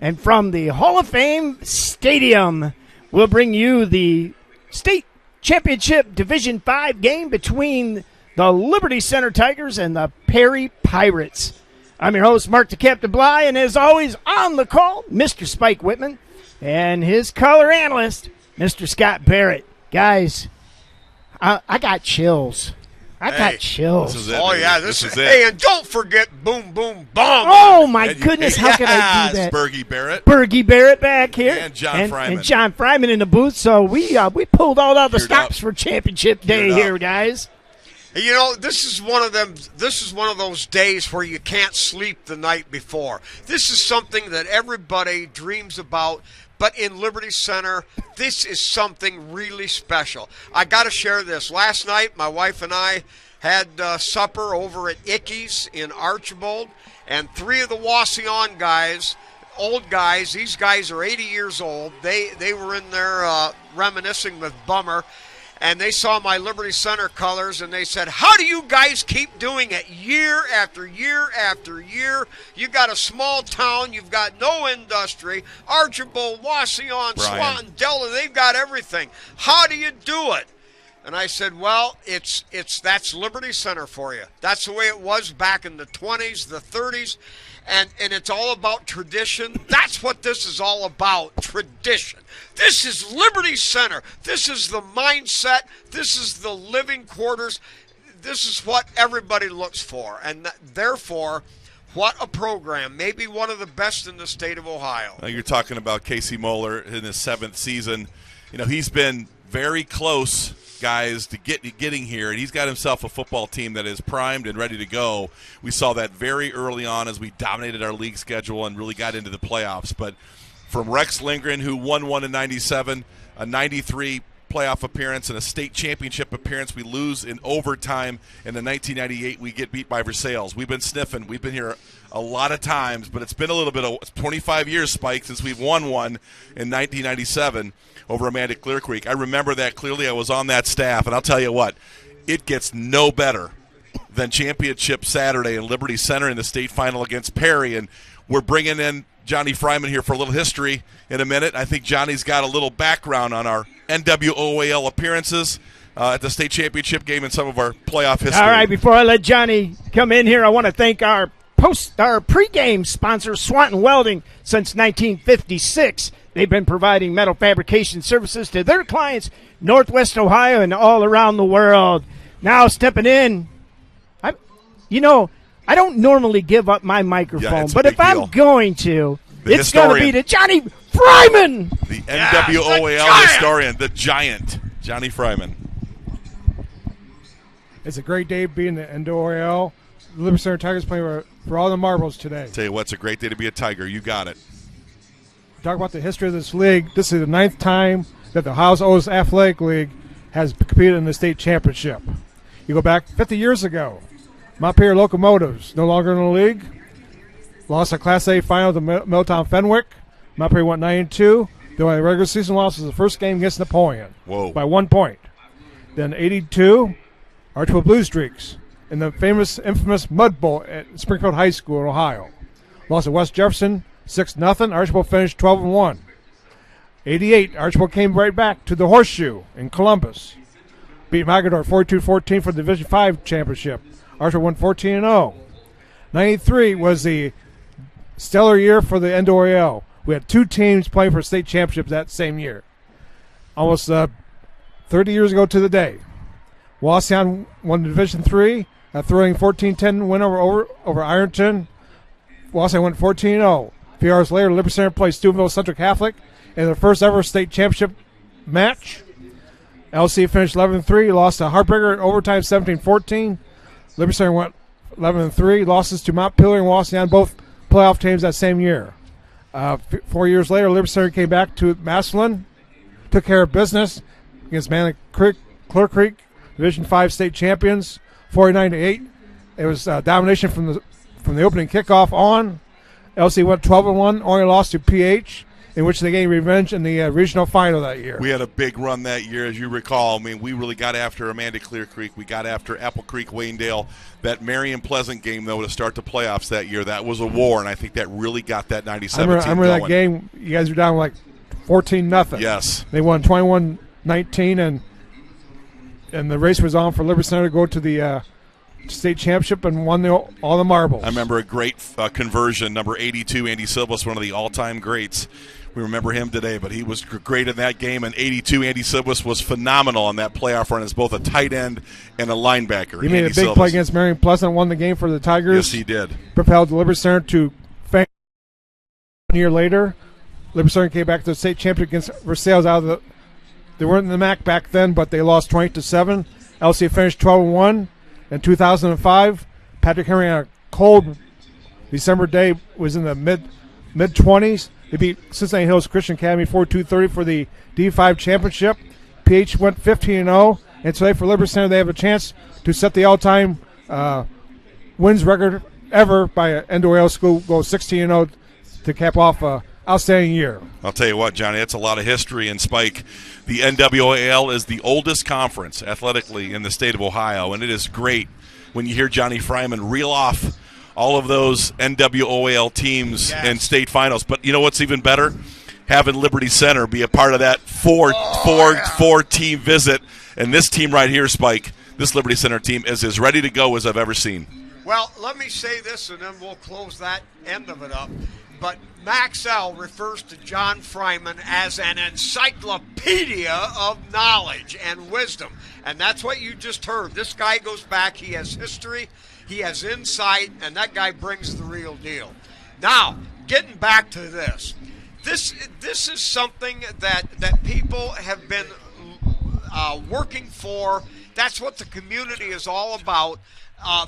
And from the Hall of Fame Stadium, we'll bring you the state championship Division 5 game between the Liberty Center Tigers and the Perry Pirates. I'm your host, Mark the Captain Bly, and as always, on the call, Mr. Spike Whitman, and his color analyst, Mr. Scott Barrett. Guys, I got chills. I got chills. This is it, this is is it. Hey, and don't forget Boom Boom Bomb. Oh, my goodness, how can I do that? Bergie Barrett. Bergie Barrett back here. And John Fryman. And John Fryman in the booth. So we pulled all out the Geared stops up. for championship day Geared up. here, guys. You know, this is one of those days where you can't sleep the night before. This is something that everybody dreams about, but in Liberty Center, this is something really special. I got to share this. Last night, my wife and I had supper over at Ickey's in Archibald, and 3 of the Wauseon guys, old guys, these guys are 80 years old. They were in there reminiscing with Bummer. And they saw my Liberty Center colors, and they said, how do you guys keep doing it year after year after year? You got a small town. You've got no industry. Archibald, Wauseon, Swanton, Delta, they've got everything. How do you do it? And I said, well, that's Liberty Center for you. That's the way it was back in the 20s, the 30s. And it's all about tradition. That's what this is all about, tradition. This is Liberty Center. This is the mindset. This is the living quarters. This is what everybody looks for. And therefore, what a program. Maybe one of the best in the state of Ohio. Now you're talking about Casey Moeller in his 7th season. You know, he's been very close, guys, to getting here, and he's got himself a football team that is primed and ready to go. We saw that very early on as we dominated our league schedule and really got into the playoffs. But from Rex Lindgren, who won one in 97, a 93 playoff appearance, and a state championship appearance, we lose in overtime. In the 1998, we get beat by Versailles. We've been sniffing. We've been here a lot of times, but it's been a little bit of 25 years, Spike, since we've won one in 1997 over Amanda Clear Creek. I remember that clearly. I was on that staff, and I'll tell you what, it gets no better than Championship Saturday in Liberty Center in the state final against Perry, and we're bringing in Johnny Fryman here for a little history in a minute. I think Johnny's got a little background on our NWOAL appearances at the state championship game and some of our playoff history. All right, before I let Johnny come in here, I want to thank our pregame sponsor, Swanton Welding, since 1956. They've been providing metal fabrication services to their clients, Northwest Ohio and all around the world. Now stepping in, I don't normally give up my microphone, but if I'm going to, it's going to be to Johnny Fryman. The NWOAL historian, the giant, Johnny Fryman. It's a great day being the NWOAL. The Liberty Center Tigers playing for all the marbles today. Tell you what, it's a great day to be a Tiger. You got it. Talk about the history of this league. This is the 9th time that the Ohio's O's Athletic League has competed in the state championship. You go back 50 years ago. Montpelier Locomotives, no longer in the league, lost a Class A final to Middletown Fenwick. Montpelier went 9-2. The only regular season loss was the first game against Napoleon by 1 point. Then 82, Archibald Blue Streaks in the infamous Mud Bowl at Springfield High School in Ohio. Lost to West Jefferson 6-0. Archibald finished 12-1. 88, Archibald came right back to the Horseshoe in Columbus. Beat Magador 42-14 for the Division 5 championship. Archibald won 14-0. 93 was the stellar year for the NWOAL. We had 2 teams playing for state championships that same year. Almost 30 years ago to the day. Wauseon won Division 3, a thrilling 14-10 win over Ironton. Wauseon went 14-0. A few hours later, Liberty Center played Steubenville Central Catholic in their first ever state championship match. LC finished 11-3, lost to Heartbreaker in overtime 17-14. Liberty Center went 11-3, losses to Montpelier and Wauseon, both playoff teams that same year. 4 years later, Liberty Center came back to Massillon, took care of business against Clear Creek, Division 5 state champions, 49-8. It was domination from the opening kickoff on. LC went 12-1, only lost to PH in which they gained revenge in the regional final that year. We had a big run that year, as you recall. I mean, we really got after Amanda Clear Creek. We got after Apple Creek, Waynedale. That Marion Pleasant game, though, to start the playoffs that year, that was a war, and I think that really got that 97 I team remember going. that game. You guys were down like 14-0. Yes. They won 21-19, and the race was on for Liberty Center to go to the state championship and won all the marbles. I remember a great conversion, number 82, Andy Silvas, one of the all-time greats. We remember him today, but he was great in that game. And 82, Andy Silvas was phenomenal on that playoff run as both a tight end and a linebacker. He made a big play against Marion Pleasant, won the game for the Tigers. Yes, he did. Propelled the Liberty Center to 1 year later. Liberty Center came back to the state championship against Versailles. They weren't in the MAC back then, but they lost 20-7. LC finished 12-1. In 2005, Patrick Henry on a cold December day was in the mid-20s. They beat Cincinnati Hills Christian Academy 42-30 for the D5 championship. PH went 15-0, and today for Liberty Center they have a chance to set the all-time wins record ever by an NWL school, go 16-0 to cap off an outstanding year. I'll tell you what, Johnny, that's a lot of history. And Spike, the NWAL is the oldest conference athletically in the state of Ohio, and it is great when you hear Johnny Fryman reel off all of those NWOAL teams in state finals. But you know what's even better? Having Liberty Center be a part of that four-team visit. And this team right here, Spike, this Liberty Center team is as ready to go as I've ever seen. Well, let me say this, and then we'll close that end of it up. But Max L refers to John Fryman as an encyclopedia of knowledge and wisdom. And that's what you just heard. This guy goes back. He has history. He has insight. And that guy brings the real deal. Now, getting back to this. This is something that people have been working for. That's what the community is all about.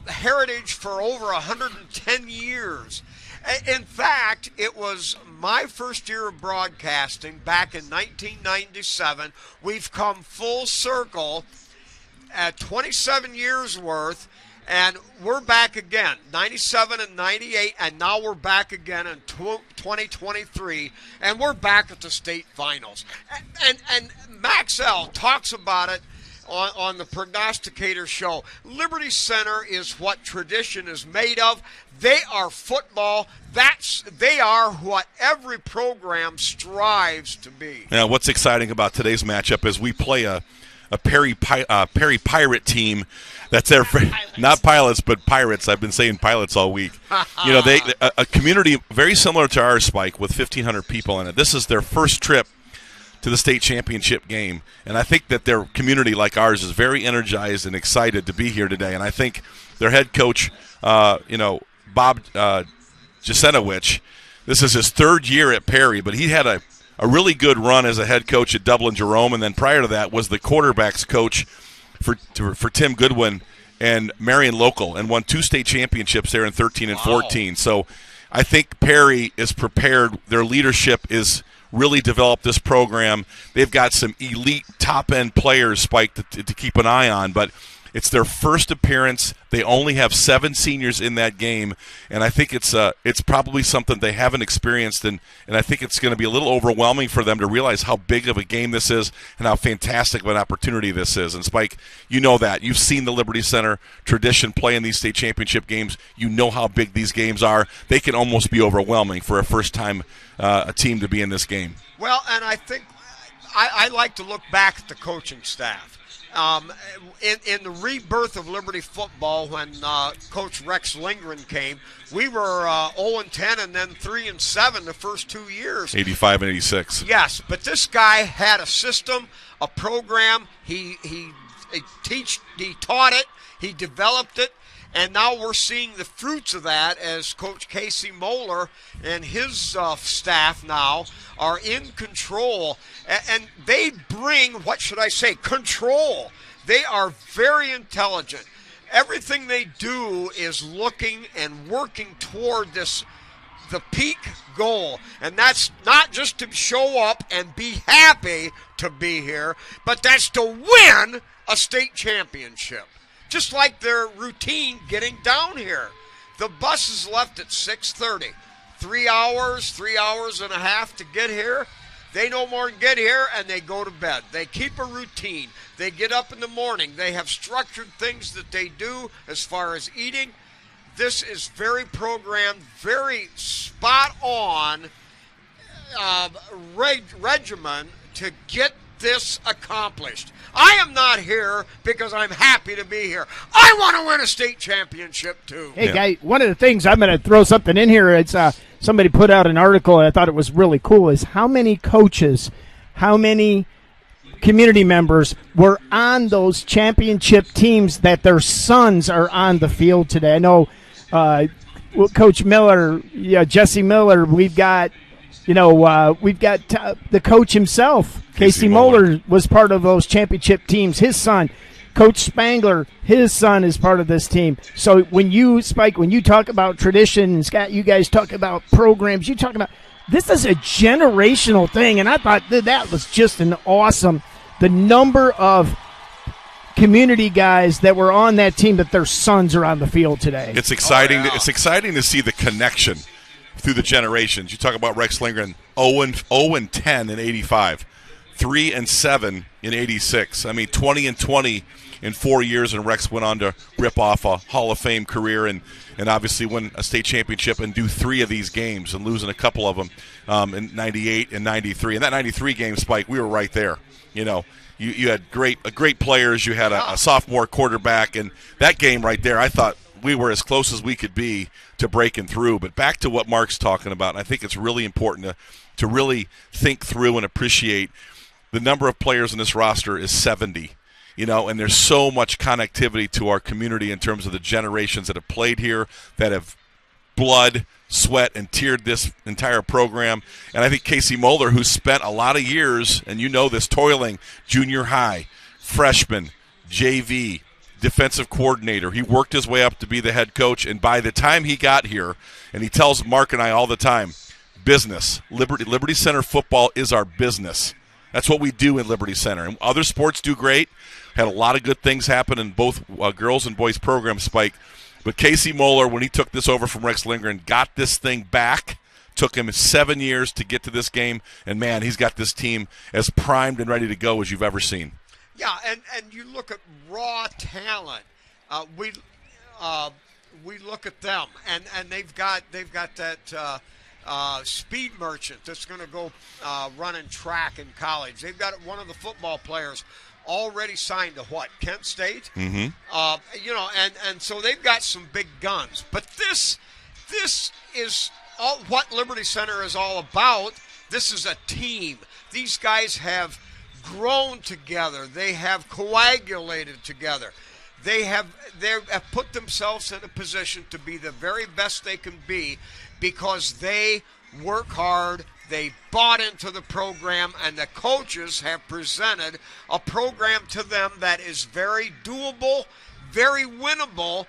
Heritage for over 110 years. In fact, it was my first year of broadcasting back in 1997. We've come full circle at 27 years worth, and we're back again, 97 and 98, and now we're back again in 2023, and we're back at the state finals. And Max L talks about it on the Prognosticator show. Liberty Center is what tradition is made of. They are football. They are what every program strives to be. Now, what's exciting about today's matchup is we play a Perry Pirate team that's there for not pilots but pirates. I've been saying pilots all week. You know, a community very similar to ours, Spike, with 1,500 people in it. This is their first trip to the state championship game, and I think that their community, like ours, is very energized and excited to be here today. And I think their head coach, Bob Jasenowicz, this is his third year at Perry, but he had a really good run as a head coach at Dublin Jerome, and then prior to that was the quarterbacks coach for Tim Goodwin and Marion Local, and won 2 state championships there in 13 and 14. So I think Perry is prepared. Their leadership is really developed this program. They've got some elite top-end players, Spike, to keep an eye on, but it's their first appearance. They only have 7 seniors in that game, and I think it's probably something they haven't experienced, and I think it's going to be a little overwhelming for them to realize how big of a game this is and how fantastic of an opportunity this is. And, Spike, you know that. You've seen the Liberty Center tradition play in these state championship games. You know how big these games are. They can almost be overwhelming for a first-time a team to be in this game. Well, and I think I like to look back at the coaching staff. In the rebirth of Liberty football, when Coach Rex Lindgren came, we were 0-10 and then 3-7 the first 2 years. 85 and 86. Yes, but this guy had a system, a program. He taught it, he developed it, and now we're seeing the fruits of that as Coach Casey Moeller and his staff now are in control. And they bring, what should I say, control. They are very intelligent. Everything they do is looking and working toward the peak goal. And that's not just to show up and be happy to be here, but that's to win a state championship. Just like their routine getting down here. The bus is left at 6:30. 3 hours, 3.5 to get here. They no more get here and they go to bed. They keep a routine. They get up in the morning. They have structured things that they do as far as eating. This is very programmed, very spot on regimen to get this accomplished. I am not here because I'm happy to be here. I want to win a state championship too. Hey, guy, one of the things I'm going to throw something in here. It's somebody put out an article, and I thought it was really cool, is how many coaches, how many community members were on those championship teams that their sons are on the field today. I know Coach Miller, Jesse Miller, we've got the coach himself, Casey Moeller, was part of those championship teams. His son, Coach Spangler, his son is part of this team. So when you, Spike, when you talk about tradition, and Scott, you guys talk about programs, you talk about this is a generational thing, and I thought that was just an awesome. The number of community guys that were on that team that their sons are on the field today. It's exciting. It's exciting to see the connection through the generations. You talk about Rex Lindgren, 0-10 in 85, 3-7 in 86. I mean, 20-20 in 4 years, and Rex went on to rip off a Hall of Fame career and obviously win a state championship and do 3 of these games and losing a couple of them in 98 and 93. And that 93 game, Spike, we were right there. You know, you had great players. You had a sophomore quarterback, and that game right there, I thought we were as close as we could be to breaking through. But back to what Mark's talking about, and I think it's really important to really think through and appreciate the number of players in this roster is 70. You know, and there's so much connectivity to our community in terms of the generations that have played here, that have blood, sweat, and teared this entire program. And I think Casey Moeller, who spent a lot of years, and you know this, toiling, junior high, freshman, JV, defensive coordinator. He worked his way up to be the head coach, and by the time he got here, and he tells Mark and I all the time, business, Liberty Center football is our business. That's what we do in Liberty Center. And other sports do great. Had a lot of good things happen in both girls and boys programs, Spike. But Casey Moeller, when he took this over from Rex Lindgren, got this thing back. Took him 7 years to get to this game. And, man, he's got this team as primed and ready to go as you've ever seen. Yeah, and you look at raw talent. We look at them, and they've got that speed merchant that's going to go running track in college. They've got one of the football players already signed to Kent State. Mm-hmm. And so they've got some big guns. But this is all what Liberty Center is all about. This is a team. These guys have grown together. They have coagulated together. They have put themselves in a position to be the very best they can be because they work hard. They bought into the program, and the coaches have presented a program to them that is very doable, very winnable,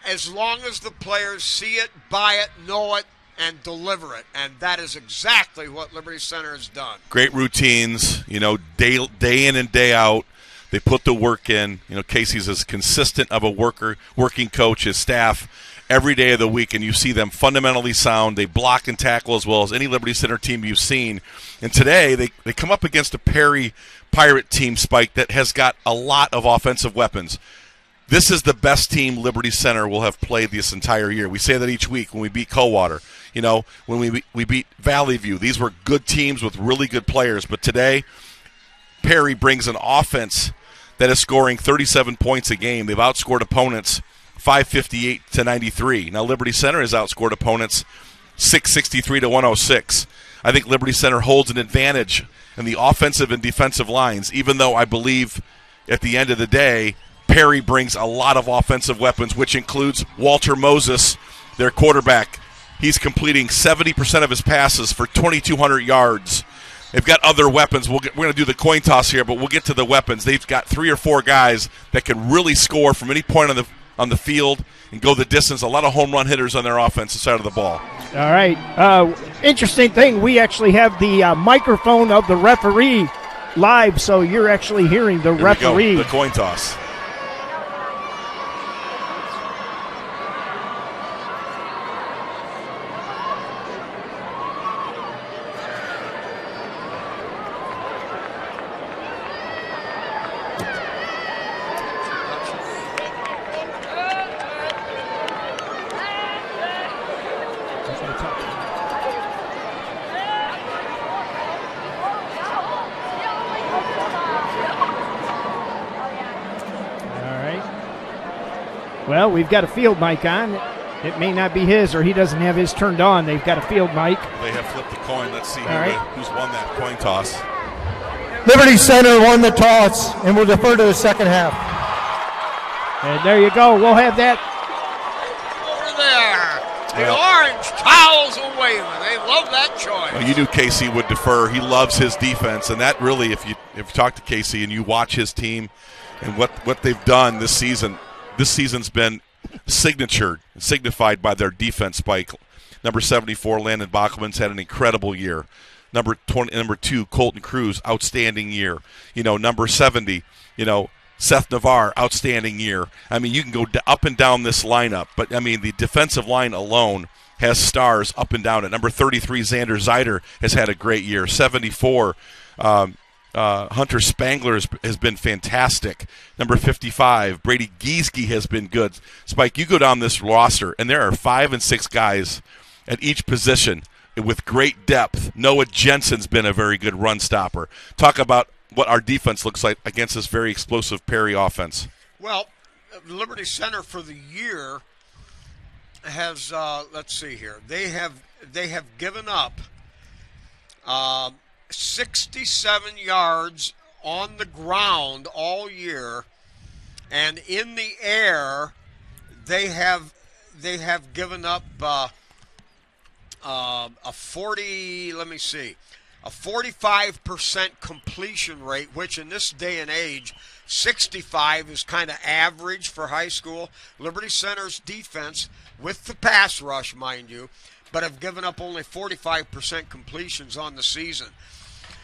as long as the players see it, buy it, know it, and deliver it. And that is exactly what Liberty Center has done. Great routines, day in and day out. They put the work in. Casey's as consistent of a working coach, his staff, every day of the week, and you see them fundamentally sound. They block and tackle as well as any Liberty Center team you've seen. And today they come up against a Perry Pirate team, Spike, that has got a lot of offensive weapons. This is the best team Liberty Center will have played this entire year. We say that each week when we beat Coldwater. When we beat Valley View. These were good teams with really good players. But today, Perry brings an offense that is scoring 37 points a game. They've outscored opponents 558-93. Now, Liberty Center has outscored opponents 663-106. I think Liberty Center holds an advantage in the offensive and defensive lines, even though I believe at the end of the day, Perry brings a lot of offensive weapons, which includes Walter Moses, their quarterback. He's completing 70% of his passes for 2,200 yards. They've got other weapons. We're going to do the coin toss here, but we'll get to the weapons. They've got 3 or 4 guys that can really score from any point on the field and go the distance. A lot of home run hitters on their offensive side of the ball. All right. Interesting thing, we actually have the microphone of the referee live, so you're actually hearing the Here referee. We go, the coin toss. Well, we've got a field mic on. It may not be his, or he doesn't have his turned on. They've got a field mic. They have flipped the coin. Let's see right. who's won that coin toss. Liberty Center won the toss and will defer to the second half. And there you go. We'll have that. Over there. The orange towels are waving. They love that choice. Well, you knew Casey would defer. He loves his defense, and that really, if you talk to Casey and you watch his team and what they've done this season's been signified by their defense spike. Number 74, Landon Bachman's had an incredible year. Number 2, Colton Cruz, outstanding year. Number 70, Seth Navarre, outstanding year. I mean, you can go up and down this lineup, but, I mean, the defensive line alone has stars up and down it. Number 33, Xander Zeider, has had a great year. 74, Hunter Spangler has been fantastic. Number 55, Brady Gieseke has been good. Spike, you go down this roster, and there are 5 and 6 guys at each position with great depth. Noah Jensen's been a very good run stopper. Talk about what our defense looks like against this very explosive Perry offense. Well, Liberty Center for the year has, let's see here, they have given up 67 yards on the ground all year, and in the air they have given up a 45% completion rate, which in this day and age, 65 is kind of average for high school. Liberty Center's defense, with the pass rush, mind you, but have given up only 45% completions on the season.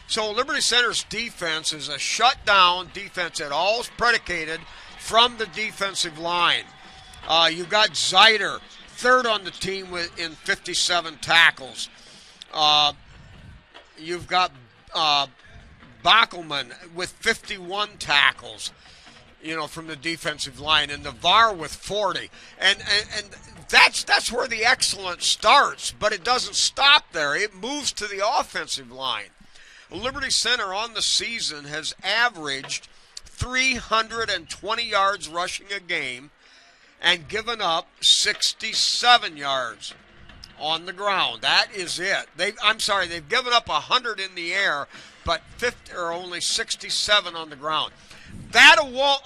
So Liberty Center's defense is a shutdown defense that all is predicated from the defensive line. You've got Zeider, third on the team in 57 tackles. You've got Backelman with 51 tackles, from the defensive line, and Navarre with 40. And that's where the excellence starts, but it doesn't stop there. It moves to the offensive line. Liberty Center on the season has averaged 320 yards rushing a game and given up 67 yards on the ground. That is it. They've given up 100 in the air, but 50 or only 67 on the ground. That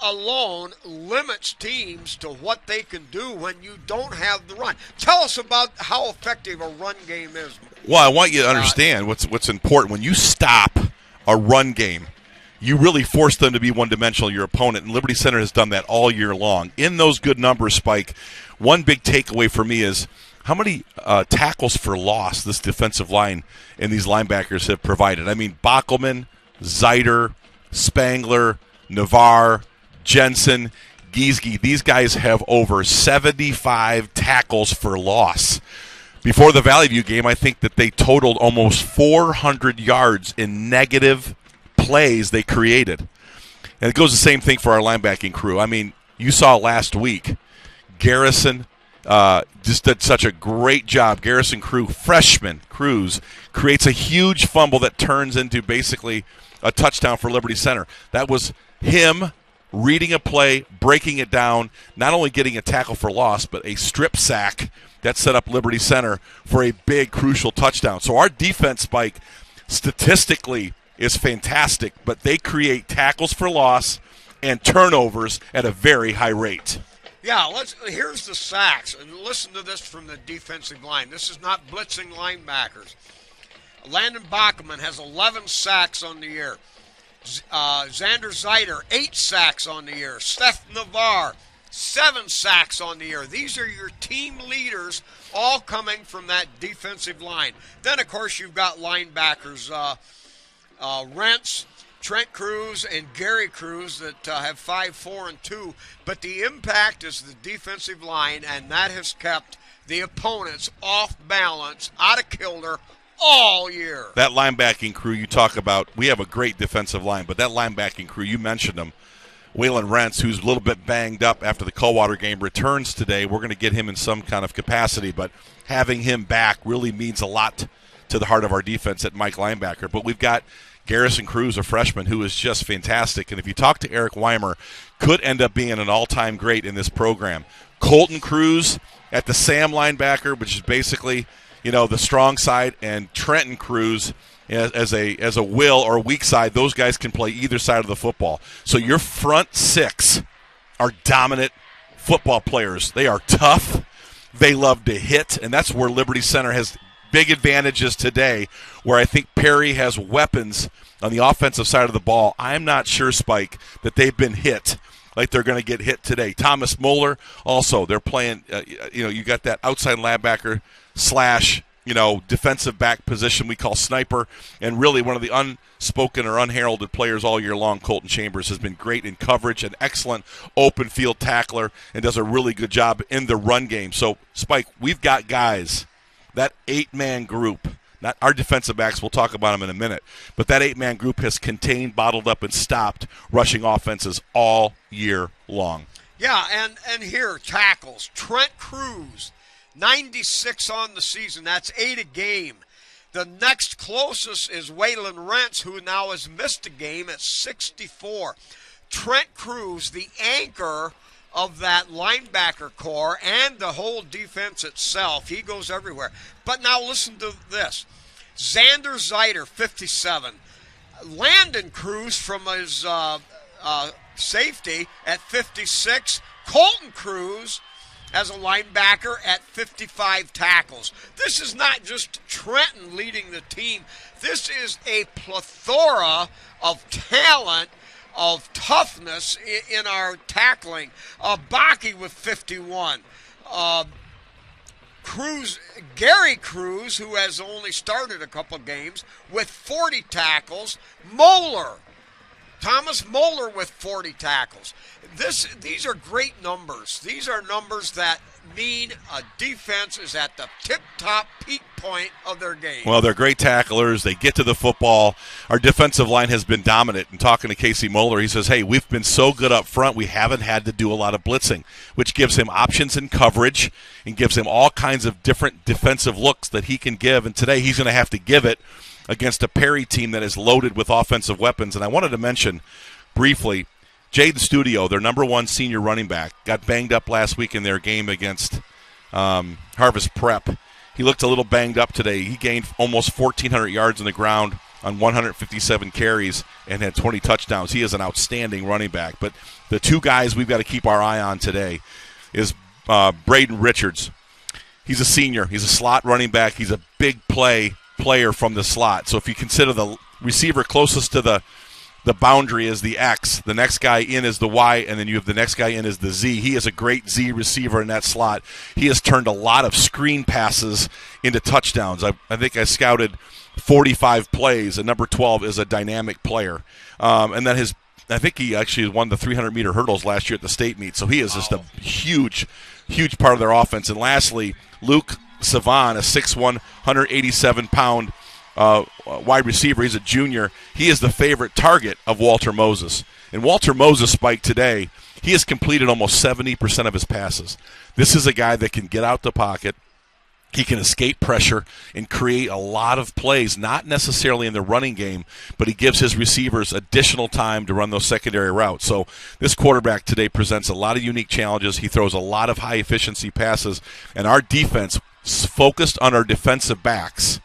alone limits teams to what they can do when you don't have the run. Tell us about how effective a run game is. Well, I want you to understand what's important. When you stop a run game, you really force them to be one-dimensional, your opponent, and Liberty Center has done that all year long. In those good numbers, Spike, one big takeaway for me is how many tackles for loss this defensive line and these linebackers have provided. I mean, Backelman, Zeider, Spangler, Navarre, Jensen, Gieseke, these guys have over 75 tackles for loss. Before the Valley View game, I think that they totaled almost 400 yards in negative plays they created. And it goes the same thing for our linebacking crew. I mean, you saw last week, Garrison just did such a great job. Garrison freshman Cruz, creates a huge fumble that turns into basically a touchdown for Liberty Center. That was him reading a play, breaking it down, not only getting a tackle for loss, but a strip sack that set up Liberty Center for a big, crucial touchdown. So our defense, Spike, statistically is fantastic, but they create tackles for loss and turnovers at a very high rate. Yeah, here's the sacks, and listen to this from the defensive line. This is not blitzing linebackers. Landon Bachman has 11 sacks on the year. Xander Zeider, 8 sacks on the year. Seth Navarre, 7 sacks on the year. These are your team leaders, all coming from that defensive line. Then, of course, you've got linebackers, Rentz, Trent Cruz, and Gary Cruz that have 5, 4, and 2. But the impact is the defensive line, and that has kept the opponents off balance, out of kilter, all year. That linebacking crew you talk about, we have a great defensive line, but that linebacking crew, you mentioned them. Waylon Rentz, who's a little bit banged up after the Coldwater game, returns today. We're going to get him in some kind of capacity, but having him back really means a lot to the heart of our defense at Mike linebacker. But we've got Garrison Cruz, a freshman, who is just fantastic. And if you talk to Eric Weimer, could end up being an all-time great in this program. Colton Cruz at the Sam linebacker, which is basically, the strong side, and Trenton Cruz as a will or weak side. Those guys can play either side of the football. So your front six are dominant football players. They are tough. They love to hit, and that's where Liberty Center has big advantages today, where I think Perry has weapons on the offensive side of the ball. I'm not sure, Spike, that they've been hit like they're going to get hit today. Thomas Moeller, also, they're playing, you got that outside linebacker slash, defensive back position we call sniper, and really one of the unspoken or unheralded players all year long, Colton Chambers, has been great in coverage, an excellent open field tackler, and does a really good job in the run game. So, Spike, we've got guys, that 8-man group, not our defensive backs, we'll talk about them in a minute, but that 8-man group has contained, bottled up, and stopped rushing offenses all year long. Yeah, and here, tackles. Trent Cruz, 96 on the season. That's 8 a game. The next closest is Waylon Rentz, who now has missed a game at 64. Trent Cruz, the anchor of that linebacker core and the whole defense itself. He goes everywhere. But now listen to this. Xander Zeiter, 57. Landon Cruz from his safety at 56. Colton Cruz as a linebacker at 55 tackles. This is not just Trenton leading the team. This is a plethora of talent, of toughness in our tackling. Bakke with 51. Gary Cruz, who has only started a couple games, with 40 tackles. Thomas Moeller with 40 tackles. These are great numbers. These are numbers that mean a defense is at the tip-top peak point of their game. Well, they're great tacklers. They get to the football. Our defensive line has been dominant. And talking to Casey Moeller, he says, hey, we've been so good up front, we haven't had to do a lot of blitzing, which gives him options in coverage and gives him all kinds of different defensive looks that he can give. And today he's going to have to give it against a Perry team that is loaded with offensive weapons. And I wanted to mention briefly, Jaden Studio, their number one senior running back, got banged up last week in their game against Harvest Prep. He looked a little banged up today. He gained almost 1,400 yards on the ground on 157 carries and had 20 touchdowns. He is an outstanding running back. But the two guys we've got to keep our eye on today is Braden Richards. He's a senior. He's a slot running back. He's a big player from the slot. So if you consider the receiver closest to the boundary is the X, the next guy in is the Y, and then you have the next guy in is the Z. He is a great Z receiver in that slot. He has turned a lot of screen passes into touchdowns. I think I scouted 45 plays, and number 12 is a dynamic player. And then I think he actually won the 300-meter hurdles last year at the state meet, so he is just a huge part of their offense. And lastly, Luke Savan, a 6'1", 187-pound wide receiver. He's a junior. He is the favorite target of Walter Moses. And Walter Moses, Spike, today, he has completed almost 70% of his passes. This is a guy that can get out the pocket. He can escape pressure and create a lot of plays, not necessarily in the running game, but he gives his receivers additional time to run those secondary routes. So this quarterback today presents a lot of unique challenges. He throws a lot of high-efficiency passes, and our defense focused on our defensive backs.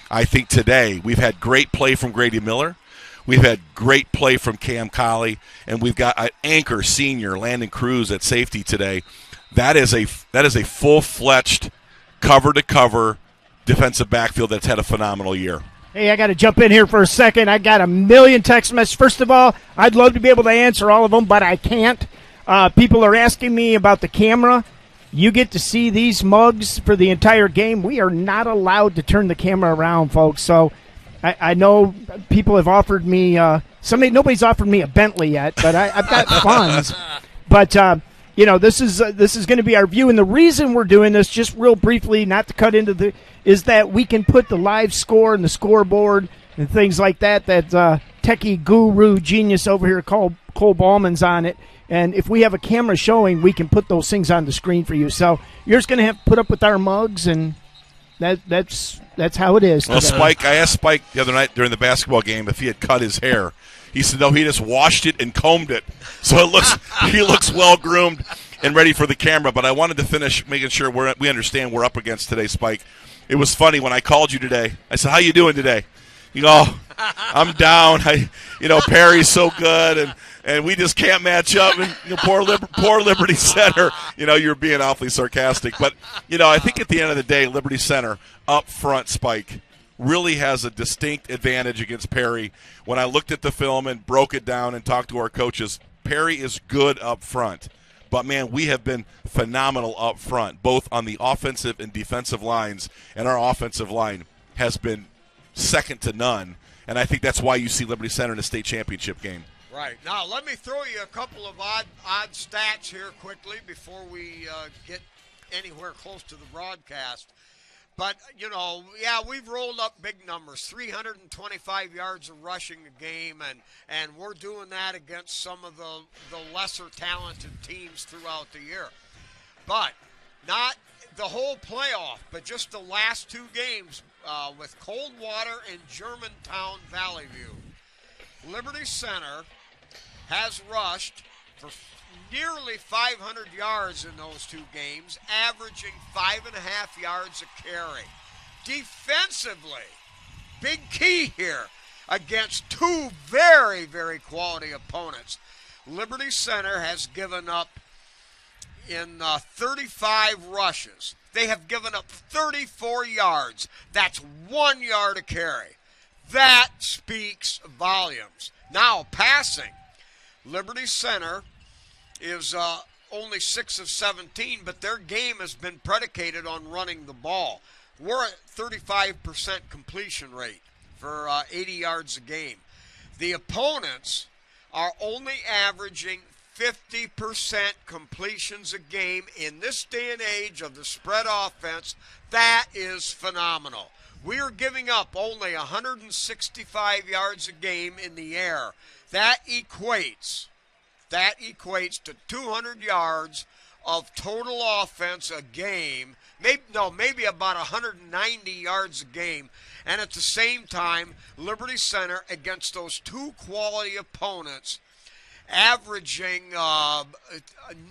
I think today we've had great play from Grady Miller. We've had great play from Cam Colley, and we've got an anchor senior, Landon Cruz, at safety today. That is a full-fledged cover-to-cover defensive backfield that's had a phenomenal year. Hey, I got to jump in here for a second. I got a million text messages. First of all, I'd love to be able to answer all of them, but I can't. People are asking me about the camera. You get to see these mugs for the entire game. We are not allowed to turn the camera around, folks. So I know people have offered me nobody's offered me a Bentley yet, but I've got funds. But this is going to be our view, and the reason we're doing this, just real briefly, not to cut into is that we can put the live score and the scoreboard and things like that. That techie guru genius over here, Cole Ballman's on it. And if we have a camera showing, we can put those things on the screen for you. So you're just going to have to put up with our mugs, and that's how it is. Well, Spike, I asked Spike the other night during the basketball game if he had cut his hair. He said no, he just washed it and combed it, so he looks well groomed. and ready for the camera, but I wanted to finish making sure we understand we're up against today, Spike. It was funny when I called you today. I said, how you doing today? You go, I'm down. Perry's so good, and we just can't match up. And poor Liberty Center. You're being awfully sarcastic, but I think at the end of the day, Liberty Center up front, Spike, really has a distinct advantage against Perry. When I looked at the film and broke it down and talked to our coaches, Perry is good up front. But, man, we have been phenomenal up front, both on the offensive and defensive lines, and our offensive line has been second to none. And I think that's why you see Liberty Center in a state championship game. Right. Now, let me throw you a couple of odd stats here quickly before we get anywhere close to the broadcast. But, we've rolled up big numbers, 325 yards of rushing a game, and we're doing that against some of the lesser talented teams throughout the year. But not the whole playoff, but just the last two games with Coldwater and Germantown Valley View. Liberty Center has rushed for nearly 500 yards in those two games, averaging 5.5 yards a carry. Defensively, big key here against two very, very quality opponents. Liberty Center has given up in 35 rushes. They have given up 34 yards. That's 1 yard a carry. That speaks volumes. Now, passing. Liberty Center is only 6 of 17, but their game has been predicated on running the ball. We're at 35% completion rate for 80 yards a game. The opponents are only averaging 50% completions a game in this day and age of the spread offense. That is phenomenal. We are giving up only 165 yards a game in the air. That equates to 200 yards of total offense a game. Maybe about 190 yards a game. And at the same time, Liberty Center against those two quality opponents averaging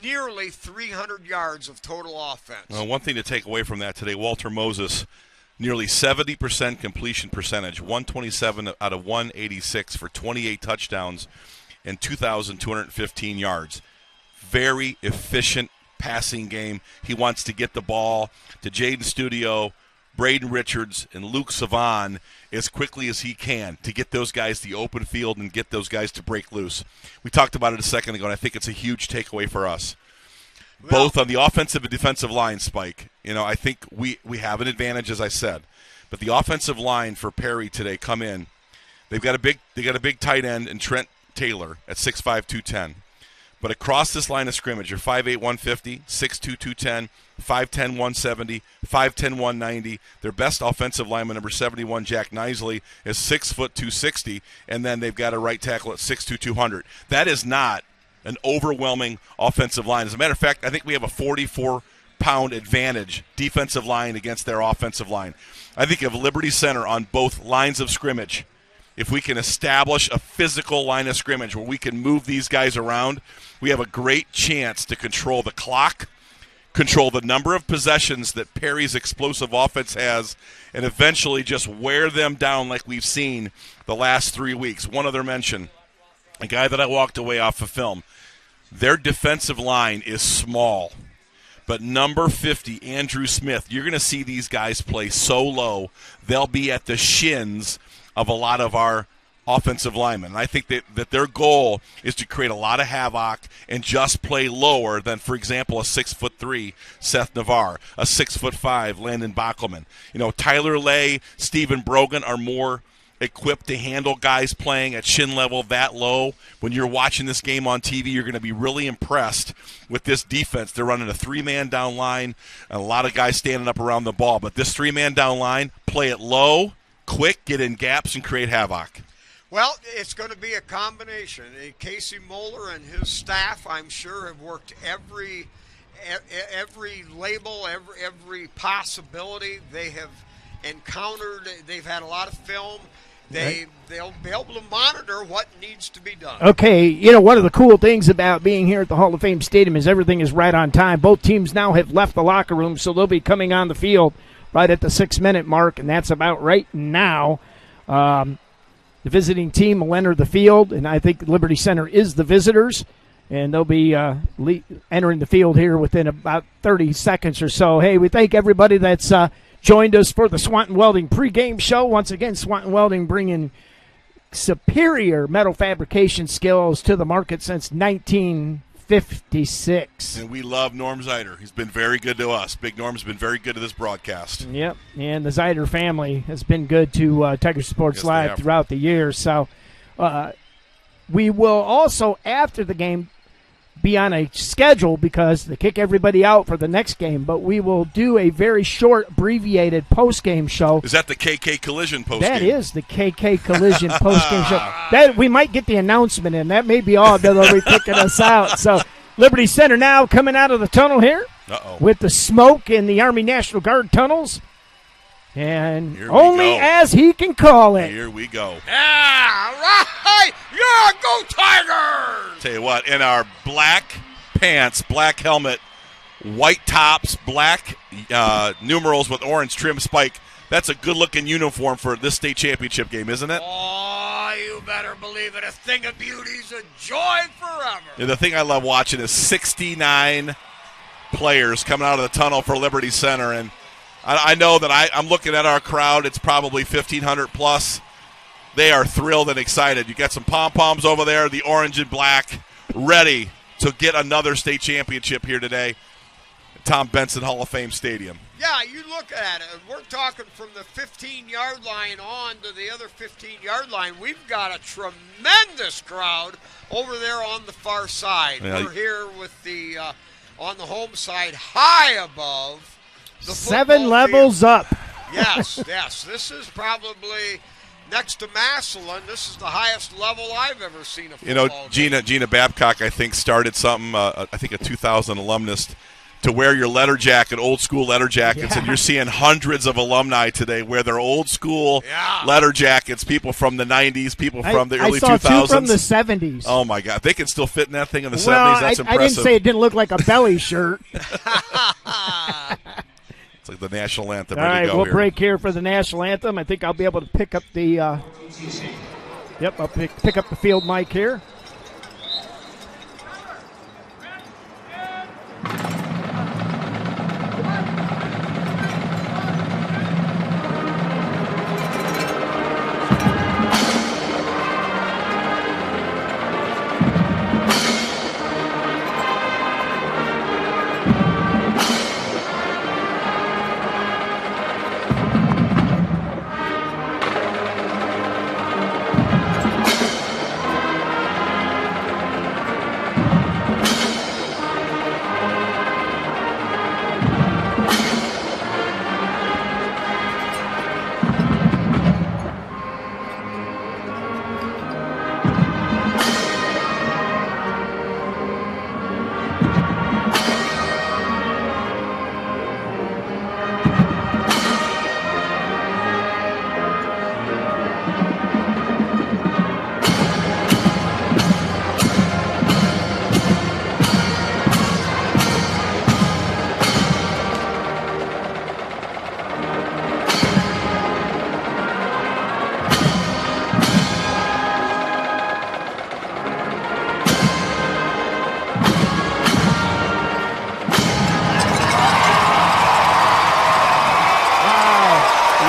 nearly 300 yards of total offense. Well, one thing to take away from that today, Walter Moses, nearly 70% completion percentage, 127 out of 186 for 28 touchdowns and 2,215 yards. Very efficient passing game. He wants to get the ball to Jaden Studio, Braden Richards, and Luke Savan as quickly as he can to get those guys the open field and get those guys to break loose. We talked about it a second ago, and I think it's a huge takeaway for us. Both on the offensive and defensive line, Spike. I think we have an advantage, as I said. But the offensive line for Perry today come in. They got a big tight end in Trent Taylor at 6'5", 210. But across this line of scrimmage, you're 5'8", 150, 6'2", 210, 5'10", 170, 5'10", 190. Their best offensive lineman, number 71, Jack Nisley, is 6 foot 260, and then they've got a right tackle at 6'2", 200. That is not an overwhelming offensive line. As a matter of fact, I think we have a 44-pound advantage defensive line against their offensive line. I think of Liberty Center on both lines of scrimmage. If we can establish a physical line of scrimmage where we can move these guys around, we have a great chance to control the clock, control the number of possessions that Perry's explosive offense has, and eventually just wear them down like we've seen the last 3 weeks. One other mention, a guy that I walked away off of film. Their defensive line is small, but number 50, Andrew Smith, you're going to see these guys play so low, they'll be at the shins of a lot of our offensive linemen. And I think that their goal is to create a lot of havoc and just play lower than, for example, a 6'3" Seth Navarre, a 6'5" Landon Bockelman. Tyler Lay, Stephen Brogan are more equipped to handle guys playing at shin level that low. When you're watching this game on TV, you're going to be really impressed with this defense. They're running a 3-man down line and a lot of guys standing up around the ball. But this 3-man down line, play it low, quick, get in gaps, and create havoc. Well, it's going to be a combination. Casey Moeller and his staff, I'm sure, have worked every label, every possibility they have encountered. They've had a lot of film, they'll be able to monitor what needs to be done. Okay, one of the cool things about being here at the Hall of Fame Stadium is everything is right on time. Both teams now have left the locker room, so they'll be coming on the field right at the 6-minute mark, and that's about right now. The visiting team will enter the field, and I think Liberty Center is the visitors, and they'll be entering the field here within about 30 seconds or so. Hey, we thank everybody that's joined us for the Swanton Welding pregame show. Once again, Swanton Welding bringing superior metal fabrication skills to the market since 1956. And we love Norm Zeider. He's been very good to us. Big Norm's been very good to this broadcast. Yep, and the Zeider family has been good to Tiger Sports Live throughout the years. So we will also, after the game, be on a schedule because they kick everybody out for the next game, but we will do a very short, abbreviated post-game show. Is that the KK Collision post-game? That is the KK Collision post-game show. That we might get the announcement in. That may be all that they'll be picking us out. So Liberty Center now coming out of the tunnel here with the smoke in the Army National Guard tunnels. And only as he can call it. Here we go. Yeah, right. Yeah, go Tigers! Tell you what, in our black pants, black helmet, white tops, black numerals with orange trim spike, that's a good-looking uniform for this state championship game, isn't it? Oh, you better believe it. A thing of beauty's a joy forever. Yeah, the thing I love watching is 69 players coming out of the tunnel for Liberty Center, and I know that I'm looking at our crowd. It's probably 1,500 plus. They are thrilled and excited. You got some pom-poms over there, the orange and black, ready to get another state championship here today at Tom Benson Hall of Fame Stadium. Yeah, you look at it. We're talking from the 15-yard line on to the other 15-yard line. We've got a tremendous crowd over there on the far side. Yeah. We're here with the on the home side, high above. 7 levels up. Yes. This is probably next to Massillon. This is the highest level I've ever seen a football game. Gina Babcock, I think, started something, I think a 2000 alumnus, to wear your letter jacket, old school letter jackets, and you're seeing hundreds of alumni today wear their old school letter jackets, people from the 90s, people from the early 2000s. I saw 2 from the 70s. Oh, my God. They can still fit in that thing in the 70s. That's impressive. I didn't say it didn't look like a belly shirt. It's like the national anthem. All right, we'll break here for the national anthem. I think I'll be able to pick up the I'll pick up the field mic here.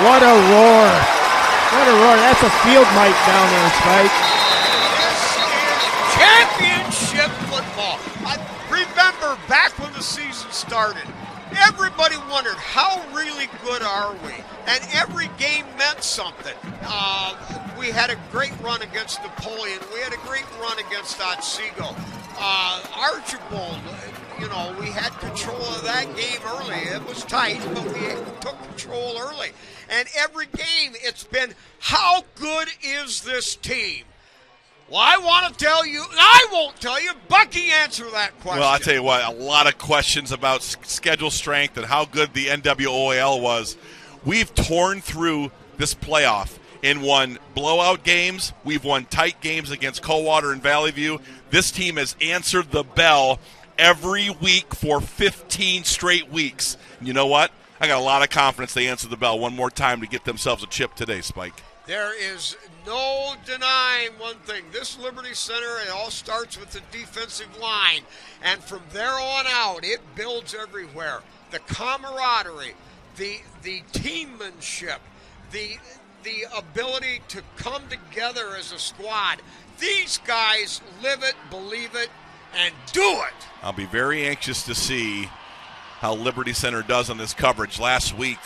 What a roar. What a roar. That's a field mic down there, Spike. This is championship football. I remember back when the season started, everybody wondered, how really good are we? And every game meant something. We had a great run against Napoleon. We had a great run against Otsego. Archibald, we had control of that game early. It was tight, but we took control early. And every game, it's been, how good is this team? Well, I want to tell you, I won't tell you. Bucky, answer that question. Well, I'll tell you what, a lot of questions about schedule strength and how good the NWOAL was. We've torn through this playoff and won blowout games. We've won tight games against Coldwater and Valley View. This team has answered the bell every week for 15 straight weeks. And you know what? I got a lot of confidence they answer the bell one more time to get themselves a chip today, Spike. There is no denying one thing. This Liberty Center, it all starts with the defensive line. And from there on out, it builds everywhere. The camaraderie, the teammanship, the ability to come together as a squad. These guys live it, believe it, and do it. I'll be very anxious to see how Liberty Center does on this coverage. Last week,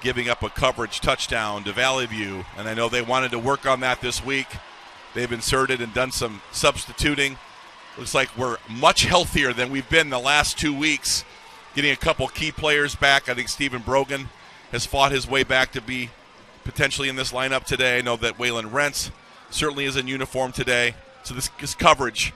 giving up a coverage touchdown to Valley View, and I know they wanted to work on that this week. They've inserted and done some substituting. Looks like we're much healthier than we've been the last 2 weeks, getting a couple key players back. I think Stephen Brogan has fought his way back to be potentially in this lineup today. I know that Waylon Rentz certainly is in uniform today. So this coverage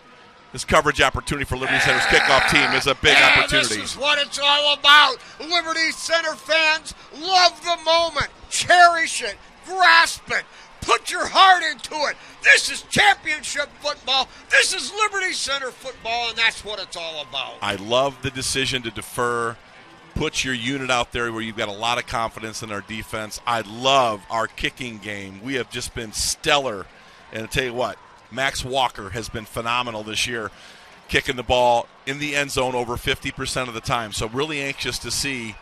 opportunity for Liberty Center's kickoff team is a big opportunity. This is what it's all about. Liberty Center fans love the moment. Cherish it. Grasp it. Put your heart into it. This is championship football. This is Liberty Center football, and that's what it's all about. I love the decision to defer. Put your unit out there where you've got a lot of confidence in our defense. I love our kicking game. We have just been stellar. And I'll tell you what, Max Walker has been phenomenal this year, kicking the ball in the end zone over 50% of the time. So really anxious to see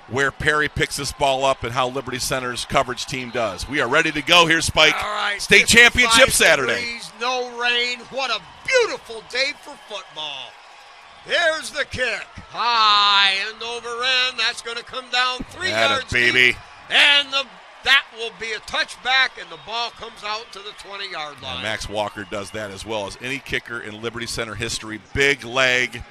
where Perry picks this ball up and how Liberty Center's coverage team does. We are ready to go here, Spike. All right, State championship Saturday. Degrees, no rain. What a beautiful day for football. Here's the kick. High and over end. That's going to come down 3 yards baby. deep. And that will be a touchback, and the ball comes out to the 20-yard line. And Max Walker does that as well as any kicker in Liberty Center history. Big leg.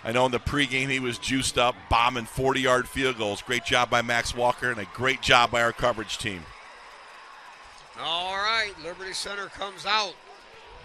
I know in the pregame he was juiced up, bombing 40-yard field goals. Great job by Max Walker and a great job by our coverage team. All right, Liberty Center comes out.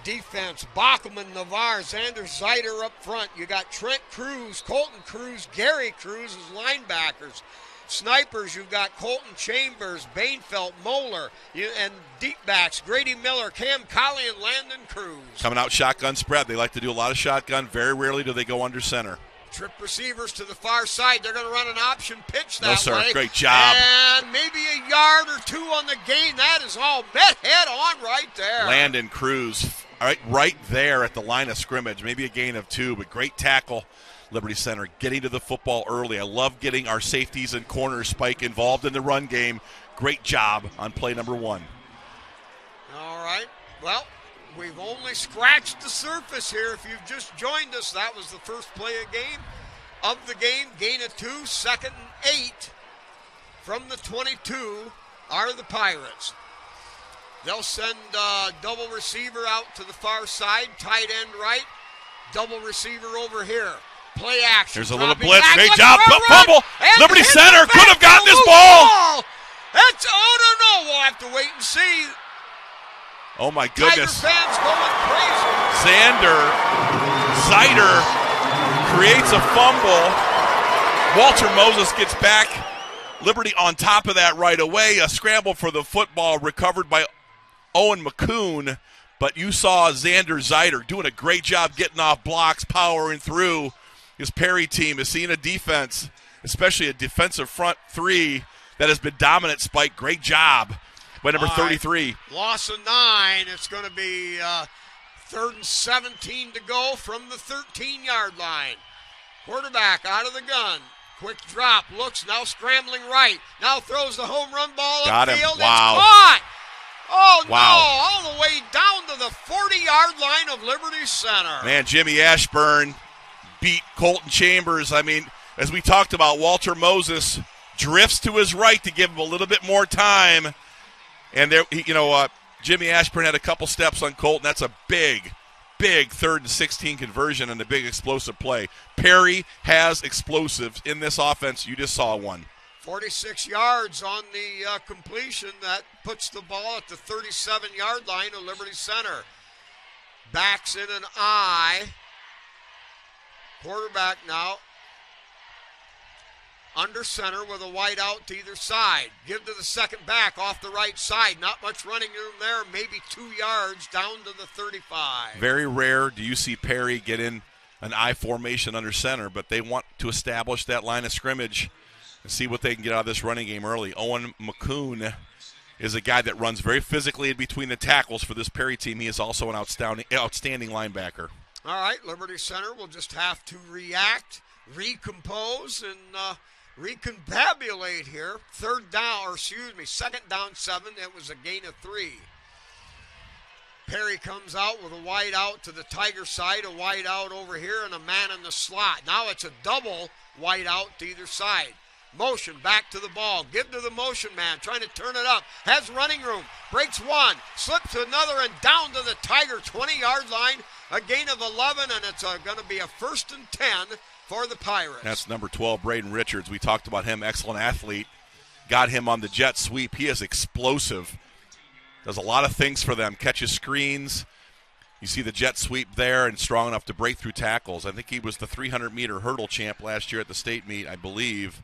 Defense, Bachman, Navarre, Xander Zeiter up front. You got Trent Cruz, Colton Cruz, Gary Cruz as linebackers. Snipers, you've got Colton Chambers, Bainfeld, Moeller, and deep backs, Grady Miller, Cam Colley, and Landon Cruz. Coming out shotgun spread. They like to do a lot of shotgun. Very rarely do they go under center. Trip receivers to the far side. They're going to run an option pitch that No, sir. way. Great job. And maybe a yard or two on the gain. That is all met head on right there. Landon Cruz, right there at the line of scrimmage. Maybe a gain of 2, but great tackle. Liberty Center getting to the football early. I love getting our safeties and corners, Spike, involved in the run game. Great job on play number 1. All right. Well, we've only scratched the surface here. If you've just joined us, that was the first play of the game. Gain of 2, 2nd and 8. From the 22 are the Pirates. They'll send double receiver out to the far side, tight end right, double receiver over here. Play action. There's a little blitz. Great job. Fumble. Liberty Center could have gotten this ball. That's, no. We'll have to wait and see. Oh, my goodness. Tiger fans going crazy. Xander Zeiter creates a fumble. Walter Moses gets back. Liberty on top of that right away. A scramble for the football recovered by Owen McCoon. But you saw Xander Zeiter doing a great job getting off blocks, powering through. His Perry team is seeing a defense, especially a defensive front 3 that has been dominant, Spike. Great job by number 33. Loss of 9. It's going to be 3rd and 17 to go from the 13-yard line. Quarterback out of the gun. Quick drop. Looks now scrambling right. Now throws the home run ball Got him. upfield. Wow. It's caught. Oh, wow. No. All the way down to the 40-yard line of Liberty Center. Man, Jimmy Ashburn beat Colton Chambers. I mean, as we talked about, Walter Moses drifts to his right to give him a little bit more time. And there, Jimmy Ashburn had a couple steps on Colton. That's a big 3rd and 16 conversion and a big explosive play. Perry has explosives in this offense. You just saw one. 46 yards on the completion. That puts the ball at the 37-yard line of Liberty Center. Backs in an I. Quarterback now. under center with a wide out to either side. Give to the second back off the right side. Not much running room there, maybe 2 yards down to the 35. Very rare do you see Perry get in an I formation under center, but they want to establish that line of scrimmage and see what they can get out of this running game early. Owen McCoon is a guy that runs very physically in between the tackles for this Perry team. He is also an outstanding linebacker. All right, Liberty Center will just have to react, recompose, and recombobulate here. Second down 7. It was a gain of 3. Perry comes out with a wide out to the Tiger side, a wide out over here, and a man in the slot. Now it's a double wide out to either side. Motion back to the ball. Give to the motion man. Trying to turn it up. Has running room. Breaks one. Slips to another and down to the Tiger 20-yard line. A gain of 11, and it's going to be a 1st and 10 for the Pirates. That's number 12, Braden Richards. We talked about him. Excellent athlete. Got him on the jet sweep. He is explosive. Does a lot of things for them. Catches screens. You see the jet sweep there and strong enough to break through tackles. I think he was the 300-meter hurdle champ last year at the state meet, I believe.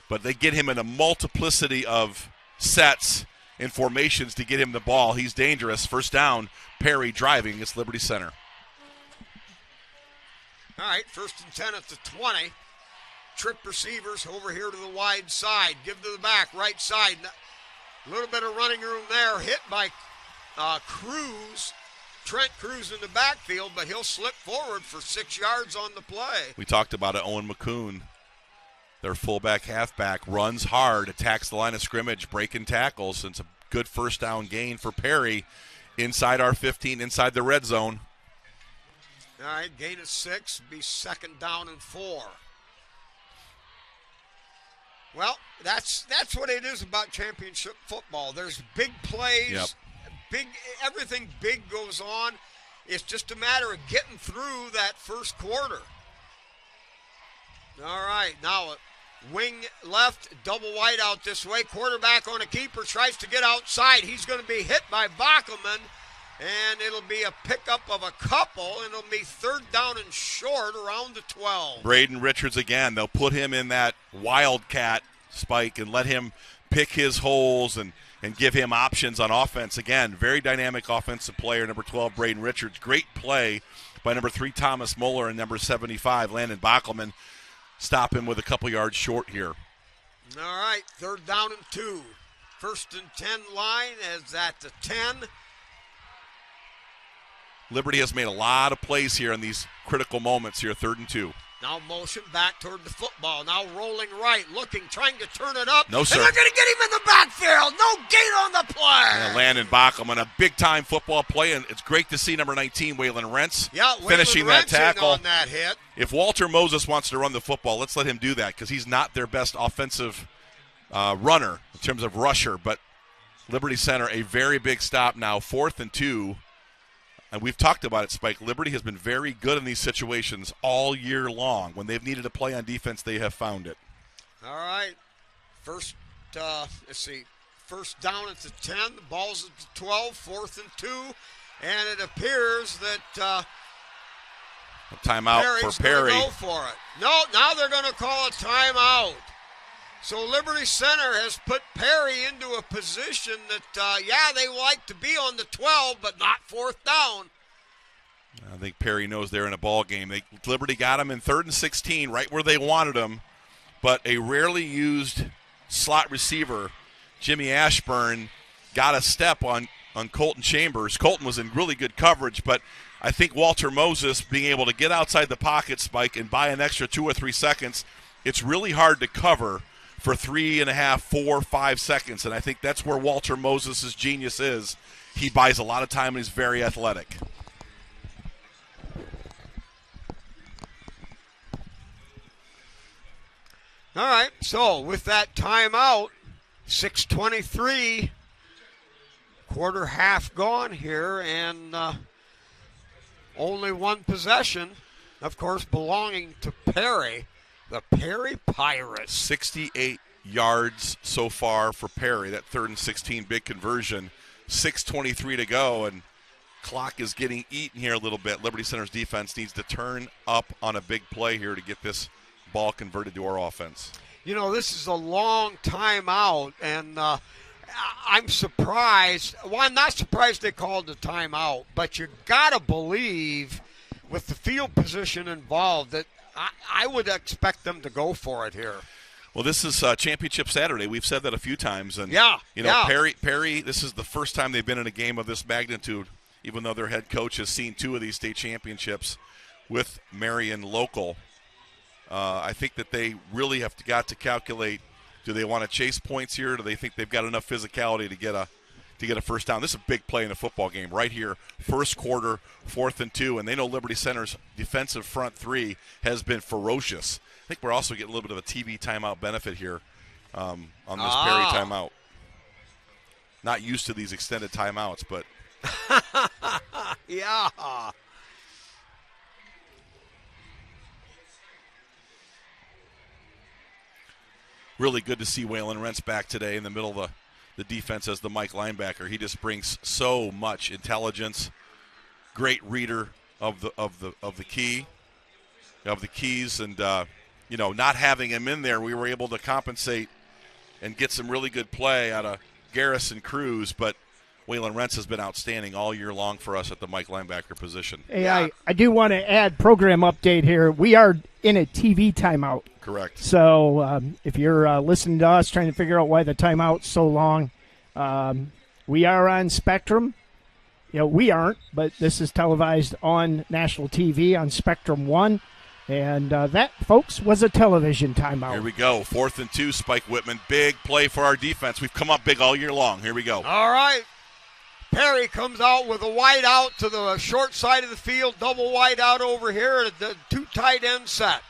But they get him in a multiplicity of sets and formations to get him the ball. He's dangerous. First down, Perry driving. It's Liberty Center. All right, 1st and 10 at the 20. Trip receivers over here to the wide side. Give to the back, right side. A little bit of running room there. Hit by Cruz. Trent Cruz in the backfield, but he'll slip forward for 6 yards on the play. We talked about it. Owen McCoon, their fullback, halfback, runs hard, attacks the line of scrimmage, breaking tackles. It's a good first down gain for Perry inside our 15, inside the red zone. All right, gain of 6, be 2nd down and 4. Well, that's what it is about championship football. There's big plays, everything big goes on. It's just a matter of getting through that first quarter. All right, now wing left, double wide out this way. Quarterback on a keeper, tries to get outside. He's going to be hit by Bockelman, and it'll be a pickup of a couple, and it'll be 3rd down and short around the 12. Braden Richards again. They'll put him in that wildcat spike and let him pick his holes and give him options on offense. Again, very dynamic offensive player, number 12, Braden Richards. Great play by number 3, Thomas Moeller, and number 75, Landon Bockelman. Stop him with a couple yards short here. All right, 3rd down and 2. 1st and 10 line is at the 10. Liberty has made a lot of plays here in these critical moments here, 3rd and 2. Now motion back toward the football. Now rolling right, looking, trying to turn it up. No, sir. And they're going to get him in the backfield. No gain on the play. Yeah, Landon Bockelman, a big-time football play, and it's great to see number 19, Waylon Rentz, finishing that tackle. On that hit. If Walter Moses wants to run the football, let's let him do that because he's not their best offensive runner in terms of rusher. But Liberty Center, a very big stop now, 4th and 2. And we've talked about it, Spike. Liberty has been very good in these situations all year long. When they've needed to play on defense, they have found it. All right. First down at the 10. The ball's at the 12, 4th and 2. And it appears that a timeout for Perry. Go for it. No, now they're going to call a timeout. So Liberty Center has put Perry into a position that, they like to be on the 12, but not 4th down. I think Perry knows they're in a ball game. Liberty got him in 3rd and 16, right where they wanted him, but a rarely used slot receiver, Jimmy Ashburn, got a step on Colton Chambers. Colton was in really good coverage, but I think Walter Moses being able to get outside the pocket, Spike, and buy an extra 2 or 3 seconds, it's really hard to cover for 3.5, 4, 5 seconds. And I think that's where Walter Moses' genius is. He buys a lot of time and he's very athletic. All right, so with that timeout, 6:23, quarter half gone here, and only one possession, of course, belonging to Perry. The Perry Pirates. 68 yards so far for Perry. That 3rd and 16 big conversion. 6:23 to go, and clock is getting eaten here a little bit. Liberty Center's defense needs to turn up on a big play here to get this ball converted to our offense. This is a long time out, and I'm surprised. Well, I'm not surprised they called the timeout, but you got to believe with the field position involved that I would expect them to go for it here. Well, this is Championship Saturday. We've said that a few times. And, yeah. Perry, this is the first time they've been in a game of this magnitude, even though their head coach has seen 2 of these state championships with Marion local. I think that they really have got to calculate, do they want to chase points here? Do they think they've got enough physicality to get a first down? This is a big play in a football game right here. First quarter, 4th and 2, and they know Liberty Center's defensive front 3 has been ferocious. I think we're also getting a little bit of a TV timeout benefit here on this Perry timeout. Not used to these extended timeouts, but yeah. Really good to see Waylon Rentz back today in the middle of the defense as the Mike linebacker. He just brings so much intelligence. Great reader of the keys, and not having him in there, we were able to compensate and get some really good play out of Garrison Cruz. But Waylon Rentz has been outstanding all year long for us at the Mike linebacker position. Hey, yeah. I do want to add program update here. We are in a TV timeout. Correct. So if you're listening to us trying to figure out why the timeout's so long, we are on Spectrum. We aren't, but this is televised on national TV on Spectrum 1. And that, folks, was a television timeout. Here we go. 4th and 2, Spike Whitman. Big play for our defense. We've come up big all year long. Here we go. All right. Perry comes out with a wide out to the short side of the field, double wide out over here at the 2 tight end set.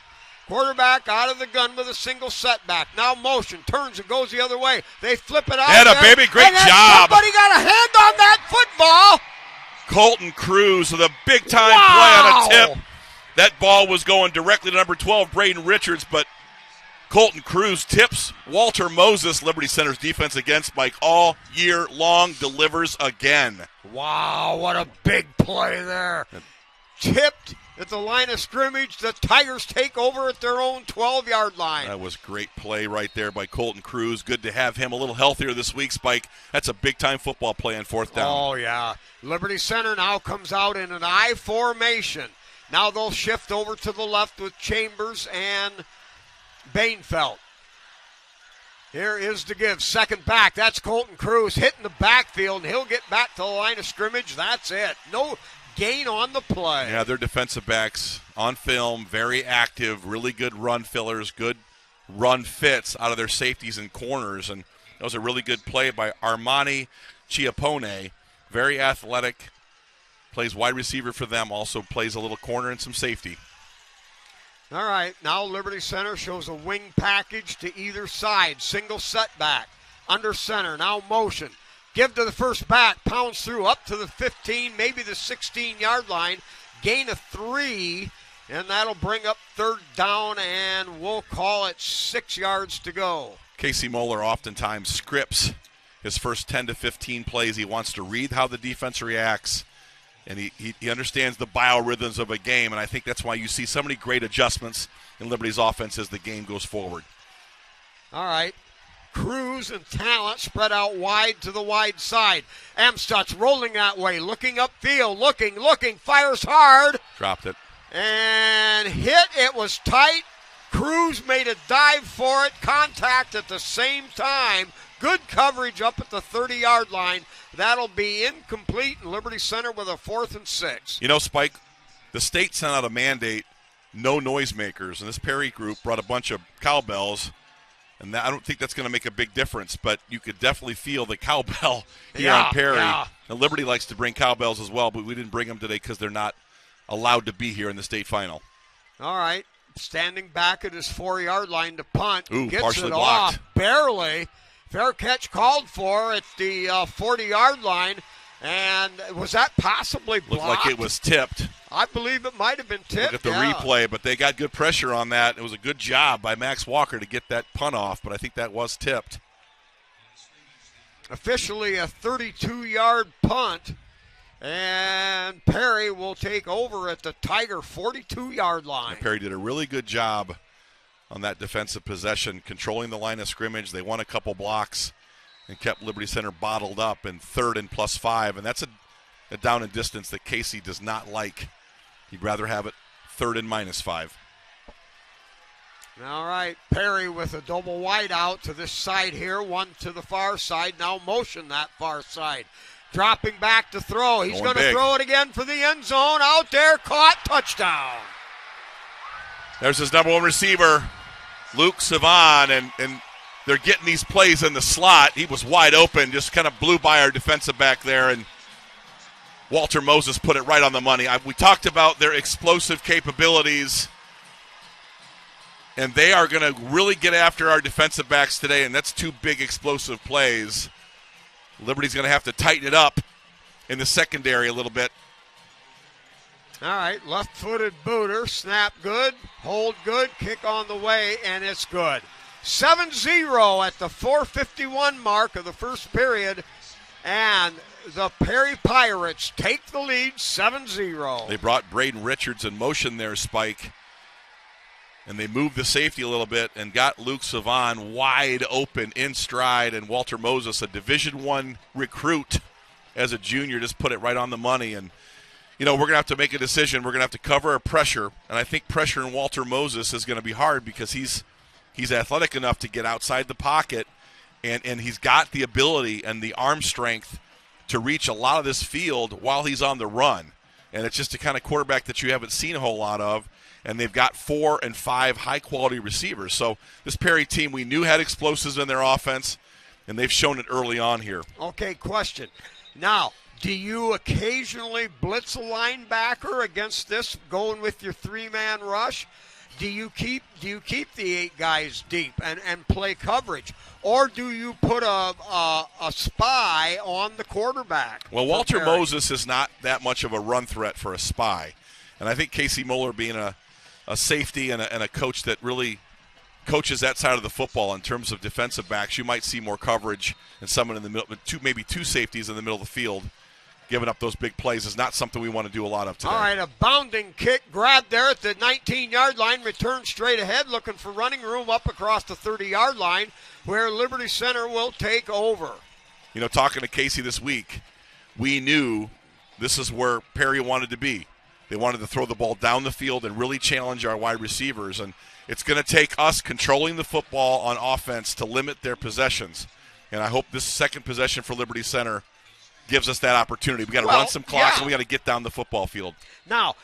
Quarterback out of the gun with a single setback. Now motion, turns and goes the other way. They flip it out. And baby, great job. Somebody got a hand on that football. Colton Cruz with a big-time play on a tip. That ball was going directly to number 12, Braden Richards, but Colton Cruz tips Walter Moses, Liberty Center's defense against Mike all year long, delivers again. Wow, what a big play there. Tipped at the line of scrimmage. The Tigers take over at their own 12-yard line. That was great play right there by Colton Cruz. Good to have him a little healthier this week, Spike. That's a big-time football play on 4th down. Oh, yeah. Liberty Center now comes out in an I formation. Now they'll shift over to the left with Chambers and Bainfeld. Here is the give. Second back. That's Colton Cruz hitting the backfield, and he'll get back to the line of scrimmage. That's it. No gain on the play. Yeah, their defensive backs on film, very active, really good run fillers, good run fits out of their safeties and corners. And that was a really good play by Armani Chiappone. Very athletic, plays wide receiver for them, also plays a little corner and some safety. All right, now Liberty Center shows a wing package to either side. Single setback. Under center, now motion. Give to the first back, pounds through up to the 15, maybe the 16-yard line. Gain of 3, and that'll bring up 3rd down, and we'll call it 6 yards to go. Casey Moeller oftentimes scripts his first 10 to 15 plays. He wants to read how the defense reacts, and he understands the biorhythms of a game, and I think that's why you see so many great adjustments in Liberty's offense as the game goes forward. All right. Cruz and Talent spread out wide to the wide side. Amstutz rolling that way, looking upfield, looking, fires hard. Dropped it. And hit. It was tight. Cruz made a dive for it. Contact at the same time. Good coverage up at the 30-yard line. That'll be incomplete, and Liberty Center with a 4th and 6. Spike, the state sent out a mandate, no noisemakers, and this Perry group brought a bunch of cowbells, and I don't think that's going to make a big difference, but you could definitely feel the cowbell here on Perry. Yeah. And Liberty likes to bring cowbells as well, but we didn't bring them today because they're not allowed to be here in the state final. All right, standing back at his 4-yard line to punt. Ooh, Gets partially it blocked. off, barely. Fair catch called for at the 40-yard line. And was that possibly blocked? Looked like it was tipped. I believe it might have been tipped. Look at the replay, but they got good pressure on that. It was a good job by Max Walker to get that punt off, but I think that was tipped. Officially a 32-yard punt, and Perry will take over at the Tiger 42-yard line. And Perry did a really good job on that defensive possession, controlling the line of scrimmage. They won a couple blocks and kept Liberty Center bottled up in 3rd and +5, and that's a down and distance that Casey does not like. He'd rather have it 3rd and -5. All right, Perry with a double wide out to this side here, one to the far side. Now motion that far side. Dropping back to throw. He's going to throw it again for the end zone. Out there, caught, touchdown. There's his number 1 receiver, Luke Savon, and they're getting these plays in the slot. He was wide open, just kind of blew by our defensive back there, and Walter Moses put it right on the money. We talked about their explosive capabilities, and they are going to really get after our defensive backs today, and that's 2 big explosive plays. Liberty's going to have to tighten it up in the secondary a little bit. All right, left-footed booter, snap good, hold good, kick on the way, and it's good. 7-0 at the 4:51 mark of the first period, and the Perry Pirates take the lead 7-0. They brought Braden Richards in motion there, Spike, and they moved the safety a little bit and got Luke Savon wide open in stride, and Walter Moses, a Division I recruit as a junior, just put it right on the money. And, we're going to have to make a decision. We're going to have to cover our pressure, and I think pressure in Walter Moses is going to be hard because he's athletic enough to get outside the pocket, and he's got the ability and the arm strength to reach a lot of this field while he's on the run. And it's just a kind of quarterback that you haven't seen a whole lot of. And they've got 4 and 5 high-quality receivers. So this Perry team we knew had explosives in their offense, and they've shown it early on here. Okay, question. Now, do you occasionally blitz a linebacker against this, going with your 3-man rush? Do you keep the 8 guys deep and play coverage? Or do you put a spy on the quarterback? Well, Walter Moses is not that much of a run threat for a spy. And I think Casey Moeller, being a safety and a coach that really coaches that side of the football in terms of defensive backs, you might see more coverage and someone in the middle, maybe 2 safeties in the middle of the field. Giving up those big plays is not something we want to do a lot of today. All right, a bounding kick, grabbed there at the 19-yard line, returned straight ahead, looking for running room up across the 30-yard line, where Liberty Center will take over. Talking to Casey this week, we knew this is where Perry wanted to be. They wanted to throw the ball down the field and really challenge our wide receivers. And it's going to take us controlling the football on offense to limit their possessions. And I hope this second possession for Liberty Center gives us that opportunity. We got to run some clock, and we got to get down the football field. Now,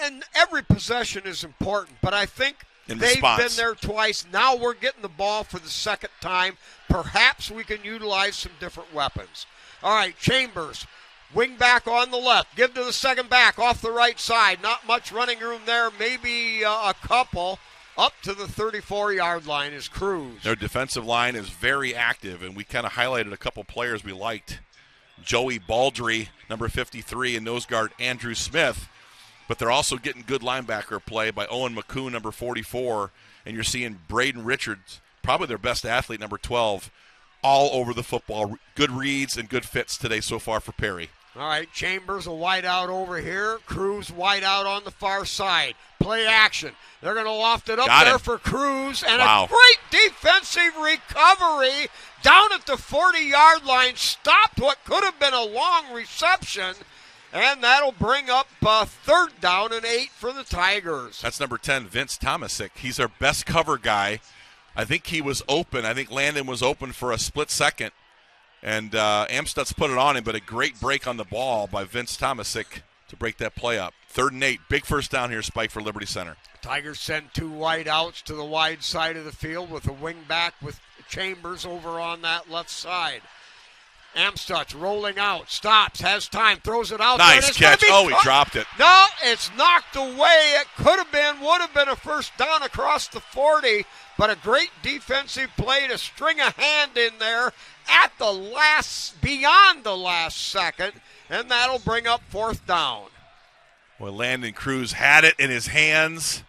and every possession is important, but I think they've been there twice. Now we're getting the ball for the second time. Perhaps we can utilize some different weapons. All right, Chambers. Wing back on the left. Give to the second back off the right side. Not much running room there. Maybe a couple. Up to the 34-yard line is Cruz. Their defensive line is very active, and we kind of highlighted a couple players we liked. Joey Baldry, number 53, and nose guard Andrew Smith. But they're also getting good linebacker play by Owen McCoon, number 44. And you're seeing Braden Richards, probably their best athlete, number 12, all over the football. Good reads and good fits today so far for Perry. All right, Chambers a wide out over here. Cruz wide out on the far side. Play action. They're going to loft it up there for Cruz. And a great defensive recovery down at the 40-yard line. Stopped what could have been a long reception. And that'll bring up 3rd down and 8 for the Tigers. That's number 10, Vince Tomasic. He's our best cover guy. I think he was open. I think Landon was open for a split second. And Amstutz put it on him, but a great break on the ball by Vince Tomasic to break that play up. 3rd and 8. Big first down here, Spike, for Liberty Center. Tigers send 2 wide outs to the wide side of the field with a wing back with Chambers over on that left side. Amstutz rolling out, stops, has time, throws it out. Nice catch. Oh, he dropped it. No, it's knocked away. It would have been a first down across the 40, but a great defensive play to string a hand in there at beyond the last second, and that'll bring up 4th down. Well, Landon Cruz had it in his hands.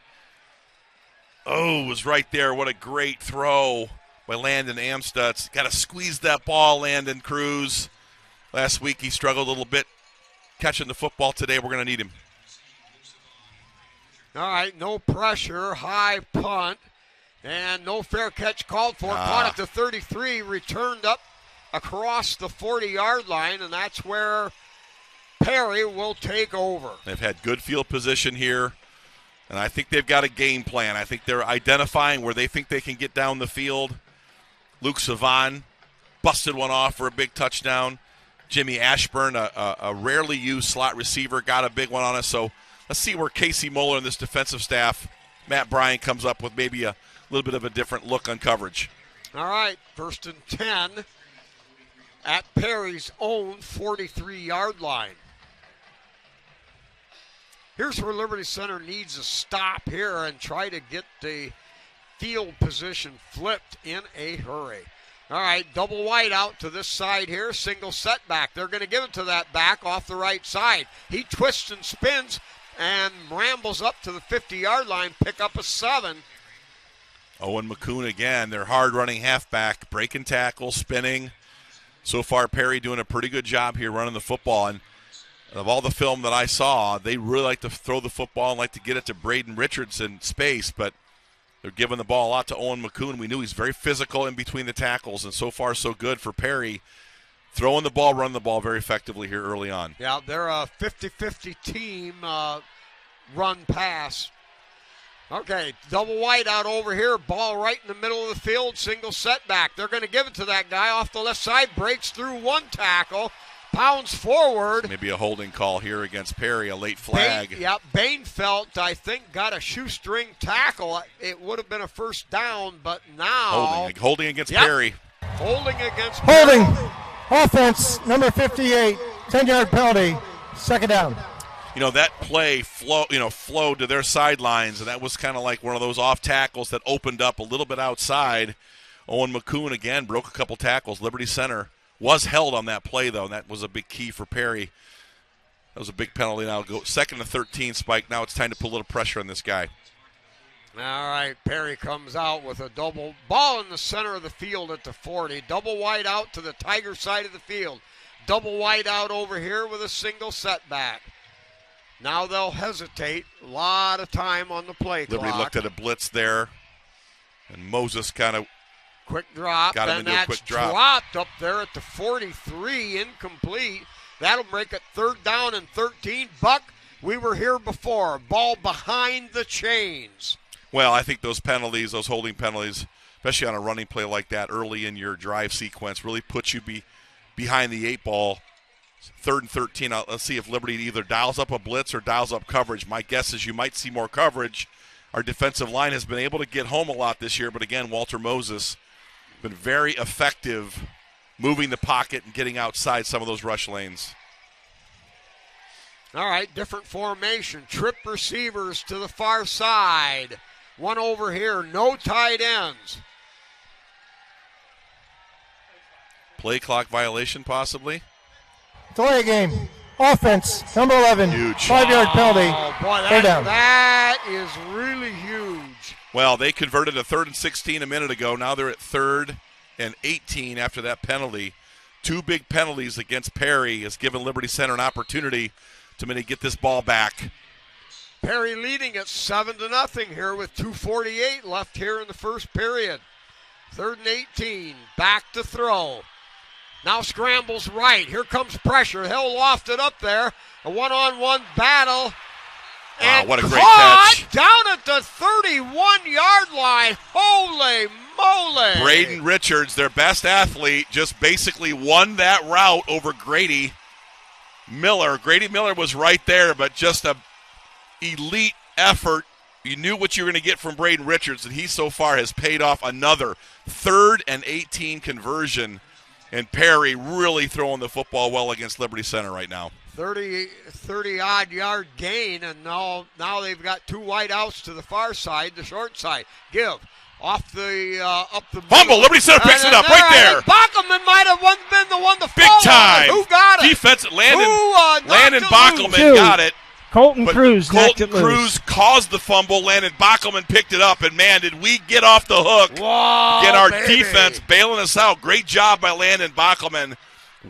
Oh, it was right there. What a great throw by Landon Amstutz. Got to squeeze that ball, Landon Cruz. Last week he struggled a little bit catching the football. Today we're going to need him. All right, no pressure, high punt. And no fair catch called for. Caught at the 33, returned up across the 40-yard line, and that's where Perry will take over. They've had good field position here, and I think they've got a game plan. I think they're identifying where they think they can get down the field. Luke Savon busted one off for a big touchdown. Jimmy Ashburn, a rarely used slot receiver, got a big one on us. So let's see where Casey Moeller and this defensive staff, Matt Bryan, comes up with maybe a little bit of a different look on coverage. All right, 1st and 10 at Perry's own 43-yard line. Here's where Liberty Center needs a stop here and try to get the field position flipped in a hurry. All right, double wide out to this side here, single setback. They're going to give it to that back off the right side. He twists and spins and rambles up to the 50-yard line, pick up a 7. Owen McCoon again, their hard-running halfback, breaking tackles, spinning. So far, Perry doing a pretty good job here running the football. And of all the film that I saw, they really like to throw the football and like to get it to Braden Richards in space, but they're giving the ball a lot to Owen McCoon. We knew he's very physical in between the tackles, and so far so good for Perry. Throwing the ball, running the ball very effectively here early on. Yeah, they're a 50-50 team run-pass. Okay, double wide out over here, ball right in the middle of the field, single setback. They're going to give it to that guy off the left side, breaks through one tackle, pounds forward. Maybe a holding call here against Perry, a late flag. Bainfeld, I think, got a shoestring tackle. It would have been a first down, but now. Holding against Perry. Holding against Holding. Perry. Offense, number 58, 10-yard penalty, 2nd down. You know, that play flowed to their sidelines, and that was kind of like one of those off tackles that opened up a little bit outside. Owen McCoon, again, broke a couple tackles. Liberty Center was held on that play, though, and that was a big key for Perry. That was a big penalty. Now go 2nd and 13, Spike. Now it's time to put a little pressure on this guy. All right, Perry comes out with a double ball in the center of the field at the 40. Double wide out to the Tiger side of the field. Double wide out over here with a single setback. Now they'll hesitate. A lot of time on the play clock. Liberty looked at a blitz there, and Moses kind of quick drop, got him and into that's a quick drop. Dropped up there at the 43, incomplete. That'll make it 3rd down and 13. Buck, we were here before. Ball behind the chains. Well, I think those penalties, those holding penalties, especially on a running play like that early in your drive sequence, really puts you behind the 8 ball. 3rd and 13. Let's see if Liberty either dials up a blitz or dials up coverage. My guess is you might see more coverage. Our defensive line has been able to get home a lot this year, but again, Walter Moses been very effective moving the pocket and getting outside some of those rush lanes. All right, different formation. Trip receivers to the far side. One over here, no tight ends. Play clock violation possibly. Delay game. Offense, number 11. Huge. 5-yard penalty. Oh, boy, 3rd down. that is really huge. Well, they converted a 3rd and 16 a minute ago. Now they're at 3rd and 18 after that penalty. 2 big penalties against Perry has given Liberty Center an opportunity to maybe get this ball back. Perry leading at 7-0 here with 2:48 left here in the first period. 3rd and 18, back to throw. Now scrambles right. Here comes pressure. He'll loft it up there. A one-on-one battle. And what a great caught catch. Down at the 31-yard line. Holy moly. Braden Richards, their best athlete, just basically won that route over Grady Miller. Grady Miller was right there, but just a elite effort. You knew what you were going to get from Braden Richards, and he so far has paid off another 3rd and 18 conversion. And Perry really throwing the football well against Liberty Center right now. 30-odd yard gain, and now they've got 2 wide outs to the far side, the short side. Give. Off the up the fumble. Liberty Center picks it up right there. Bockelman might have been the one to Big fall time. on. Who got it? Defense. Landon knocked it Bockelman loose? got it. Colton But Cruz knocked Colton it loose. Cruz caused the fumble. Landon Bockelman picked it up, and man, did we get off the hook. Whoa, Get our baby. defense bailing us out. Great job by Landon Bockelman.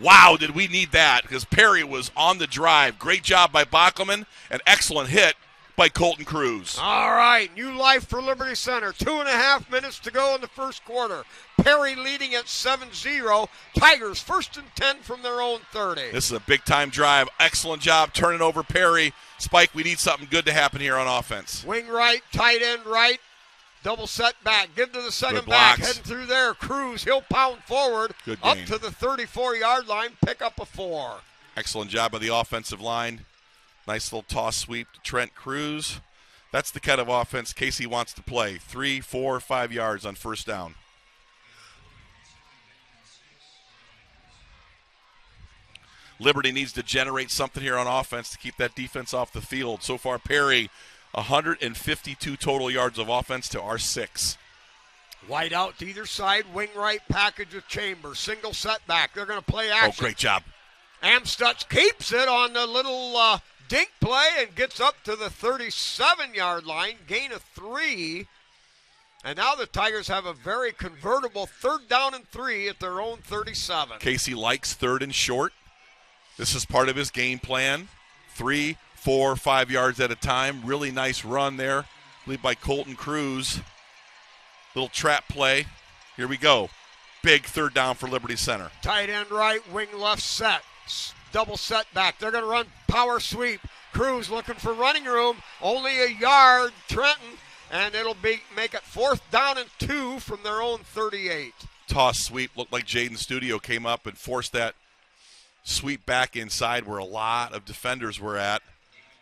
Wow, did we need that, because Perry was on the drive. Great job by Bockelman. An excellent hit by Colton Cruz. All right, new life for Liberty Center. 2.5 minutes to go in the first quarter. Perry leading at 7-0. Tigers first and 10 from their own 30. This is a big-time drive. Excellent job turning over Perry. Spike, we need something good to happen here on offense. Wing right, tight end right. Double set back. Give to the second back. Heading through there. Cruz, he'll pound forward. Good up gain. to the 34-yard line. Pick up a 4. Excellent job by the offensive line. Nice little toss sweep to Trent Cruz. That's the kind of offense Casey wants to play. 3, 4, 5 yards on first down. Liberty needs to generate something here on offense to keep that defense off the field. So far, Perry, 152 total yards of offense to our 6. Wide out to either side. Wing right package with Chambers. Single setback. They're going to play action. Oh, great job. Amstutz keeps it on the little dink play and gets up to the 37-yard line. Gain of 3. And now the Tigers have a very convertible 3rd down and 3 at their own 37. Casey likes 3rd and short. This is part of his game plan. 3, 4, 5 yards at a time. Really nice run there. Lead by Colton Cruz. Little trap play. Here we go. Big 3rd down for Liberty Center. Tight end right, wing left set. Double setback. They're going to run power sweep. Cruz looking for running room. Only a yard, Trenton. And it'll make it 4th down and 2 from their own 38. Toss sweep. Looked like Jaden Studio came up and forced that sweep back inside where a lot of defenders were at.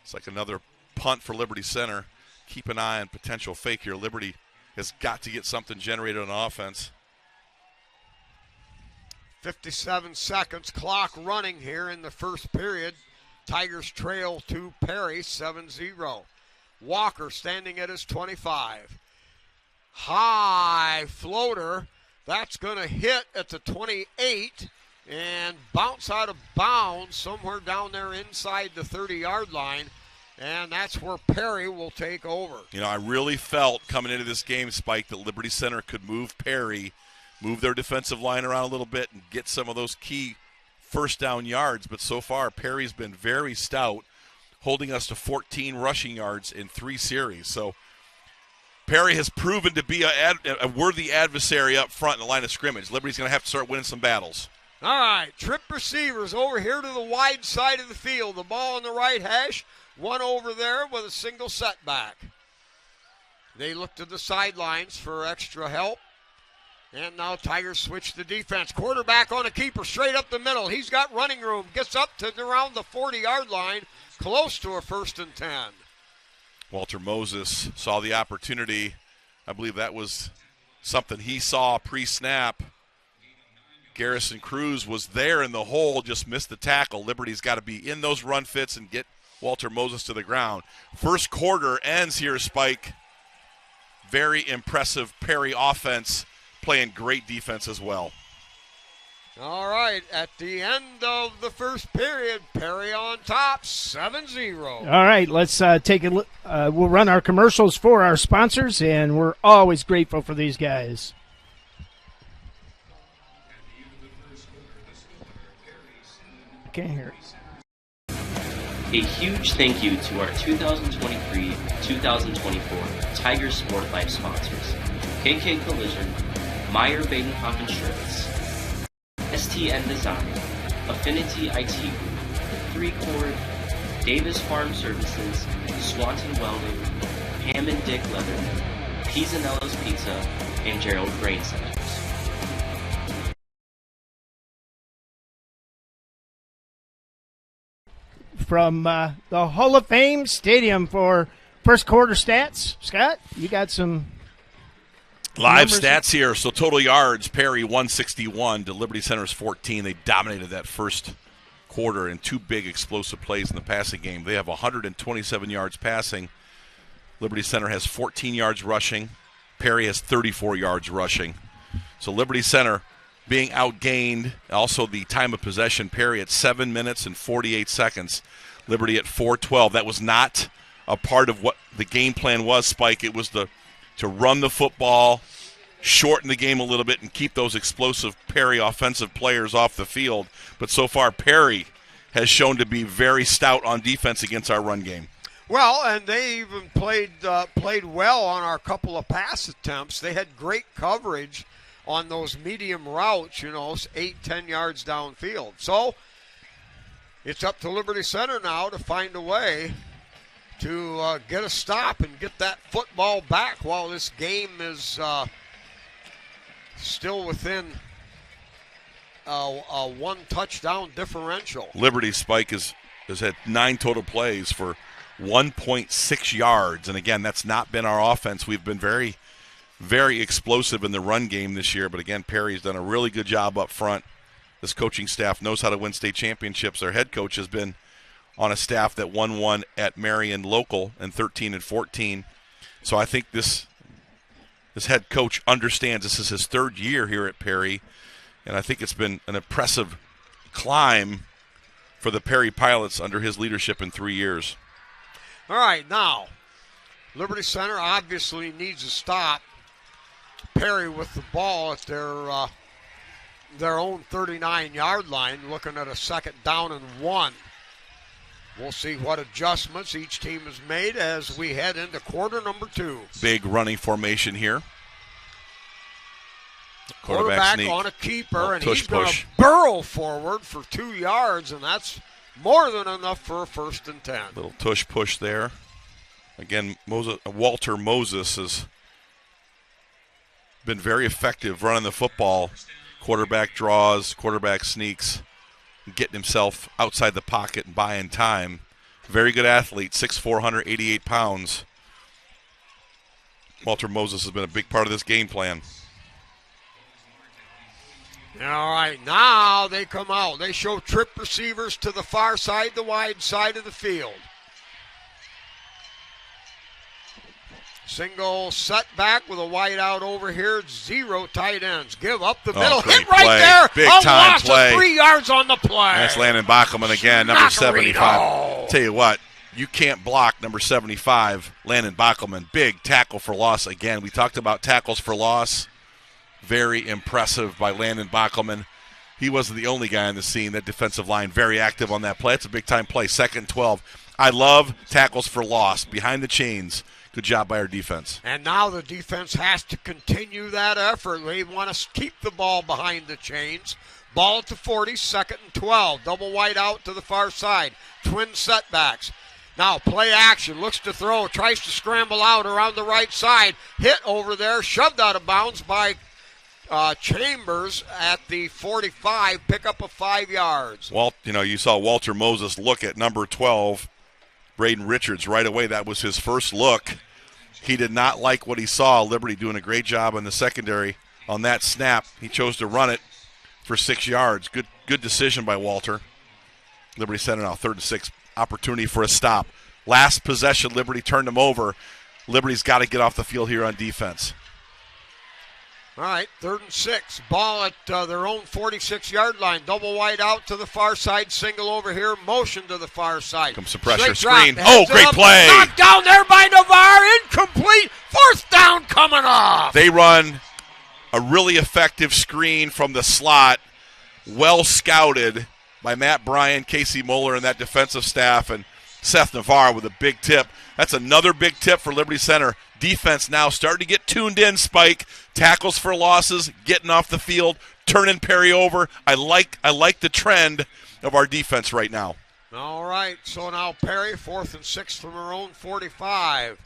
It's like another punt for Liberty Center. Keep an eye on potential fake here. Liberty has got to get something generated on offense. 57 seconds, clock running here in the first period. Tigers trail to Perry, 7-0. Walker standing at his 25. High floater. That's going to hit at the 28 and bounce out of bounds somewhere down there inside the 30-yard line. And that's where Perry will take over. You know, I really felt coming into this game, Spike, that Liberty Center could move Perry, move their defensive line around a little bit, and get some of those key first down yards. But so far, Perry's been very stout, holding us to 14 rushing yards in 3 series. So Perry has proven to be a worthy adversary up front in the line of scrimmage. Liberty's going to have to start winning some battles. All right, trip receivers over here to the wide side of the field. The ball on the right hash, one over there with a single setback. They look to the sidelines for extra help. And now Tigers switch the defense. Quarterback on a keeper, straight up the middle. He's got running room. Gets up to around the 40-yard line, close to a 1st and 10. Walter Moses saw the opportunity. I believe that was something he saw pre-snap. Garrison Cruz was there in the hole, just missed the tackle. Liberty's got to be in those run fits and get Walter Moses to the ground. First quarter ends here, Spike. Very impressive Perry offense, playing great defense as well. All right, at the end of the first period, Perry on top, 7-0. All right, let's take a look. We'll run our commercials for our sponsors, and we're always grateful for these guys. Can't hear it. A huge thank you to our 2023-2024 Tigers Sport Life sponsors: KK Collision, Meyer Badenhoff Insurance, STN Design, Affinity IT Group, 3Chord, Davis Farm Services, Swanton Welding, Ham and Dick Leatherman, Pisanello's Pizza, and Gerald Grain Centers. From the Hall of Fame Stadium for first quarter stats. Scott, you got some live numbers? Stats here. So total yards, Perry 161 to Liberty Center's 14. They dominated that first quarter in 2 big explosive plays in the passing game. They have 127 yards passing. Liberty Center has 14 yards rushing. Perry has 34 yards rushing. So Liberty Center being outgained. Also the time of possession, Perry at 7 minutes and 48 seconds. Liberty at 4:12. That was not a part of what the game plan was, Spike. It was to run the football, shorten the game a little bit, and keep those explosive Perry offensive players off the field. But so far, Perry has shown to be very stout on defense against our run game. Well, and they even played well on our couple of pass attempts. They had great coverage on those medium routes, 8-10 yards downfield. So it's up to Liberty Center now to find a way to get a stop and get that football back while this game is still within a one touchdown differential. Liberty Spike has had 9 total plays for 1.6 yards. And again, that's not been our offense. We've been very, very explosive in the run game this year. But again, Perry's done a really good job up front. This coaching staff knows how to win state championships. Their head coach has been on a staff that won one at Marion Local in 13 and 14. So I think this head coach understands this is his 3rd year here at Perry. And I think it's been an impressive climb for the Perry Pilots under his leadership in 3 years. All right, now, Liberty Center obviously needs to stop Perry with the ball at their own 39-yard line, looking at a 2nd down and 1. We'll see what adjustments each team has made as we head into quarter number 2. Big running formation here. Quarterback sneak on a keeper, and tush he's going to push. burrow forward for 2 yards, and that's more than enough for a 1st and 10. Little tush push there. Again, Walter Moses has been very effective running the football. Quarterback draws, quarterback sneaks, getting himself outside the pocket and buying time. Very good athlete, 6'4", 188 pounds. Walter Moses has been a big part of this game plan. All right, now they come out. They show trip receivers to the far side, the wide side of the field. Single setback with a wide out over here. 0 tight ends. Give up the middle. Hit right play. there. Big a time loss play. of 3 yards on the play. That's Landon Bachman again, number 75. Tell you what, you can't block number 75, Landon Bachman. Big tackle for loss again. We talked about tackles for loss. Very impressive by Landon Bachman. He wasn't the only guy on the scene. That defensive line very active on that play. It's a big-time play, 2nd and 12. I love tackles for loss, behind the chains. Good job by our defense. And now the defense has to continue that effort. They want to keep the ball behind the chains. Ball at the 40, 2nd and 12. Double wide out to the far side. Twin setbacks. Now play action. Looks to throw. Tries to scramble out around the right side. Hit over there. Shoved out of bounds by Chambers at the 45, pick up of 5 yards. You saw Walter Moses look at number 12, Braden Richards, right away. That was his first look. He did not like what he saw. Liberty doing a great job in the secondary on that snap. He chose to run it for 6 yards. Good decision by Walter. Liberty Center now 3rd and 6. Opportunity for a stop. Last possession, Liberty turned him over. Liberty's got to get off the field here on defense. All right, 3rd and 6. Ball at their own 46-yard line. Double wide out to the far side. Single over here. Motion to the far side. Comes some pressure. Straight Screen. Drop. Great play. Knocked down there by Navarre. Incomplete. 4th down coming off. They run a really effective screen from the slot. Well scouted by Matt Bryan, Casey Moeller, and that defensive staff. And Seth Navarre with a big tip. That's another big tip for Liberty Center. Defense now starting to get tuned in, Spike. Tackles for losses, getting off the field, turning Perry over. I like the trend of our defense right now. All right, so now Perry, 4th and 6 from their own 45.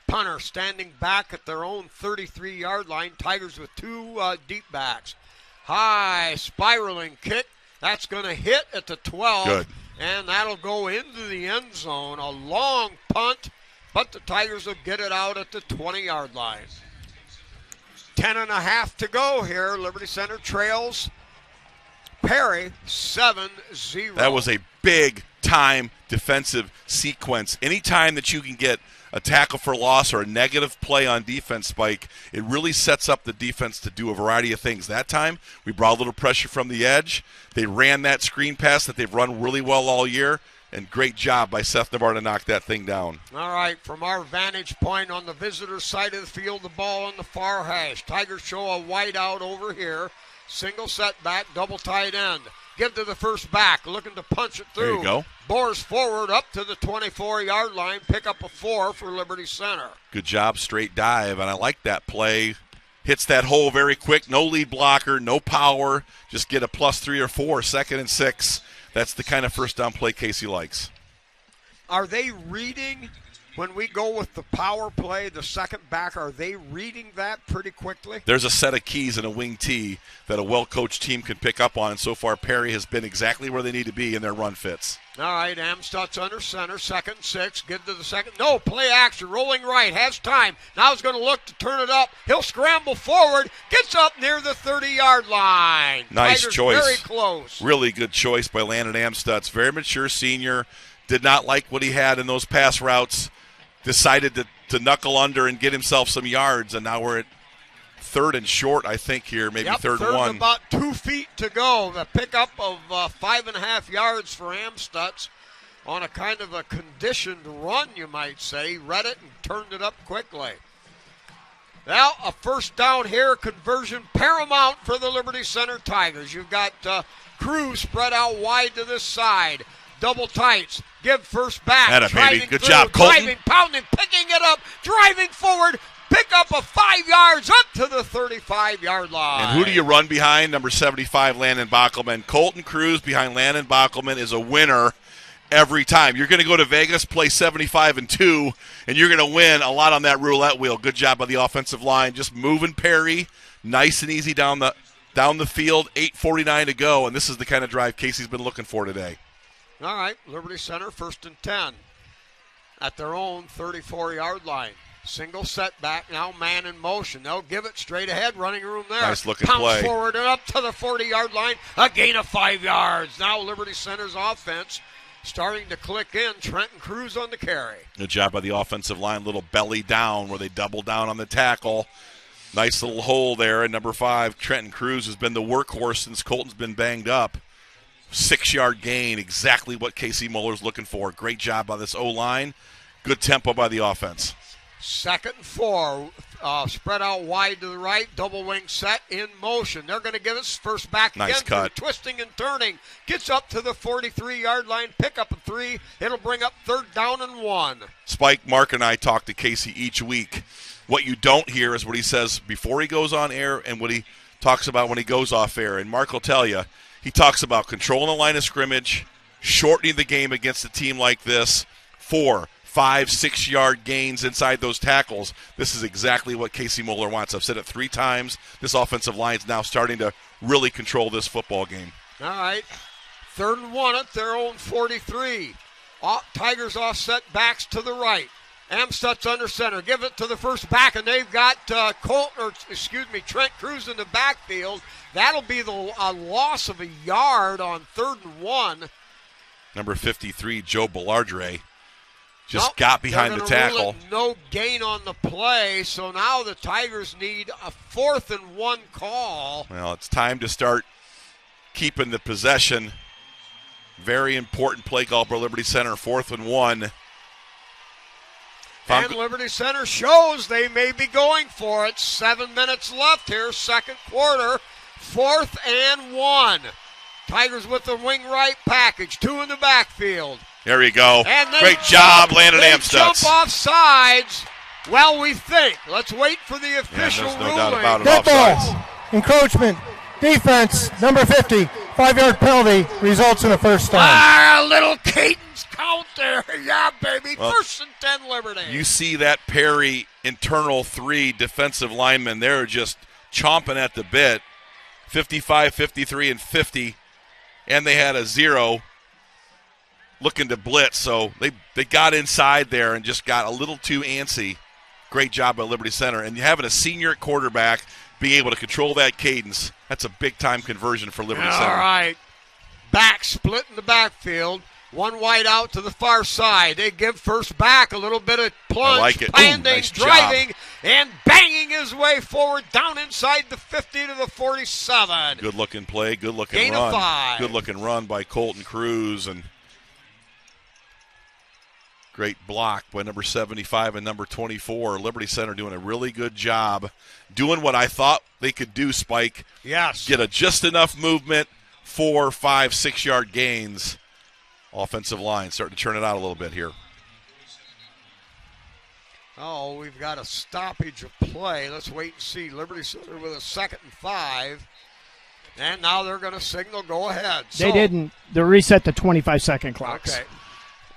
Punter standing back at their own 33-yard line. Tigers with 2 deep backs. High spiraling kick. That's going to hit at the 12. Good. And that'll go into the end zone. A long punt, but the Tigers will get it out at the 20-yard line. 10.5 to go here. Liberty Center trails Perry 7-0. That was a big-time defensive sequence. Anytime that you can get a tackle for loss or a negative play on defense, Spike, it really sets up the defense to do a variety of things. That time, we brought a little pressure from the edge. They ran that screen pass that they've run really well all year, and great job by Seth Navarre to knock that thing down. All right, from our vantage point on the visitor side of the field, the ball on the far hash. Tigers show a wide out over here. Single setback, double tight end. Give to the first back, looking to punch it through. There you go. Bores forward up to the 24-yard line. Pick up a 4 for Liberty Center. Good job, straight dive, and I like that play. Hits that hole very quick. No lead blocker, no power. Just get a +3 or 4, 2nd and 6. That's the kind of first down play Casey likes. Are they reading when we go with the power play, the second back? Are they reading that pretty quickly? There's a set of keys in a wing tee that a well-coached team can pick up on. And so far, Perry has been exactly where they need to be in their run fits. All right, Amstutz under center, 2nd and 6. Give to the second. No, play action, rolling right, has time. Now he's going to look to turn it up. He'll scramble forward, gets up near the 30-yard line. Nice Tigers choice. Very close. Really good choice by Landon Amstutz. Very mature senior. Did not like what he had in those pass routes. Decided to knuckle under and get himself some yards, and now we're at 3rd and short, I think, here, maybe third and 1. About 2 feet to go. The pickup of 5.5 yards for Amstutz on a kind of a conditioned run, you might say. He read it and turned it up quickly. Now, a first down here, conversion paramount for the Liberty Center Tigers. You've got Cruz spread out wide to this side. Double tights. Give first back. Atta, baby. Driving Good through, job, Colton. Driving, pounding, picking it up, driving forward. Pick up a 5 yards up to the 35-yard line. And who do you run behind? Number 75, Landon Bockelman. Colton Cruz behind Landon Bockelman is a winner every time. You're going to go to Vegas, play 75-2, and you're going to win a lot on that roulette wheel. Good job by the offensive line. Just moving Perry nice and easy down the field. 8:49 to go, and this is the kind of drive Casey's been looking for today. All right, Liberty Center, 1st and 10 at their own 34-yard line. Single setback, now man in motion. They'll give it straight ahead, running room there. Nice looking Pounce play. Forward and up to the 40-yard line, a gain of 5 yards. Now Liberty Center's offense starting to click in. Trenton Cruz on the carry. Good job by the offensive line, little belly down where they double down on the tackle. Nice little hole there. And number 5, Trenton Cruz has been the workhorse since Colton's been banged up. 6-yard gain, exactly what Casey Muller's looking for. Great job by this O-line. Good tempo by the offense. 2nd and 4, spread out wide to the right, double wing set in motion. They're going to give us first back nice again. Cut. Twisting and turning. Gets up to the 43-yard line, pick up a 3. It'll bring up 3rd down and 1. Spike, Mark, and I talk to Casey each week. What you don't hear is what he says before he goes on air and what he talks about when he goes off air. And Mark will tell you, he talks about controlling the line of scrimmage, shortening the game against a team like this, 4, 5, 6-yard gains inside those tackles. This is exactly what Casey Muller wants. I've said it 3 times. This offensive line is now starting to really control this football game. All right, 3rd and 1 at their own 43. Tigers offset backs to the right. Amstutz under center. Give it to the first back, and they've got Trent Cruz in the backfield. That'll be a loss of a yard on 3rd and 1. Number 53, Joe Bellardre, got behind the tackle. No gain on the play, so now the Tigers need a 4th and 1 call. Well, it's time to start keeping the possession. Very important play call for Liberty Center, 4th and 1. And Liberty Center shows they may be going for it. 7 minutes left here, 2nd quarter, 4th and 1. Tigers with the wing right package, 2 in the backfield. There you go. And great job, Landon Amstutz. Jump off sides. Well, we think. Let's wait for the official there's no ruling. doubt about it. Dead Offsides. ball, encroachment, defense, number 50, 5-yard penalty, results in a first down. A little Caden's count there. Yeah, baby. Well, 1st and 10 Liberty. You see that Perry internal 3 defensive linemen. They're just chomping at the bit. 55, 53, and 50. And they had a 0 looking to blitz. So they got inside there and just got a little too antsy. Great job by Liberty Center. And having a senior at quarterback being able to control that cadence, that's a big-time conversion for Liberty Center. All right. Back split in the backfield. 1 wide out to the far side. They give first back a little bit of plunge, I like it. landing, Nice driving, job. and banging his way forward down inside the 50 to the 47. Good-looking play, good-looking Gain run. of 5. Good-looking run by Colton Cruz. And great block by number 75 and number 24. Liberty Center doing a really good job doing what I thought they could do, Spike. Yes. Get just enough movement, 4, 5, 6-yard gains. Offensive line starting to turn it out a little bit here. Oh, we've got a stoppage of play. Let's wait and see. Liberty Center with a 2nd and 5. And now they're going to signal go ahead. They didn't. They reset the 25-second clocks. Okay.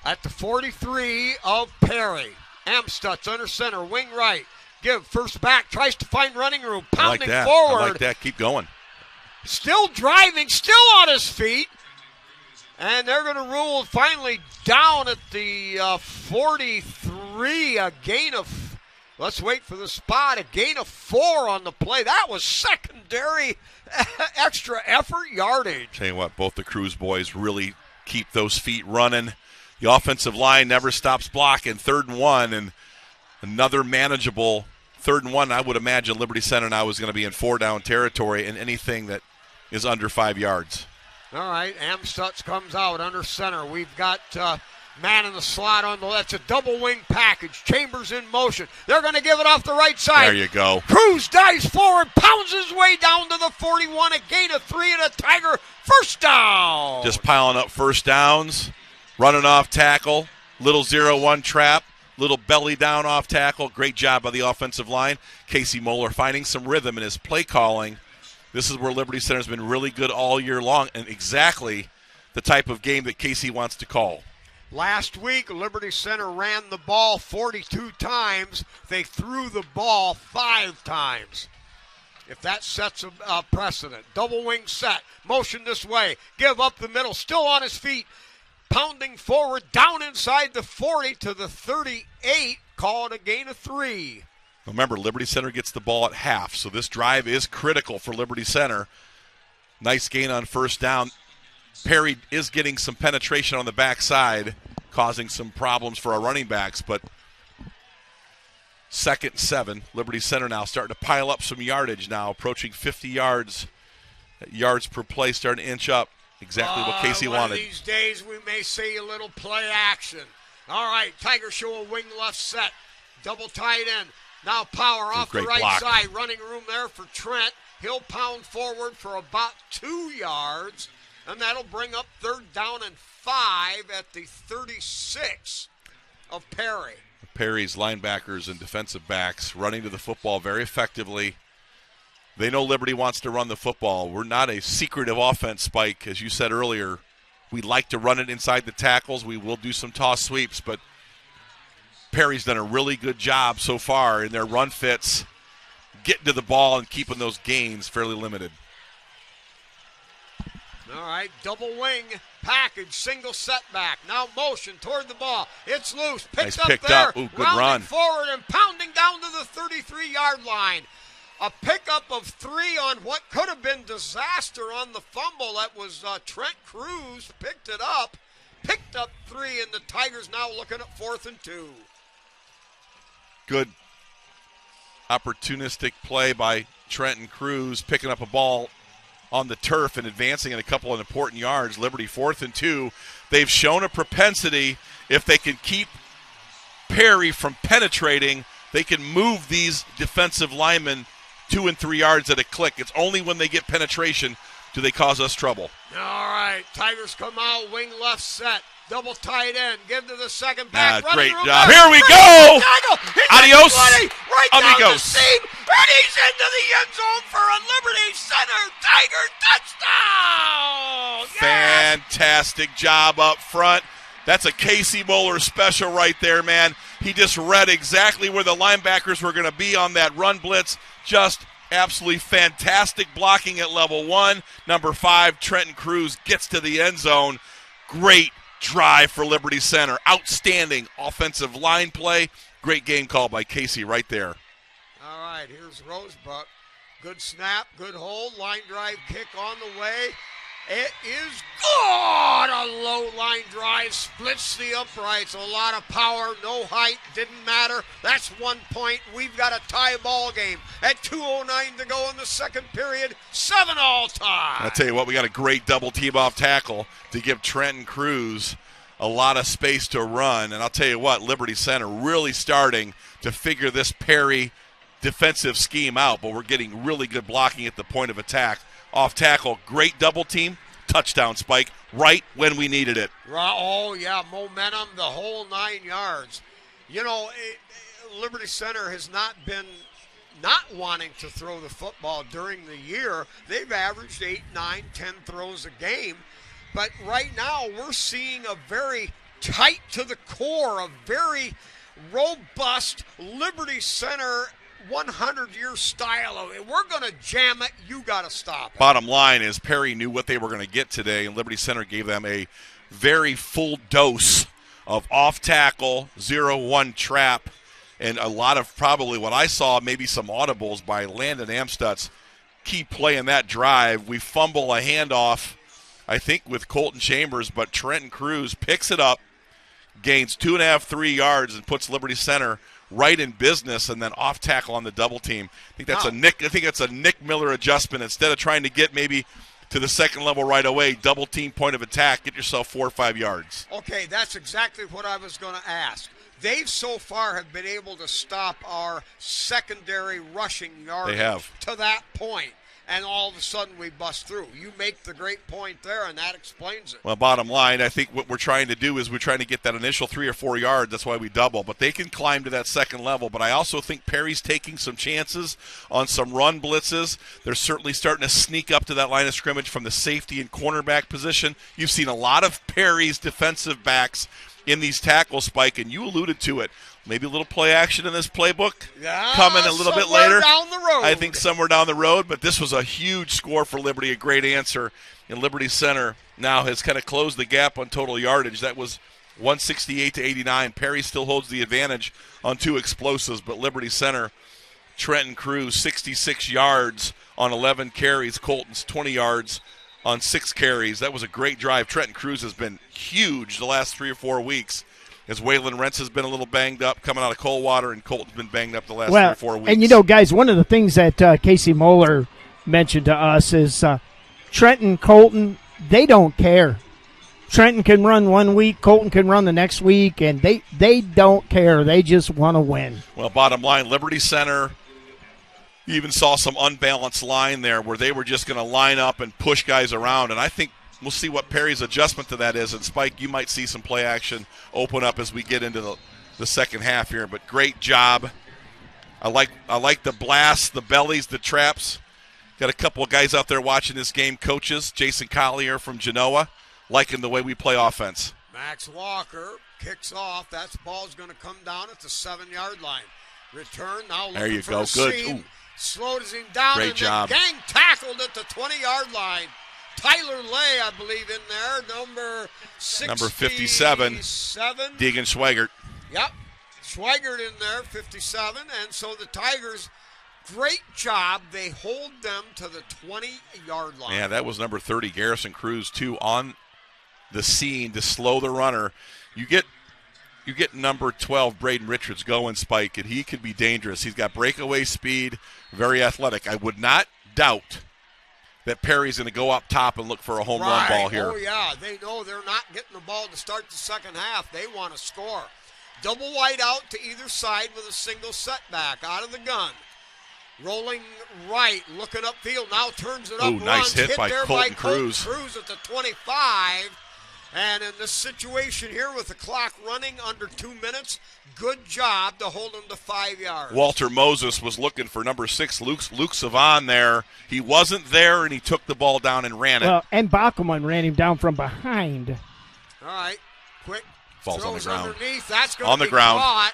At the 43 of Perry. Amstutz under center, wing right. Give first back, tries to find running room. Pounding forward. I like that. Keep going. Still driving, still on his feet. And they're going to rule finally down at the 43, a gain of, let's wait for the spot, a gain of 4 on the play. That was secondary extra effort yardage. Tell you what, both the Cruz boys really keep those feet running. The offensive line never stops blocking. 3rd and 1, and another manageable 3rd and 1. I would imagine Liberty Center now is going to be in 4-down territory, and anything that is under 5 yards. All right, Amstutz comes out under center. We've got man in the slot on the left. It's a double wing package. Chambers in motion. They're going to give it off the right side. There you go. Cruz dives forward, pounds his way down to the 41, a gain of 3 and a Tiger first down. Just piling up first downs, running off tackle, little 0-1 trap, little belly down off tackle. Great job by the offensive line. Casey Moeller finding some rhythm in his play calling. This is where Liberty Center has been really good all year long, and exactly the type of game that Casey wants to call. Last week, Liberty Center ran the ball 42 times. They threw the ball 5 times. If that sets a precedent. Double wing set. Motion this way. Give up the middle. Still on his feet. Pounding forward. Down inside the 40 to the 38. Call it a gain of 3. Remember, Liberty Center gets the ball at half, so this drive is critical for Liberty Center. Nice gain on first down. Perry is getting some penetration on the backside, causing some problems for our running backs, but 2nd and 7. Liberty Center now starting to pile up some yardage now, approaching 50 yards. Yards per play starting to inch up. Exactly what Casey wanted. One of these days we may see a little play action. All right, Tigers show a wing left set. Double tight end. Now power off the right side. Running room there for Trent. He'll pound forward for about 2 yards. And that'll bring up 3rd down and 5 at the 36 of Perry. Perry's linebackers and defensive backs running to the football very effectively. They know Liberty wants to run the football. We're not a secretive offense, Spike. As you said earlier, we like to run it inside the tackles. We will do some toss sweeps, but Perry's done a really good job so far in their run fits, getting to the ball and keeping those gains fairly limited. All right, double wing package, single setback. Now motion toward the ball. It's loose. Picked up. Ooh, good run. Forward and pounding down to the 33-yard line. A pickup of 3 on what could have been disaster on the fumble. That was Trent Cruz. Picked up 3, and the Tigers now looking at 4th and 2. Good opportunistic play by Trenton Cruz, picking up a ball on the turf and advancing in a couple of important yards. Liberty 4th and 2. They've shown a propensity, if they can keep Perry from penetrating, they can move these defensive linemen 2 and 3 yards at a click. It's only when they get penetration do they cause us trouble. All right, Tigers come out, wing left set. Double tight end. Give to the second back. Great job. Here we go. Adios. Right down the seam. And he's into the end zone for a Liberty Center Tiger touchdown. Fantastic job up front. That's a Casey Moeller special right there, man. He just read exactly where the linebackers were going to be on that run blitz. Just absolutely fantastic blocking at level 1. Number 5, Trenton Cruz gets to the end zone. Great drive for Liberty Center. Outstanding offensive line play. Great game call by Casey right there. All right, here's Rosebuck. Good snap, good hold, line drive kick on the way. It is good. A low line drive splits the uprights. A lot of power, no height, didn't matter. That's 1 point. We've got a tie ball game at 2:09 to go in the second period. 7 all tie. I'll tell you what, we got a great double team off tackle to give Trenton Cruz a lot of space to run. And I'll tell you what, Liberty Center really starting to figure this Perry defensive scheme out, but we're getting really good blocking at the point of attack. Off tackle, great double team. touchdown, Spike, right when we needed it. Oh, yeah, momentum, the whole 9 yards. You know, Liberty Center has not been not wanting to throw the football during the year. They've averaged 8, 9, 10 throws a game. But right now we're seeing a very tight to the core, a very robust Liberty Center 100-year style of it. We're going to jam it. You got to stop it. Bottom line is Perry knew what they were going to get today, and Liberty Center gave them a very full dose of off-tackle, 0-1 trap, and a lot of probably what I saw, maybe some audibles by Landon Amstutz. Key play in that drive. We fumble a handoff, I think, with Colton Chambers, but Trenton Cruz picks it up, gains 2.5, 3 yards, and puts Liberty Center right in business, and then off tackle on the double team. I think that's a Nick Miller adjustment. Instead of trying to get maybe to the second level right away, double team point of attack, get yourself 4 or 5 yards. Okay, that's exactly what I was going to ask. They so far have been able to stop our secondary rushing yardage to that point. And all of a sudden we bust through. You make the great point there, and that explains it. Well, bottom line, I think what we're trying to do is we're trying to get that initial 3 or 4 yards. That's why we double. But they can climb to that second level. But I also think Perry's taking some chances on some run blitzes. They're certainly starting to sneak up to that line of scrimmage from the safety and cornerback position. You've seen a lot of Perry's defensive backs in these tackles, Spike, and you alluded to it. Maybe a little play action in this playbook coming a little bit later. Down the road. I think somewhere down the road, but this was a huge score for Liberty, a great answer. And Liberty Center now has kind of closed the gap on total yardage. That was 168-89. Perry still holds the advantage on 2 explosives, but Liberty Center, Trenton Cruz, 66 yards on 11 carries. Colton's 20 yards on 6 carries. That was a great drive. Trenton Cruz has been huge the last 3 or 4 weeks, as Waylon Rentz has been a little banged up coming out of Coldwater, and Colton's been banged up the last 3 or 4 weeks. And, you know, guys, one of the things that Casey Moeller mentioned to us is Trenton, Colton, they don't care. Trenton can run one week, Colton can run the next week, and they don't care. They just want to win. Well, bottom line, Liberty Center even saw some unbalanced line there where they were just going to line up and push guys around, and I think we'll see what Perry's adjustment to that is. And, Spike, you might see some play action open up as we get into the second half here. But great job. I like the blasts, the bellies, the traps. Got a couple of guys out there watching this game, coaches. Jason Collier from Genoa, liking the way we play offense. Max Walker kicks off. That ball's going to come down at the 7-yard line. Return now. There you go. Good. Slows him down. Great job. Gang tackled at the 20-yard line. Tyler Lay, I believe, in there. Number 57. Deegan Schweigert. Yep. Schweigert in there, 57. And so the Tigers, great job. They hold them to the 20-yard line. Yeah, that was number 30, Garrison Cruz, too, on the scene to slow the runner. You get number 12, Braden Richards, going, Spike, and he could be dangerous. He's got breakaway speed, very athletic. I would not doubt that Perry's going to go up top and look for a home run ball here. Oh, yeah. They know they're not getting the ball to start the second half. They want to score. Double wide out to either side with a single setback out of the gun. Rolling right, looking upfield, now turns it up. Ooh, nice hit by Colton Cruz. Cruz at the 25. And in this situation here with the clock running under 2 minutes, good job to hold him to 5 yards. Walter Moses was looking for number 6, Luke Savon there. He wasn't there, and he took the ball down and ran it. Well, and Bachman ran him down from behind. All right, quick. Falls on the ground. Underneath. That's going to be caught.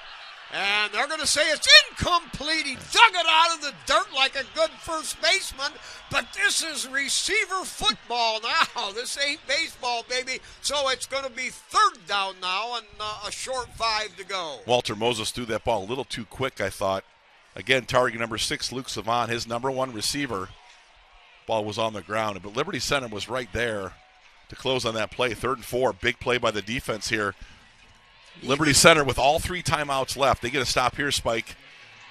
And they're going to say it's incomplete. He dug it out of the dirt like a good first baseman. But this is receiver football now. This ain't baseball, baby. So it's going to be 3rd down now and a short 5 to go. Walter Moses threw that ball a little too quick, I thought. Again, target number 6, Luke Savant, his number 1 receiver. Ball was on the ground. But Liberty Center was right there to close on that play. 3rd and 4. Big play by the defense here. Liberty Center with all 3 timeouts left. They get a stop here, Spike.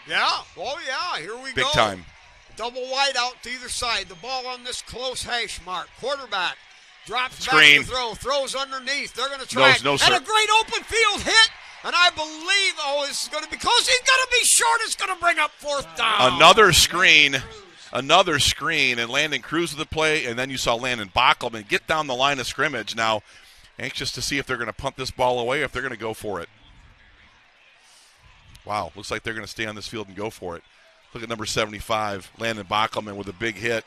Yeah. Oh, yeah. Here we go. Big time. Double wide out to either side. The ball on this close hash mark. Quarterback drops Screen. Back to throw. Throws underneath. They're going to try No, sir. And a great open field hit. And I believe, this is going to be close. He's going to be short. It's going to bring up 4th down. Another screen. another screen, and Landon Cruz with the play, and then you saw Landon Bockelman get down the line of scrimmage. Now, anxious to see if they're going to punt this ball away or if they're going to go for it. Wow, looks like they're going to stay on this field and go for it. Look at number 75, Landon Bockelman with a big hit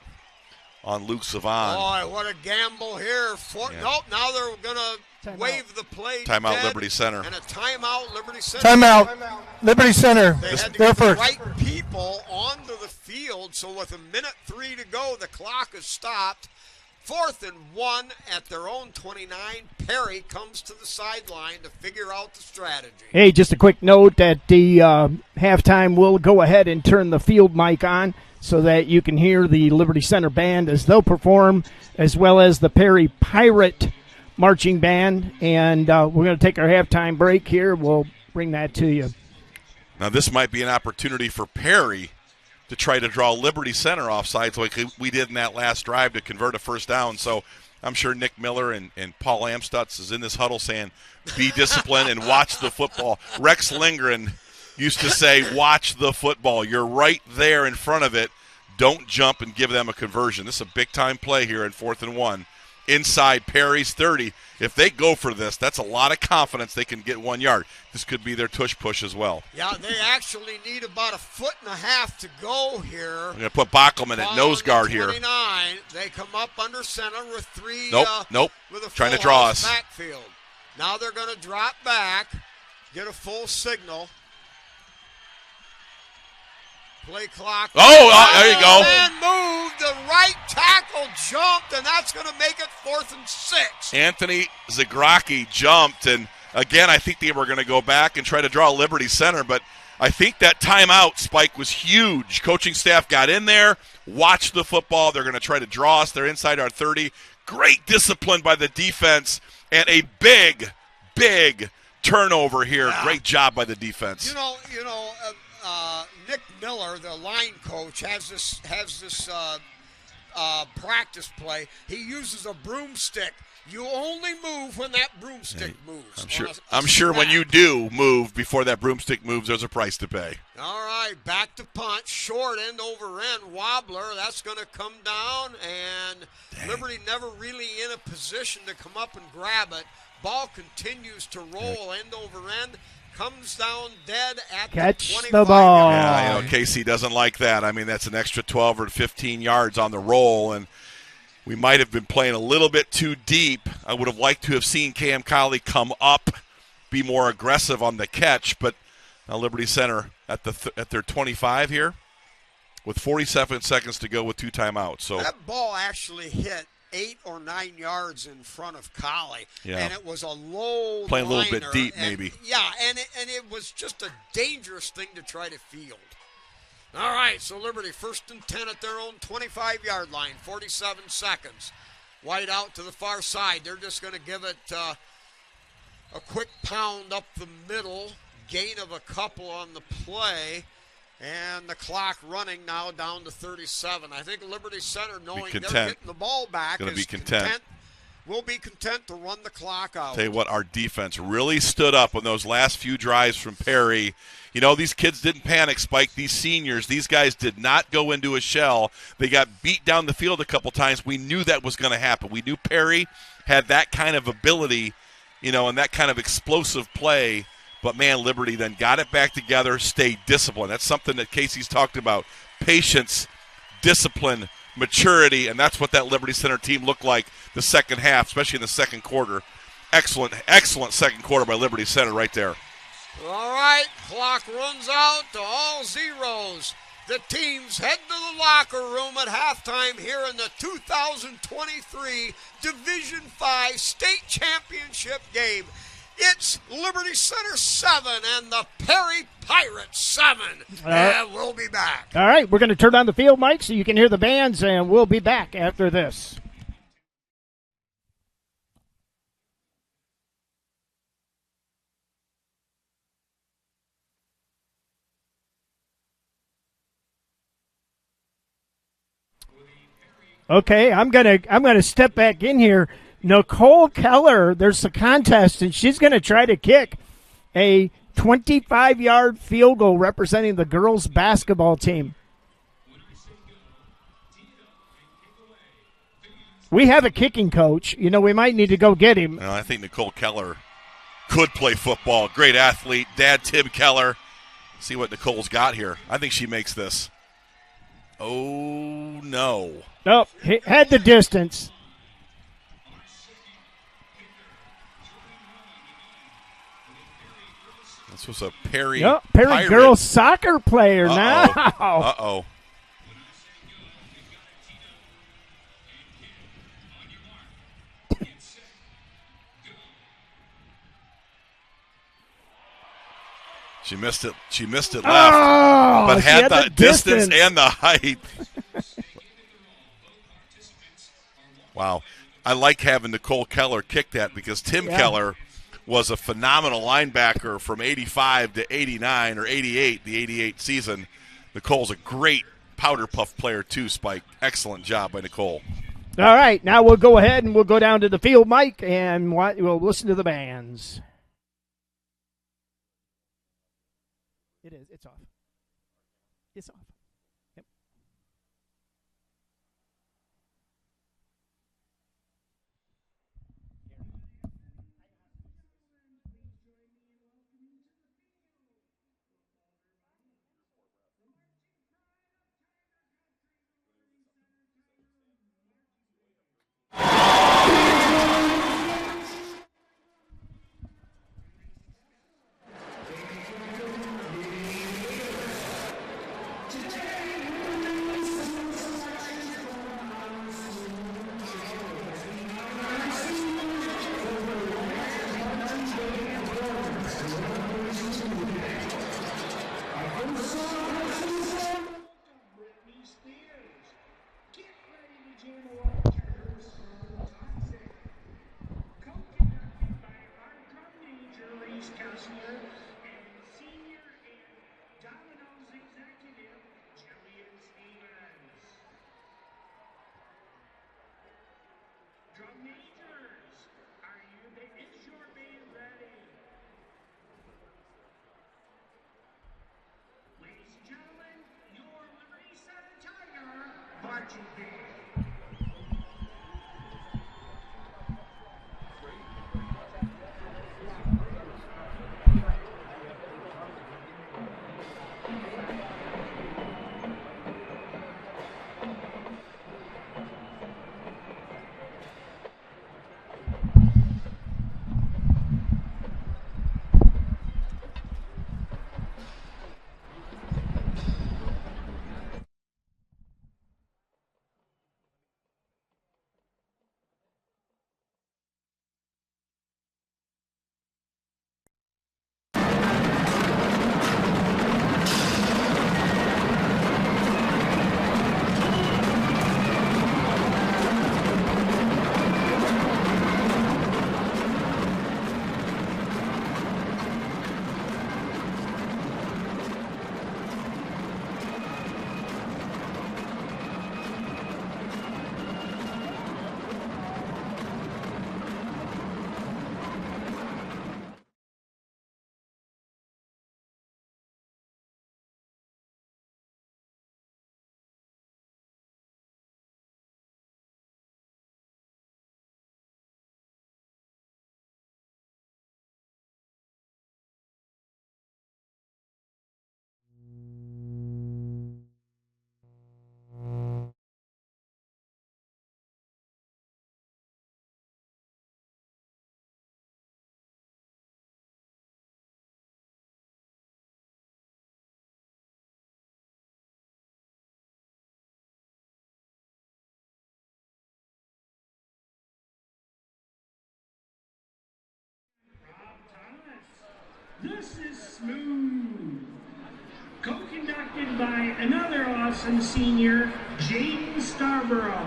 on Luke Savon. Boy, what a gamble here. Nope, now they're going to wave the play. Timeout, Liberty Center. And a timeout, Liberty Center. Timeout, Liberty Center. They had to They're get the first. right people onto the field, so with 1:03 to go, the clock is stopped. 4th and 1 at their own 29. Perry comes to the sideline to figure out the strategy. Hey, just a quick note that the halftime will go ahead and turn the field mic on so that you can hear the Liberty Center band as they'll perform, as well as the Perry Pirate Marching Band. And we're going to take our halftime break here. We'll bring that to you. Now, this might be an opportunity for Perry to try to draw Liberty Center offsides like we did in that last drive to convert a first down. So I'm sure Nick Miller and Paul Amstutz is in this huddle saying, be disciplined and watch the football. Rex Lindgren used to say, watch the football. You're right there in front of it. Don't jump and give them a conversion. This is a big-time play here in 4th and 1. Inside Perry's 30. If they go for this, that's a lot of confidence they can get 1 yard. This could be their tush push as well. Yeah, they actually need about 1.5 feet to go here. I'm going to put Bockelman at nose guard here. 29. They come up under center with 3. Nope. With a Trying to full draw house us. Backfield. Now they're going to drop back, get a full signal. Play clock. There you go. And moved. The right tackle jumped, and that's going to make it 4th and 6. Anthony Zagraki jumped, and again, I think they were going to go back and try to draw Liberty Center, but I think that timeout spike was huge. Coaching staff got in there, watched the football. They're going to try to draw us. They're inside our 30. Great discipline by the defense, and a big turnover here. Yeah. Great job by the defense. Nick Miller, the line coach, has this practice play. He uses a broomstick. You only move when that broomstick moves. I'm sure when you do move before that broomstick moves, there's a price to pay. All right, back to punt. Short end over end wobbler. That's going to come down, and Liberty never really in a position to come up and grab it. Ball continues to roll end over end. Comes down dead at Catch the 25. the ball. Yeah, Casey doesn't like that. I mean, that's an extra 12 or 15 yards on the roll, and we might have been playing a little bit too deep. I would have liked to have seen Cam Colley come up, be more aggressive on the catch, but now Liberty Center at their 25 here with 47 seconds to go with 2 timeouts. So that ball actually hit 8 or 9 yards in front of Colley, and it was a low playing liner, a little bit deep, maybe. Yeah, and it was just a dangerous thing to try to field. All right, so Liberty 1st and 10 at their own 25-yard line, 47 seconds. White out to the far side. They're just going to give it a quick pound up the middle, gain of a couple on the play. And the clock running now down to 37. I think Liberty Center, knowing they're getting the ball back, will be content to run the clock out. Tell you what, our defense really stood up on those last few drives from Perry. You know, these kids didn't panic, Spike. These seniors, these guys did not go into a shell. They got beat down the field a couple times. We knew that was going to happen. We knew Perry had that kind of ability, and that kind of explosive play. But, man, Liberty then got it back together, stayed disciplined. That's something that Casey's talked about. Patience, discipline, maturity, and that's what that Liberty Center team looked like the second half, especially in the second quarter. Excellent second quarter by Liberty Center right there. All right, clock runs out to all zeros. The teams head to the locker room at halftime here in the 2023 Division V State Championship game. It's Liberty Center 7 and the Perry Pirates 7. And we'll be back. All right, we're going to turn on the field mic so you can hear the bands, and we'll be back after this. Okay, I'm gonna step back in here. Nicole Keller, there's a contest, and she's going to try to kick a 25-yard field goal representing the girls' basketball team. We have a kicking coach. You know, we might need to go get him. Well, I think Nicole Keller could play football. Great athlete. Dad, Tim Keller. See what Nicole's got here. I think she makes this. Oh, no. Nope, had the distance. This was a Perry. Yep, Perry Pirate. girls soccer player now. Uh-oh. She missed it. She missed it left, but had the distance and the height. Wow. I like having Nicole Keller kick that because Tim Keller was a phenomenal linebacker from 85 to 89 or 88, the 88 season. Nicole's a great powder puff player too, Spike. Excellent job by Nicole. All right, now we'll go ahead and we'll go down to the field, Mike, and we'll listen to the bands. It is. It's off. It's off. Yep. This is Smooth, co-conducted by another awesome senior, Jaden Scarborough.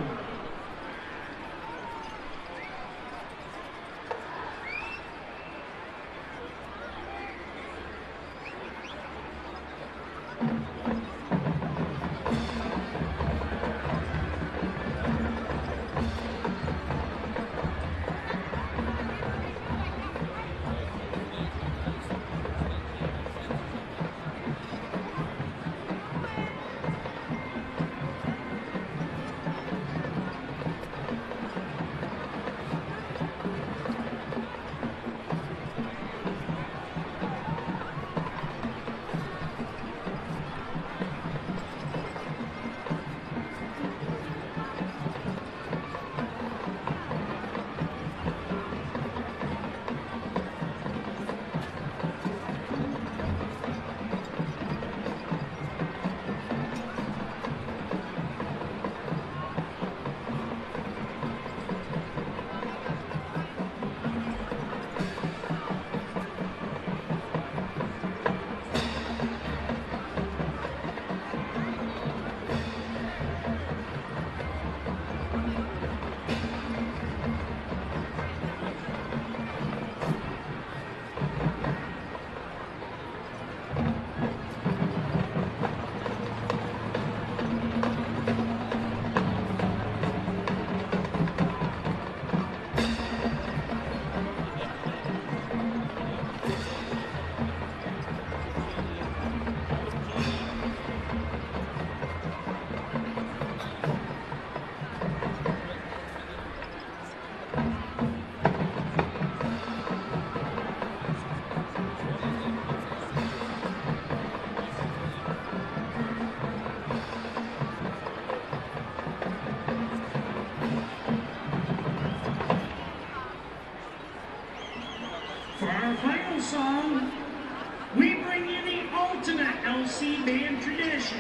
Tennessee band tradition.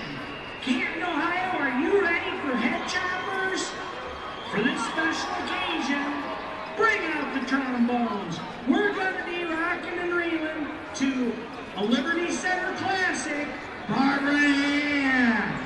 Canton, Ohio, are you ready for head choppers? For this special occasion, bring out the trombones. We're gonna be rocking and reeling to a Liberty Center classic, Barbara Ann.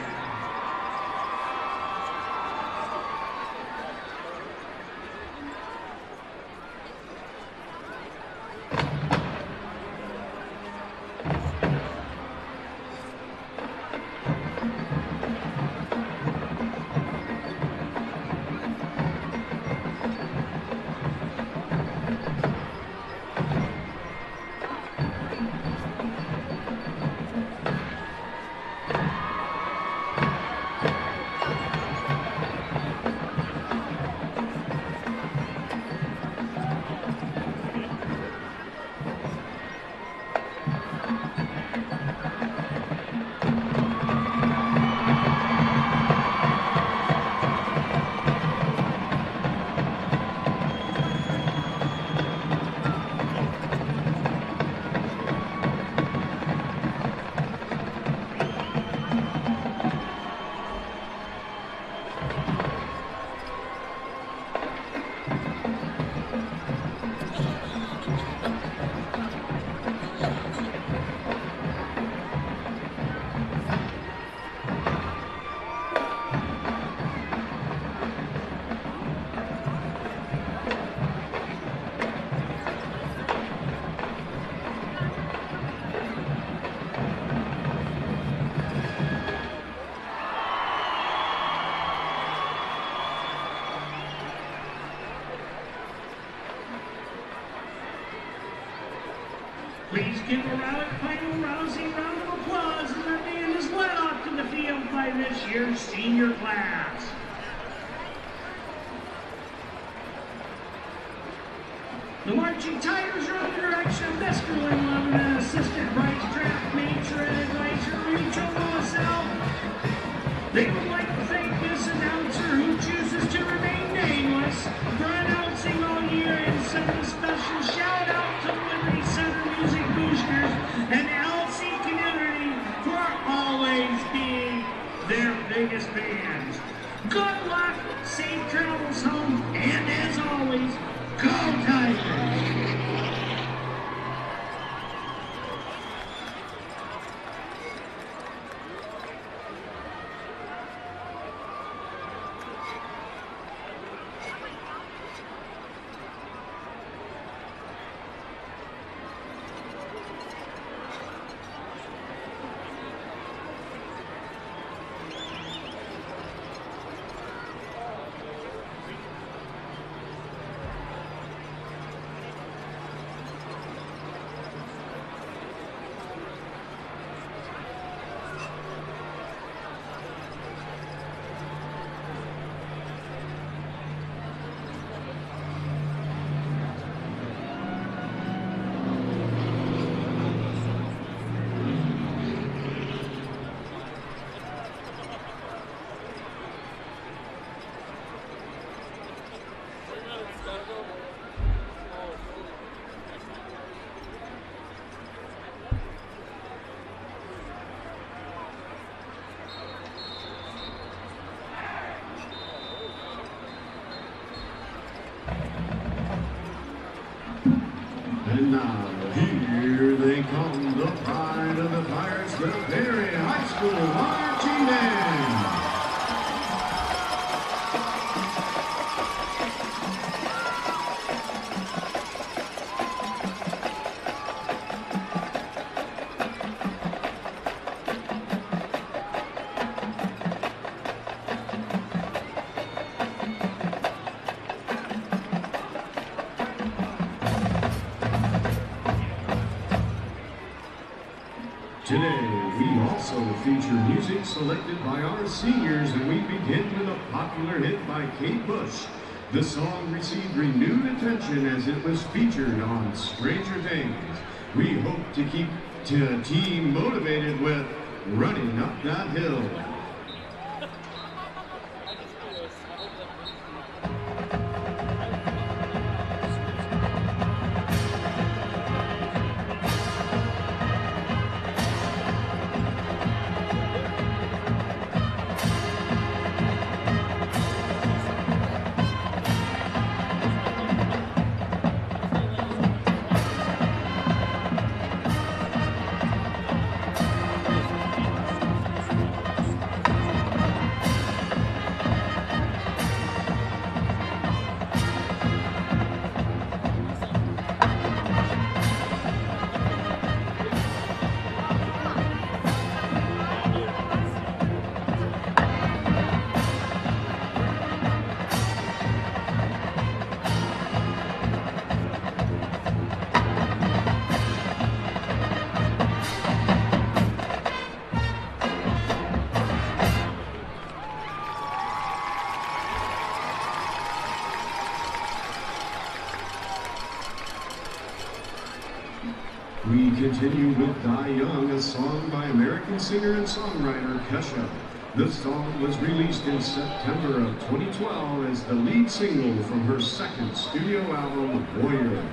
Please give a final rousing round of applause as our band is led off to the field by this year's senior class. The marching Tigers are under the direction of Mr. Lynn Levin and assistant Bryce Draft Major and advisor Rachel Lewis. They would like to thank this announcer who chooses to remain nameless for announcing all year and send a special shout out to Liberty Center Music Boosters and the LC community for always being their biggest fans. Good luck, safe travels home, and as always, go Tigers! And now, here they come, the pride of the Pirates, the Perry High School Marching Band. Today, we also feature music selected by our seniors, and we begin with a popular hit by Kate Bush. The song received renewed attention as it was featured on Stranger Things. We hope to keep the team motivated with Running Up That Hill. continue with Die Young, a song by American singer and songwriter Kesha. The song was released in September of 2012 as the lead single from her second studio album, Warrior.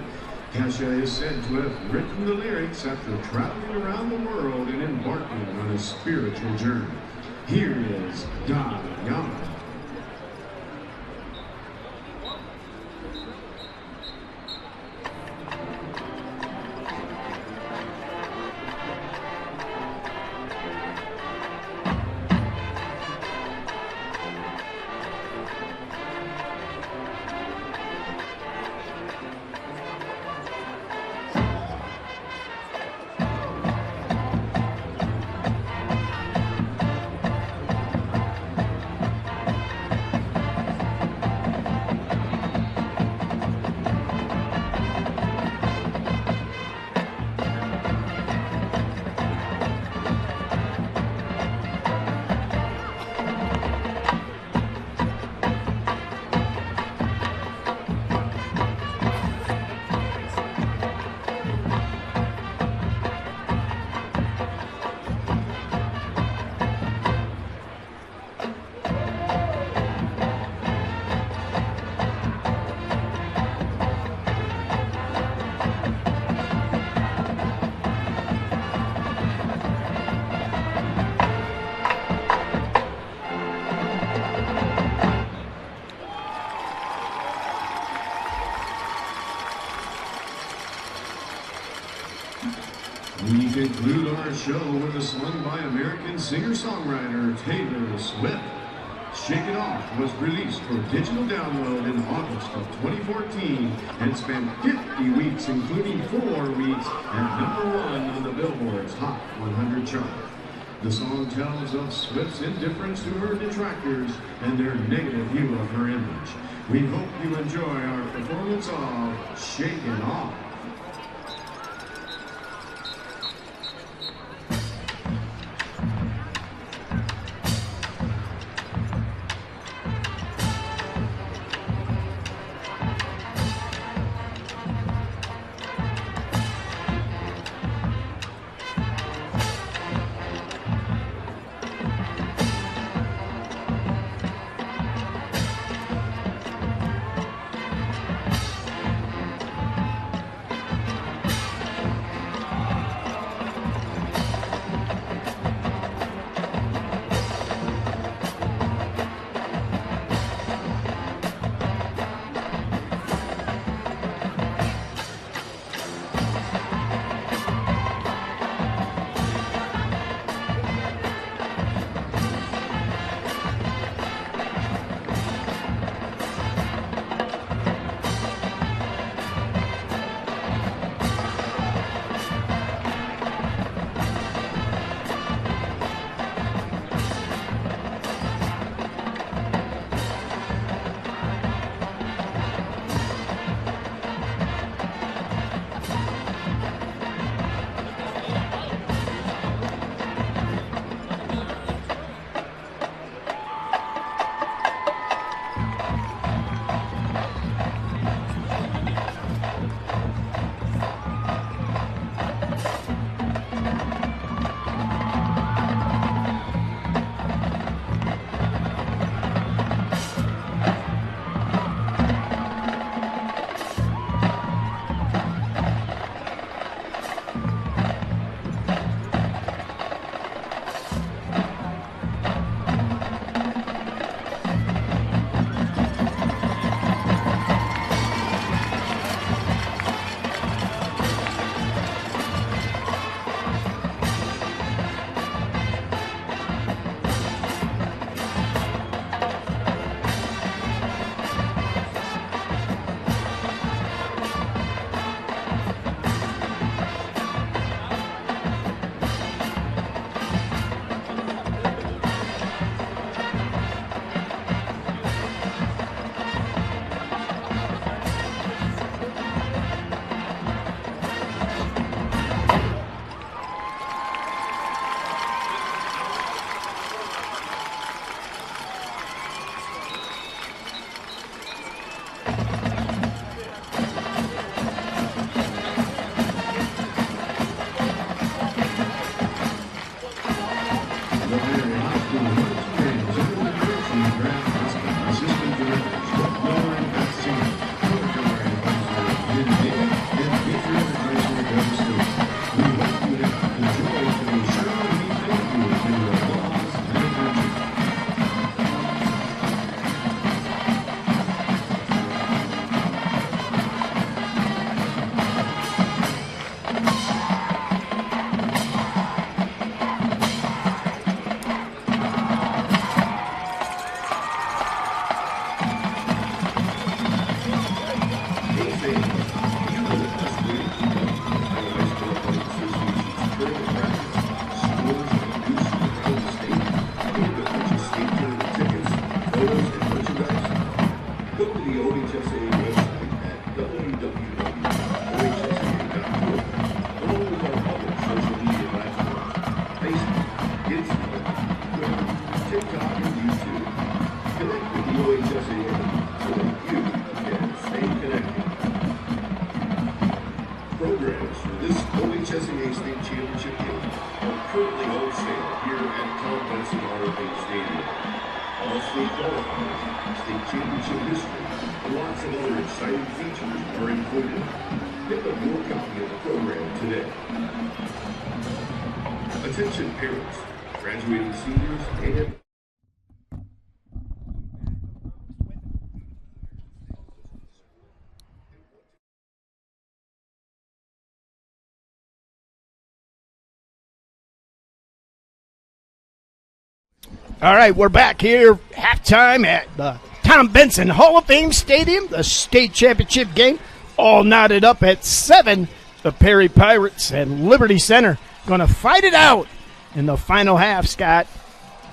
Kesha is said to have written the lyrics after traveling around the world and embarking on a spiritual journey. Here is Die Young. We conclude our show with a song by American singer-songwriter Taylor Swift. Shake It Off was released for digital download in August of 2014 and spent 50 weeks, including 4 weeks, at #1 on the Billboard's Hot 100 chart. The song tells of Swift's indifference to her detractors and their negative view of her image. We hope you enjoy our performance of Shake It Off. championship game are currently on sale here at Tom Benson Hall-of-Fame Stadium. All state qualifiers, state championship history, and lots of other exciting features are included. Pick up your copy of the program today. Attention parents, graduating seniors, and All right, we're back here, halftime at the Tom Benson Hall of Fame Stadium, the state championship game, all knotted up at 7. The Perry Pirates and Liberty Center going to fight it out in the final half, Scott.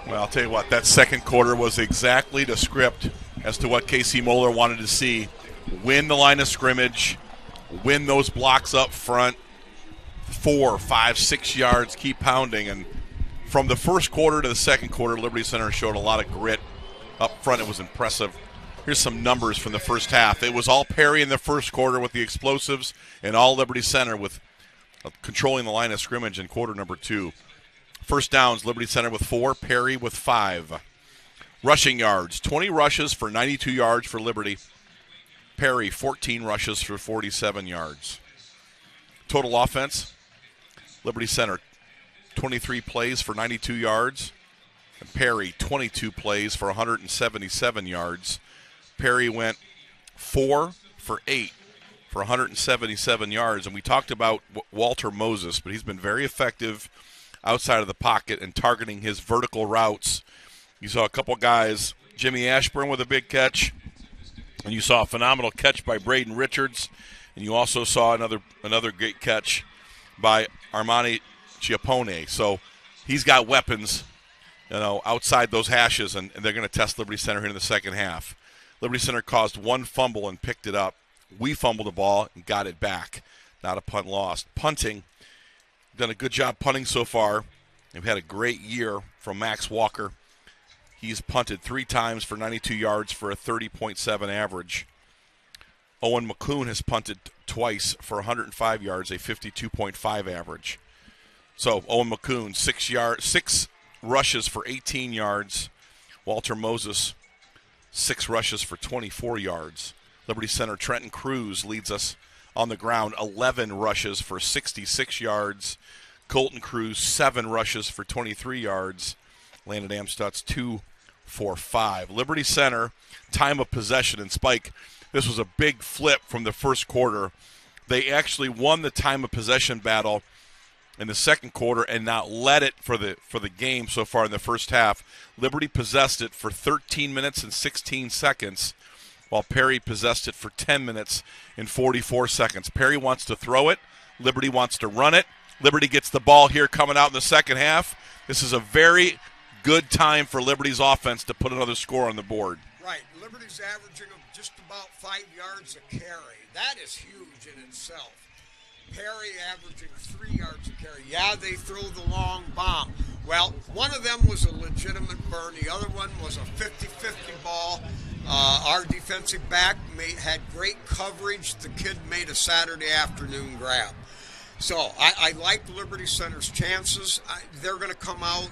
Well, I'll tell you what, that second quarter was exactly the script as to what Casey Moeller wanted to see. Win the line of scrimmage, win those blocks up front, 4, 5, 6 yards, keep pounding, and from the first quarter to the second quarter, Liberty Center showed a lot of grit up front. It was impressive. Here's some numbers from the first half. It was all Perry in the first quarter with the explosives, and all Liberty Center with controlling the line of scrimmage in quarter number 2. First downs, Liberty Center with 4, Perry with 5. Rushing yards, 20 rushes for 92 yards for Liberty. Perry, 14 rushes for 47 yards. Total offense, Liberty Center, 23 plays for 92 yards. And Perry, 22 plays for 177 yards. Perry went 4 for 8 for 177 yards. And we talked about Walter Moses, but he's been very effective outside of the pocket and targeting his vertical routes. You saw a couple guys, Jimmy Ashburn with a big catch, and you saw a phenomenal catch by Braden Richards, and you also saw another great catch by Armani Chiappone. So he's got weapons, outside those hashes, and they're going to test Liberty Center here in the second half. Liberty Center caused one fumble and picked it up. We fumbled the ball and got it back. Not a punt lost. Punting, done a good job punting so far. They've had a great year from Max Walker. He's punted 3 times for 92 yards for a 30.7 average. Owen McCoon has punted twice for 105 yards, a 52.5 average. So Owen McCoon, 6 rushes for 18 yards. Walter Moses, 6 rushes for 24 yards. Liberty Center, Trenton Cruz leads us on the ground, 11 rushes for 66 yards. Colton Cruz, 7 rushes for 23 yards. Landon Amstutz, 2 for 5. Liberty Center, time of possession, and Spike, this was a big flip from the first quarter. They actually won the time of possession battle in the second quarter and now led it for the game so far in the first half. Liberty possessed it for 13 minutes and 16 seconds, while Perry possessed it for 10 minutes and 44 seconds. Perry wants to throw it. Liberty wants to run it. Liberty gets the ball here coming out in the second half. This is a very good time for Liberty's offense to put another score on the board. Right. Liberty's averaging just about 5 yards a carry. That is huge in itself. Perry averaging 3 yards a carry. Yeah, they throw the long bomb. Well, one of them was a legitimate burn. The other one was a 50-50 ball. Our defensive back had great coverage. The kid made a Saturday afternoon grab. So I like Liberty Center's chances. They're going to come out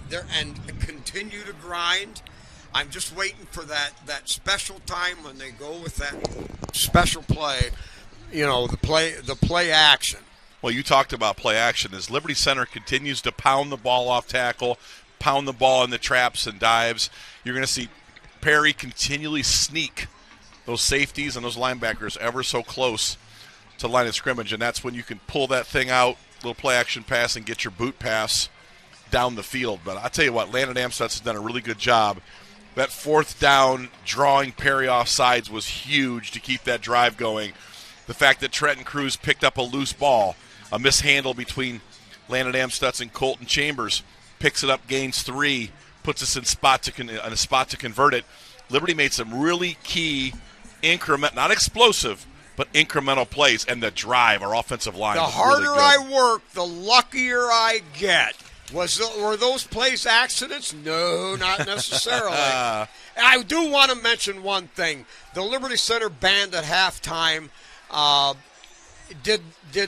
there and continue to grind. I'm just waiting for that special time when they go with that special play. The play action. Well, you talked about play action. As Liberty Center continues to pound the ball off tackle, pound the ball in the traps and dives, you're going to see Perry continually sneak those safeties and those linebackers ever so close to the line of scrimmage, and that's when you can pull that thing out, little play action pass, and get your boot pass down the field. But I'll tell you what, Landon Amstutz has done a really good job. That fourth down, drawing Perry off sides was huge to keep that drive going. The fact that Trenton Cruz picked up a loose ball, a mishandle between Landon Amstutz and Colton Chambers, picks it up, gains 3, puts us in a spot to convert it. Liberty made some really key not explosive, but incremental plays, and the drive, our offensive line. The was harder really good. I work, the luckier I get. Were those plays accidents? No, not necessarily. I do want to mention one thing. The Liberty Center band at halftime did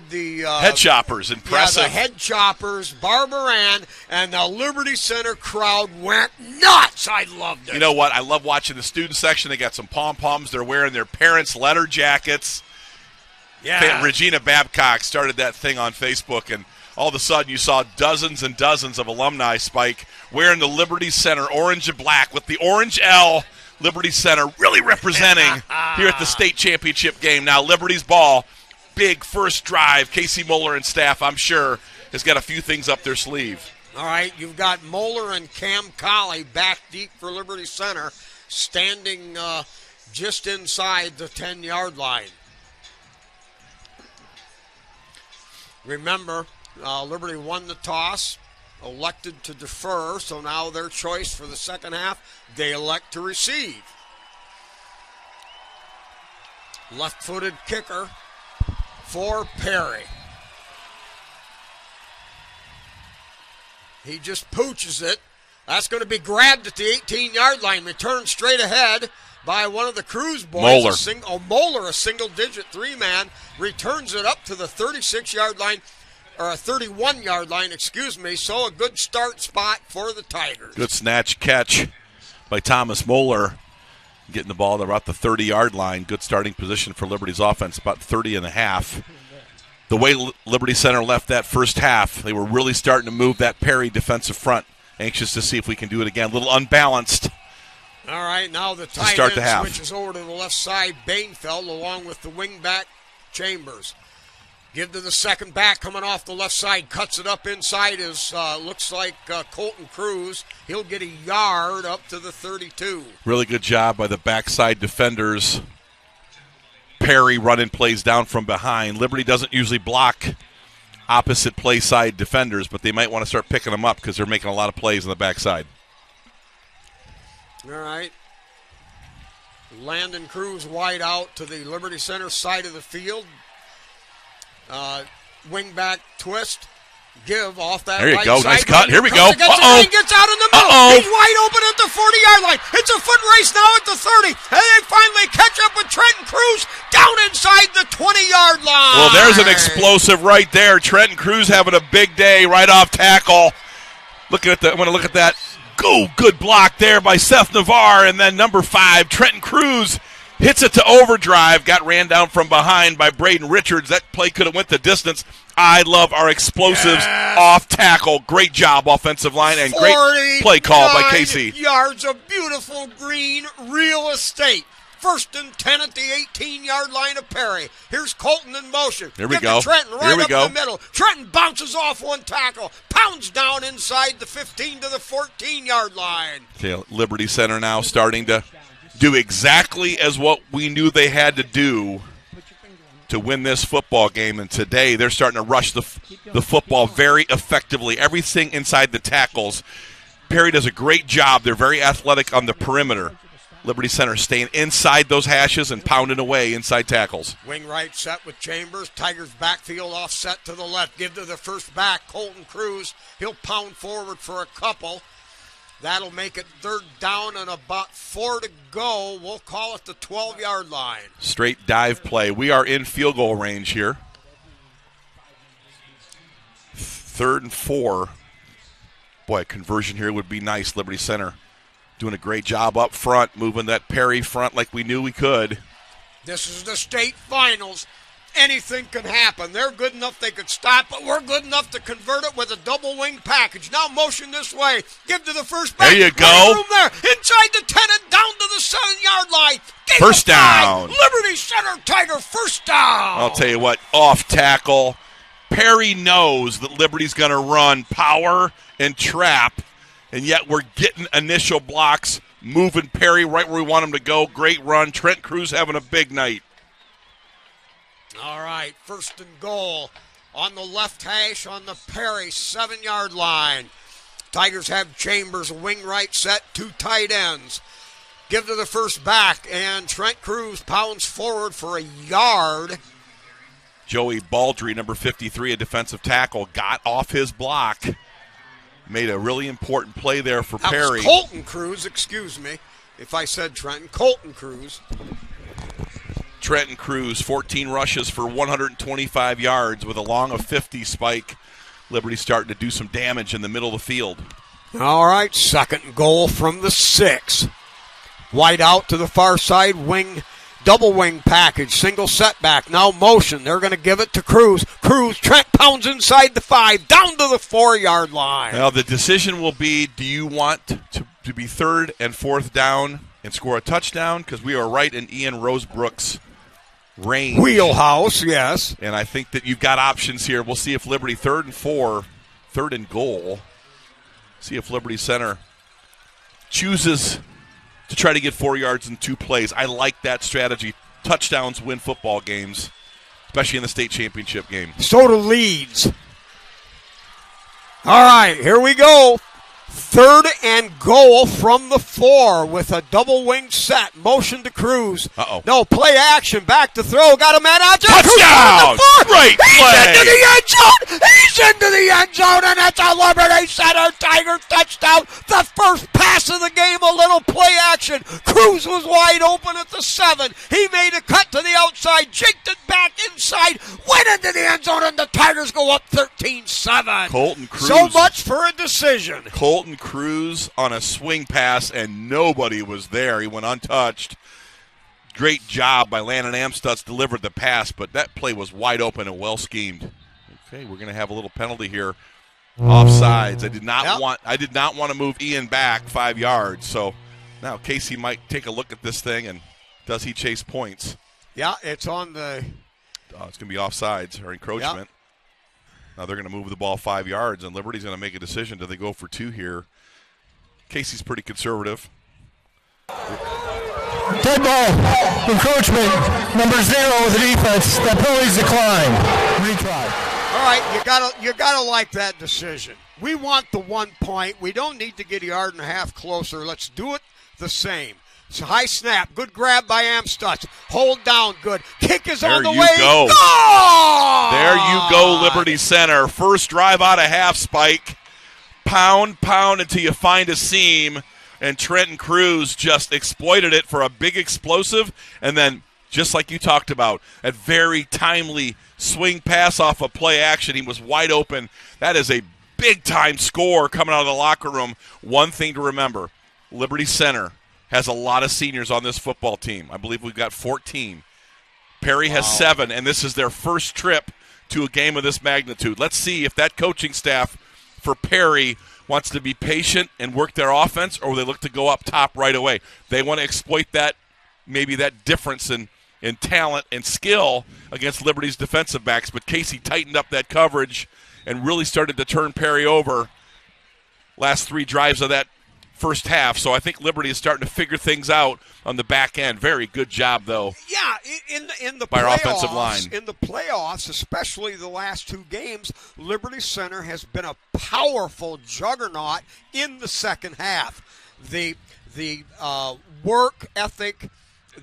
the Head choppers, impressive. Yeah, the head choppers, Barbara Ann, and the Liberty Center crowd went nuts. I loved it. You know what? I love watching the student section. They got some pom-poms. They're wearing their parents' letter jackets. Yeah. Regina Babcock started that thing on Facebook, and all of a sudden you saw dozens and dozens of alumni, Spike, wearing the Liberty Center orange and black with the orange L. Liberty Center really representing here at the state championship game. Now Liberty's ball. Big first drive. Casey Moeller and staff, I'm sure, has got a few things up their sleeve. All right, you've got Moeller and Cam Colley back deep for Liberty Center, standing just inside the 10-yard line. Remember, Liberty won the toss, elected to defer, so now their choice for the second half, they elect to receive. Left-footed kicker for Perry. He just pooches it. That's going to be grabbed at the 18-yard line, returned straight ahead by one of the Cruz boys. Moeller. A single-digit three-man, returns it up to the 36-yard line, or a 31-yard line, so a good start spot for the Tigers. Good snatch catch by Thomas Moeller, getting the ball to about the 30-yard line. Good starting position for Liberty's offense, about 30 and a half. The way Liberty Center left that first half, they were really starting to move that Perry defensive front. Anxious to see if we can do it again. A little unbalanced. All right, now the tight end switches over to the left side. Bainfeld along with the wingback Chambers. Give to the second back coming off the left side. Cuts it up inside is looks like Colton Cruz. He'll get a yard up to the 32. Really good job by the backside defenders. Perry running plays down from behind. Liberty doesn't usually block opposite play side defenders, but they might want to start picking them up because they're making a lot of plays on the backside. All right. Landon Cruz wide out to the Liberty Center side of the field. Wingback twist. Give off that there you right go. side. Nice cut. Here we go. Gets out in the middle. He's wide open at the 40-yard line. It's a foot race now at the 30. And they finally catch up with Trenton Cruz down inside the 20-yard line. Well, there's an explosive right there. Trenton Cruz having a big day right off tackle. I want to look at that. Good block there by Seth Navarre. And then number 5, Trenton Cruz, hits it to overdrive. Got ran down from behind by Braden Richards. That play could have went the distance. I love our explosives off tackle. Great job, offensive line, and great play call by Casey. Yards of beautiful green real estate. 1st and 10 at the 18-yard line of Perry. Here's Colton in motion. Here we go. Trenton right up the middle. Trenton bounces off one tackle. Pounds down inside the 15 to the 14-yard line. Okay, Liberty Center now starting to do exactly as what we knew they had to do to win this football game. And today they're starting to rush the football very effectively. Everything inside the tackles. Perry does a great job. They're very athletic on the perimeter. Liberty Center staying inside those hashes and pounding away inside tackles. Wing right set with Chambers. Tigers backfield offset to the left. Give to the first back, Colton Cruz. He'll pound forward for a couple. That'll make it 3rd down and about 4 to go. We'll call it the 12-yard line. Straight dive play. We are in field goal range here. 3rd and 4. Boy, a conversion here would be nice. Liberty Center doing a great job up front, moving that Perry front like we knew we could. This is the state finals. Anything can happen. They're good enough they could stop, but we're good enough to convert it with a double wing package. Now motion this way. Give to the first back. There you go. Room there. Inside the 10 and down to the 7-yard line. First down. Liberty Center Tiger first down. I'll tell you what, off tackle. Perry knows that Liberty's going to run power and trap, and yet we're getting initial blocks, moving Perry right where we want him to go. Great run. Trent Cruz having a big night. All right, 1st and goal on the left hash on the Perry 7-yard line. Tigers have Chambers, wing right set, 2 tight ends. Give to the first back, and Trent Cruz pounds forward for a yard. Joey Baldry, number 53, a defensive tackle, got off his block. Made a really important play there for that Perry. Was Colton Cruz, excuse me, if I said Trenton. Colton Cruz. Trenton Cruz, 14 rushes for 125 yards with a long of 50 spike. Liberty starting to do some damage in the middle of the field. All right, 2nd and goal from the 6. Wide out to the far side, wing, double wing package, single setback, now motion. They're going to give it to Cruz. Trent pounds inside the 5, down to the 4-yard line. Now the decision will be, do you want to be 3rd and 4th down and score a touchdown? Because we are right in Ian Rosebrook's range. Wheelhouse, yes. And I think that you've got options here. We'll see if Liberty 3rd and 4, 3rd and goal. See if Liberty Center chooses to try to get 4 yards in 2 plays. I like that strategy. Touchdowns win football games, especially in the state championship game. So do leads. All right, here we go. 3rd and goal from the 4 with a double wing set. Motion to Cruz. Uh-oh. No, play action. Back to throw. Got a man out there. Touchdown! Great play! He's into the end zone. He's into the end zone, and that's a Liberty Center Tiger touchdown. The first pass of the game, a little play action. Cruz was wide open at the 7. He made a cut to the outside, jinked it back inside, went into the end zone, and the Tigers go up 13-7. Colton Cruz. So much for a decision. Colton Cruz on a swing pass, and nobody was there. He went untouched. Great job by Landon Amstutz, delivered the pass, but that play was wide open and well schemed. Okay, we're going to have a little penalty here. Offsides. I did not want to move Ian back 5 yards. So now Casey might take a look at this thing, and does he chase points? Yeah, it's on the. It's going to be offsides or encroachment. Yep. Now they're going to move the ball 5 yards, and Liberty's going to make a decision. Do they go for 2 here? Casey's pretty conservative. Dead ball. Encroachment. Number 0 with the defense. The penalties decline. Retry. All right, you gotta like that decision. We want the 1 point. We don't need to get a yard and a half closer. Let's do it the same. It's a high snap. Good grab by Amstutz. Hold down. Good. Kick is on the way. There you go. Oh! There you go, Liberty Center. First drive out of half, Spike. Pound until you find a seam. And Trenton Cruz just exploited it for a big explosive. And then, just like you talked about, a very timely swing pass off of play action. He was wide open. That is a big-time score coming out of the locker room. One thing to remember, Liberty Center has a lot of seniors on this football team. I believe we've got 14. Perry has 7, and this is their first trip to a game of this magnitude. Let's see if that coaching staff for Perry wants to be patient and work their offense, or they look to go up top right away. They want to exploit that, maybe that difference in talent and skill against Liberty's defensive backs. But Casey tightened up that coverage and really started to turn Perry over last 3 drives of that first half. So I think Liberty is starting to figure things out on the back end. Very good job, though. Yeah, in the by our playoffs, offensive line. In the playoffs, especially the last 2 games, Liberty Center has been a powerful juggernaut in the second half. The work ethic,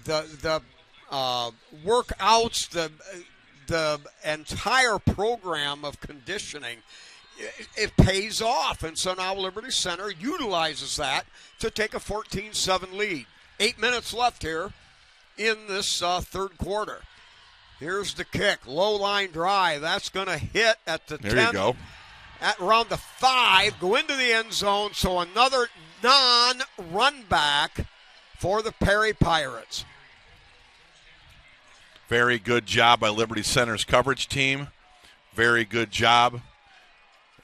the workouts, the entire program of conditioning, it pays off. And so now Liberty Center utilizes that to take a 14-7 lead. 8 minutes left here in this third quarter. Here's the kick. Low line drive. That's going to hit at the 10. There you go. At around the 5. Go into the end zone. So another non-run back for the Perry Pirates. Very good job by Liberty Center's coverage team. Very good job.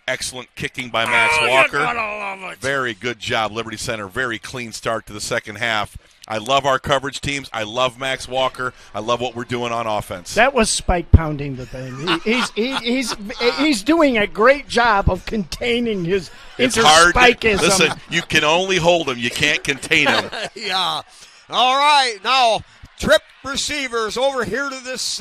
Excellent kicking by Max Walker. You gotta love it. Very good job, Liberty Center. Very clean start to the second half. I love our coverage teams. I love Max Walker. I love what we're doing on offense. That was Spike pounding the thing. He's doing a great job of containing his interspikeism. Listen, you can only hold him. You can't contain him. Yeah. All right. Now, trip receivers over here to this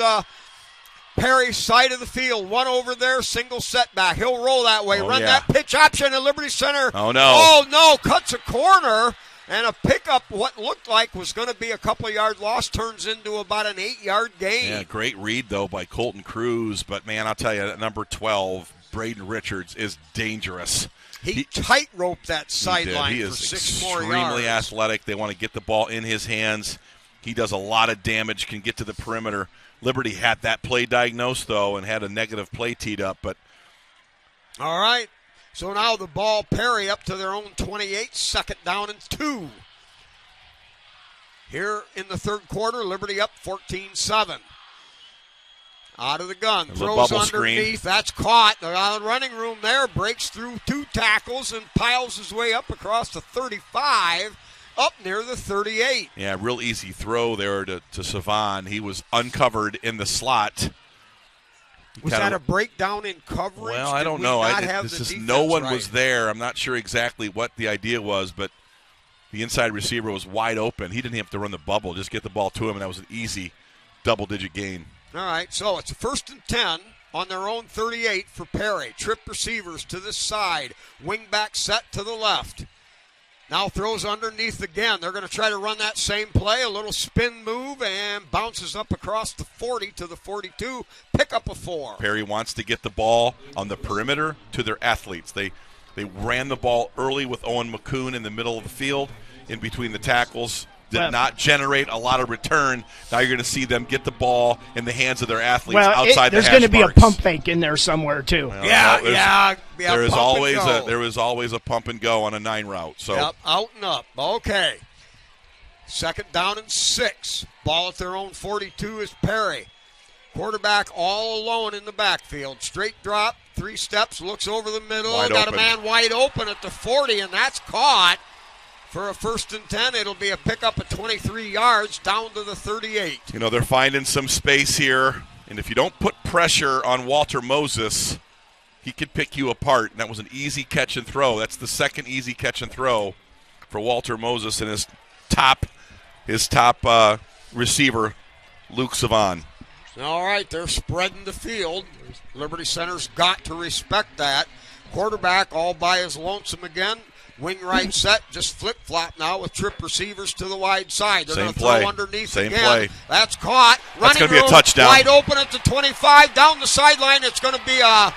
Perry side of the field. One over there, single setback. He'll roll that way. Run that pitch option at Liberty Center. Oh, no. Oh, no. Cuts a corner. And a pickup, what looked like was going to be a couple-yard loss, turns into about an 8-yard gain. Yeah, great read, though, by Colton Cruz. But, man, I'll tell you, at number 12, Braden Richards is dangerous. He tight-roped that sideline he for is 6 more yards. extremely athletic. They want to get the ball in his hands. He does a lot of damage, can get to the perimeter. Liberty had that play diagnosed, though, and had a negative play teed up. But all right. So now the ball, Perry up to their own 28, second down and 2. Here in the third quarter, Liberty up 14-7. Out of the gun, throws underneath. Screen. That's caught. The running room there, breaks through 2 tackles and piles his way up across the 35, up near the 38. Yeah, real easy throw there to Savon. He was uncovered in the slot. Was that a breakdown in coverage? Well, I don't know. No one was there. I'm not sure exactly what the idea was, but the inside receiver was wide open. He didn't have to run the bubble, just get the ball to him, and that was an easy double-digit gain. All right, so it's a 1st and 10 on their own 38 for Perry. Trip receivers to this side. Wing back set to the left. Now throws underneath again. They're going to try to run that same play. A little spin move and bounces up across the 40 to the 42. Pick up a 4. Perry wants to get the ball on the perimeter to their athletes. They ran the ball early with Owen McCoon in the middle of the field, in between the tackles. Did not generate a lot of return. Now you're going to see them get the ball in the hands of their athletes outside the hash There's going to be marks. a pump fake in there somewhere, too. Well, yeah. There is always a pump and go on a 9 route. So. Yep, out and up. Okay. Second down and 6. Ball at their own 42 is Perry. Quarterback all alone in the backfield. Straight drop, 3 steps, looks over the middle. Got a man wide open at the 40, and that's caught. For a 1st and 10, it'll be a pickup at 23 yards down to the 38. You know, they're finding some space here, and if you don't put pressure on Walter Moses, he could pick you apart. And that was an easy catch and throw. That's the second easy catch and throw for Walter Moses and his top receiver, Luke Savon. All right, they're spreading the field. Liberty Center's got to respect that. Quarterback all by his lonesome again. Wing right set, just flip-flop now with trip receivers to the wide side. They're going to throw underneath again. Play. That's caught. That's going to be a touchdown. Wide open at the 25. Down the sideline, it's going to be a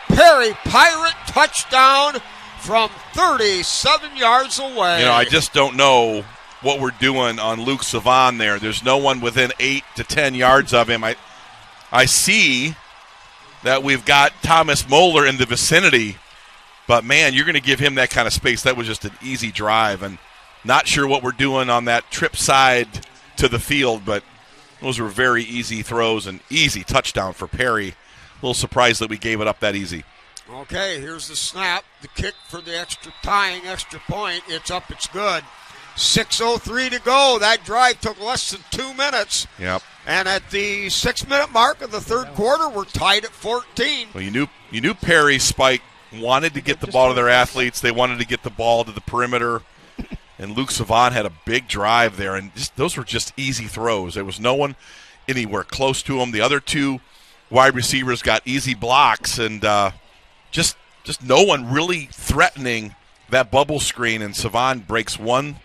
Perry Pirate touchdown from 37 yards away. You know, I just don't know what we're doing on Luke Savon there. There's no one within 8 to 10 yards of him. I see that we've got Thomas Moeller in the vicinity. But, man, you're going to give him that kind of space. That was just an easy drive. And not sure what we're doing on that trip side to the field, but those were very easy throws and easy touchdown for Perry. A little surprised that we gave it up that easy. Okay, here's the snap. The kick for the extra point. It's up, it's good. 6:03 to go. That drive took less than 2 minutes. Yep. And at the 6-minute mark of the third quarter, we're tied at 14. Well, you knew Perry, Spike, wanted to get the ball to their athletes. They wanted to get the ball to the perimeter. And Luke Savon had a big drive there. And those were just easy throws. There was no one anywhere close to him. The other 2 wide receivers got easy blocks. And just no one really threatening that bubble screen. And Savon breaks one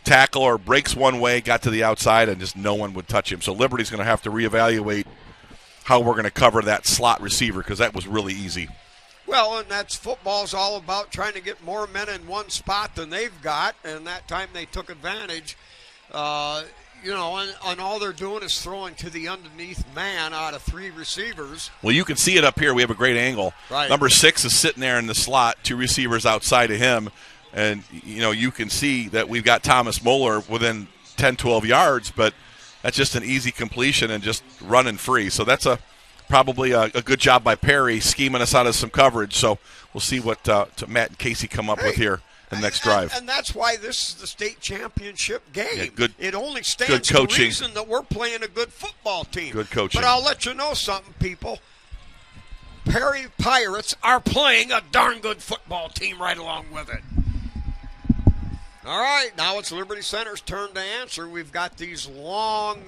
tackle or breaks one way, got to the outside, and just no one would touch him. So Liberty's going to have to reevaluate how we're going to cover that slot receiver because that was really easy. Well, and that's football's all about trying to get more men in one spot than they've got, and that time they took advantage. And all they're doing is throwing to the underneath man out of 3 receivers. Well, you can see it up here. We have a great angle. Right. Number 6 is sitting there in the slot, 2 receivers outside of him, and you can see that we've got Thomas Moeller within 10, 12 yards, but that's just an easy completion and just running free. So that's probably a good job by Perry scheming us out of some coverage. So we'll see what Matt and Casey come up with here in the next drive. And that's why this is the state championship game. Yeah, it only stands to reason that we're playing a good football team. Good coaching. But I'll let you know something, people. Perry Pirates are playing a darn good football team right along with it. All right, now it's Liberty Center's turn to answer. We've got these long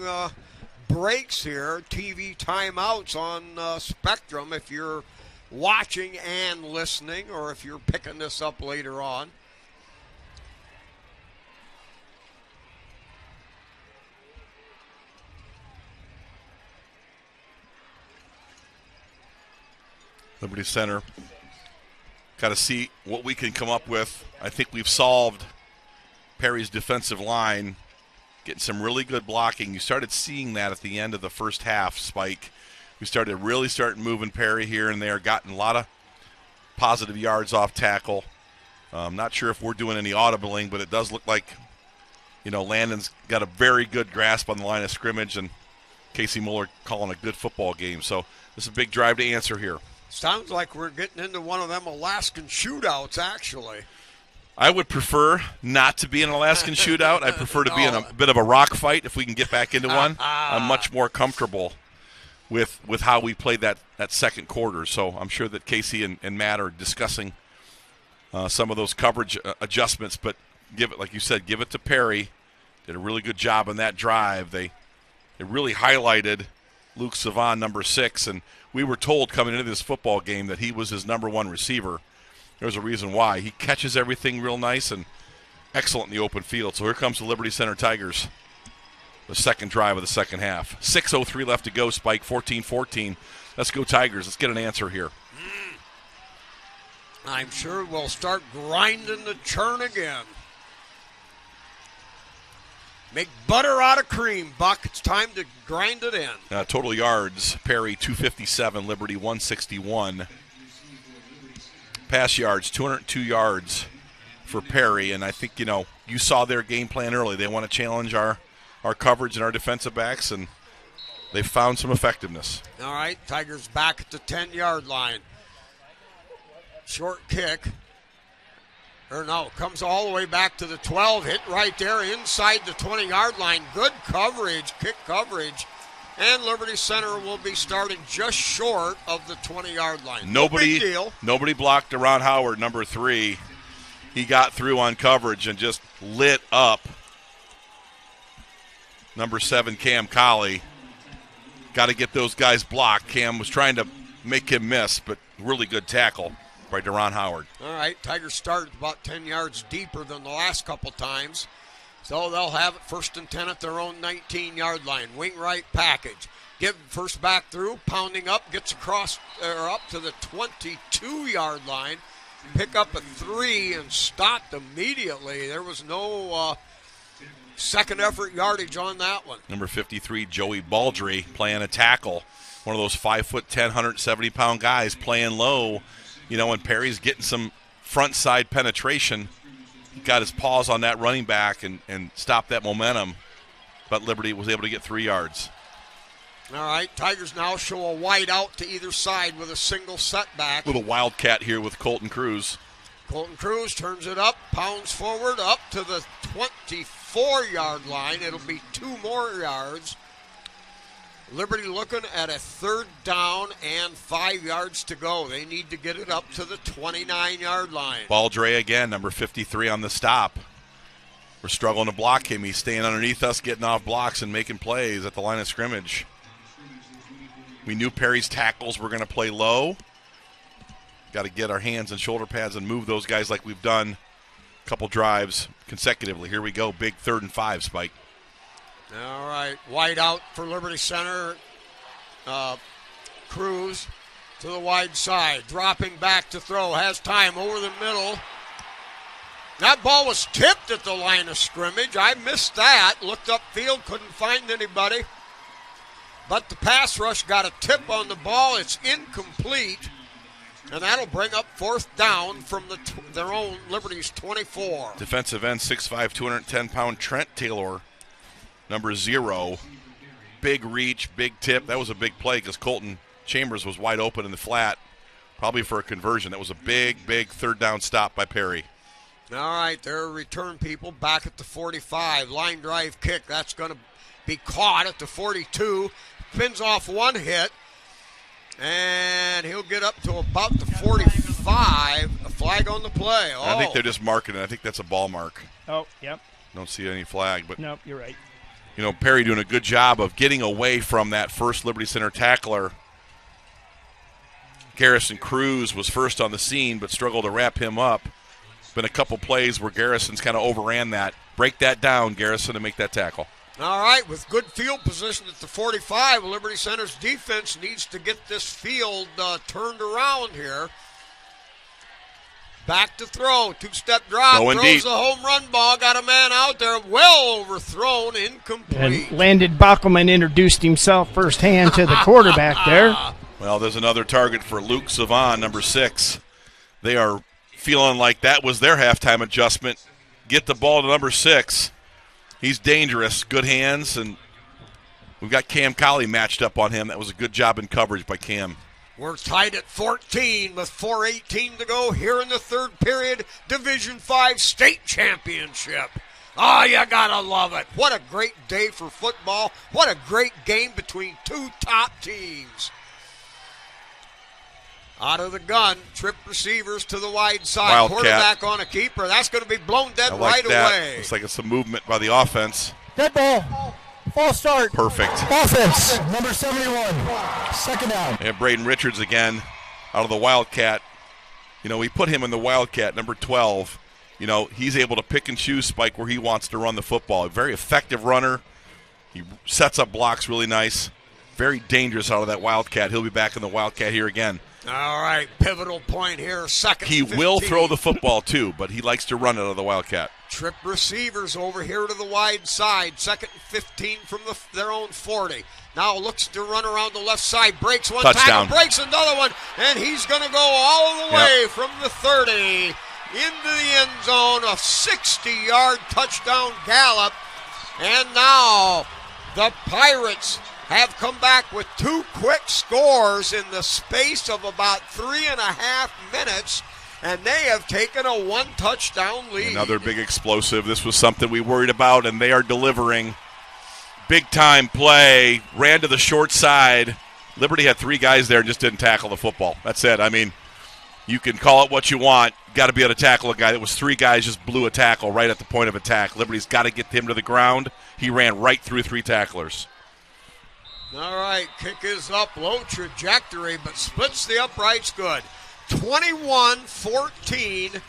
breaks here, TV timeouts on Spectrum if you're watching and listening or if you're picking this up later on. Liberty Center, got to see what we can come up with. I think we've solved Perry's defensive line getting some really good blocking. You started seeing that at the end of the first half, Spike. We started really moving Perry here and there, gotten a lot of positive yards off tackle. I'm not sure if we're doing any audibling, but it does look like, Landon's got a very good grasp on the line of scrimmage, and Casey Mueller calling a good football game. So this is a big drive to answer here. Sounds like we're getting into one of them Alaskan shootouts, actually. I would prefer not to be in an Alaskan shootout. I prefer to be in a bit of a rock fight if we can get back into one. I'm much more comfortable with how we played that second quarter. So I'm sure that Casey and Matt are discussing some of those coverage adjustments. But like you said, give it to Perry. Did a really good job on that drive. They really highlighted Luke Savon, number 6, and we were told coming into this football game that he was his number 1 receiver. There's a reason why. He catches everything real nice and excellent in the open field. So here comes the Liberty Center Tigers, the second drive of the second half. 6:03 left to go, Spike, 14-14. Let's go Tigers. Let's get an answer here. I'm sure we'll start grinding the churn again. Make butter out of cream, Buck. It's time to grind it in. Total yards, Perry 257, Liberty 161. Pass yards, 202 yards for Perry, and I think, you saw their game plan early. They want to challenge our coverage and our defensive backs, and they found some effectiveness. All right, Tigers back at the 10-yard line. Short kick. Comes all the way back to the 12, hit right there inside the 20-yard line. Good coverage, kick coverage. And Liberty Center will be starting just short of the 20-yard line. Nobody blocked Deron Howard, number 3. He got through on coverage and just lit up number 7, Cam Colley. Got to get those guys blocked. Cam was trying to make him miss, but really good tackle by Deron Howard. All right, Tigers started about 10 yards deeper than the last couple times. So they'll have it 1st and 10 at their own 19-yard line. Wing right package. Give first back through, pounding up, gets across or up to the 22-yard line. Pick up a 3 and stopped immediately. There was no second effort yardage on that one. Number 53, Joey Baldry, playing a tackle. One of those 5'10", 170-pound guys playing low. And Perry's getting some front side penetration. He got his paws on that running back and stopped that momentum, but Liberty was able to get 3 yards. All right, Tigers now show a wide out to either side with a single setback. Little wildcat here with Colton Cruz. Colton Cruz turns it up, pounds forward up to the 24-yard line. It'll be 2 more yards. Liberty looking at a 3rd down and 5 yards to go. They need to get it up to the 29-yard line. Baldry again, number 53 on the stop. We're struggling to block him. He's staying underneath us, getting off blocks and making plays at the line of scrimmage. We knew Perry's tackles were going to play low. Got to get our hands and shoulder pads and move those guys like we've done a couple drives consecutively. Here we go, big 3rd and 5, Spike. All right, wide out for Liberty Center. Cruz to the wide side, dropping back to throw, has time over the middle. That ball was tipped at the line of scrimmage. I missed that. Looked upfield, couldn't find anybody. But the pass rush got a tip on the ball. It's incomplete. And that'll bring up 4th down from their own Liberty's 24. Defensive end, 6'5", 210-pound Trent Taylor. Number 0, big reach, big tip. That was a big play because Colton Chambers was wide open in the flat, probably for a conversion. That was a big 3rd down stop by Perry. All right, their return people back at the 45. Line drive kick. That's going to be caught at the 42. Pins off 1 hit, and he'll get up to about the 45. A flag on the play. Oh. I think they're just marking it. I think that's a ball mark. Oh, yep. Don't see any flag. But nope, you're right. Perry doing a good job of getting away from that first Liberty Center tackler. Garrison Cruz was first on the scene, but struggled to wrap him up. Been a couple plays where Garrison's kind of overran that. Break that down, Garrison, to make that tackle. All right, with good field position at the 45, Liberty Center's defense needs to get this field turned around here. back to throw. Two-step drop, Going throws deep. the home run ball, got a man out there, well overthrown, incomplete. And Landon Bockelman introduced himself firsthand to the quarterback there. Well, there's another target for Luke Savon, number 6. They are feeling like that was their halftime adjustment. Get the ball to number 6. He's dangerous, good hands, and we've got Cam Colley matched up on him. That was a good job in coverage by Cam. We're tied at 14 with 4:18 to go here in the third period. Division 5 state championship. Oh, you gotta love it. What a great day for football. What a great game between two top teams. Out of the gun, trip receivers to the wide side. Wildcat. Quarterback on a keeper. That's going to be blown dead I like right that. away. Looks like it's a movement by the offense. Dead ball. False start. Perfect. Offense. Number 71. Second down. And Braden Richards again out of the Wildcat. You know, we put him in the Wildcat, number 12. You know, he's able to pick and choose, Spike, where he wants to run the football. A very effective runner. He sets up blocks really nice. Very dangerous out of that Wildcat. He'll be back in the Wildcat here again. All right, pivotal point here. Second. He 15. will throw the football, too, but he likes to run it out of the Wildcat. Trip receivers over here to the wide side. Second and 15 from their own 40. Now looks to run around the left side. Breaks one Touchdown. tackle, breaks another one, and he's going to go all the way from the 30 into the end zone. A 60-yard touchdown gallop. And now the Pirates have come back with 2 quick scores in the space of about 3.5 minutes, and they have taken a 1-touchdown lead. Another big explosive. This was something we worried about, and they are delivering. Big-time play. Ran to the short side. Liberty had 3 guys there and just didn't tackle the football. That's it. I mean, you can call it what you want. Got to be able to tackle a guy. That was 3 guys just blew a tackle right at the point of attack. Liberty's got to get him to the ground. He ran right through 3 tacklers. All right, kick is up, low trajectory, but splits the uprights good. 21-14,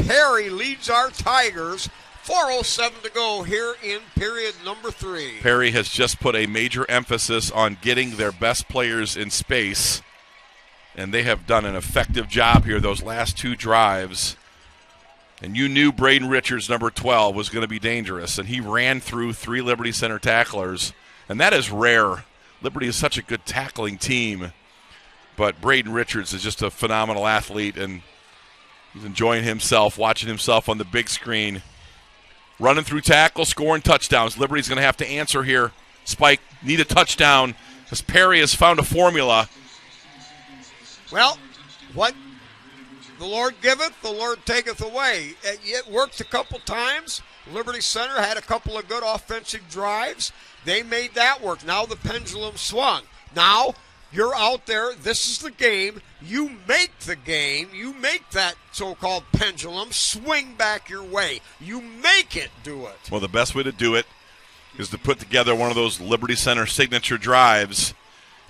Perry leads our Tigers. 4:07 to go here in period number 3. Perry has just put a major emphasis on getting their best players in space, and they have done an effective job here those last 2 drives. And you knew Braden Richards, number 12, was going to be dangerous, and he ran through 3 Liberty Center tacklers, and that is rare. Liberty is such a good tackling team, but Braden Richards is just a phenomenal athlete, and he's enjoying himself, watching himself on the big screen. Running through tackle, scoring touchdowns. Liberty's going to have to answer here. Spike, need a touchdown, because Perry has found a formula. Well, what the Lord giveth, the Lord taketh away. It worked a couple times. Liberty Center had a couple of good offensive drives. They made that work. Now the pendulum swung. Now you're out there. This is the game. You make the game. You make that so-called pendulum swing back your way. You make it do it. Well, the best way to do it is to put together one of those Liberty Center signature drives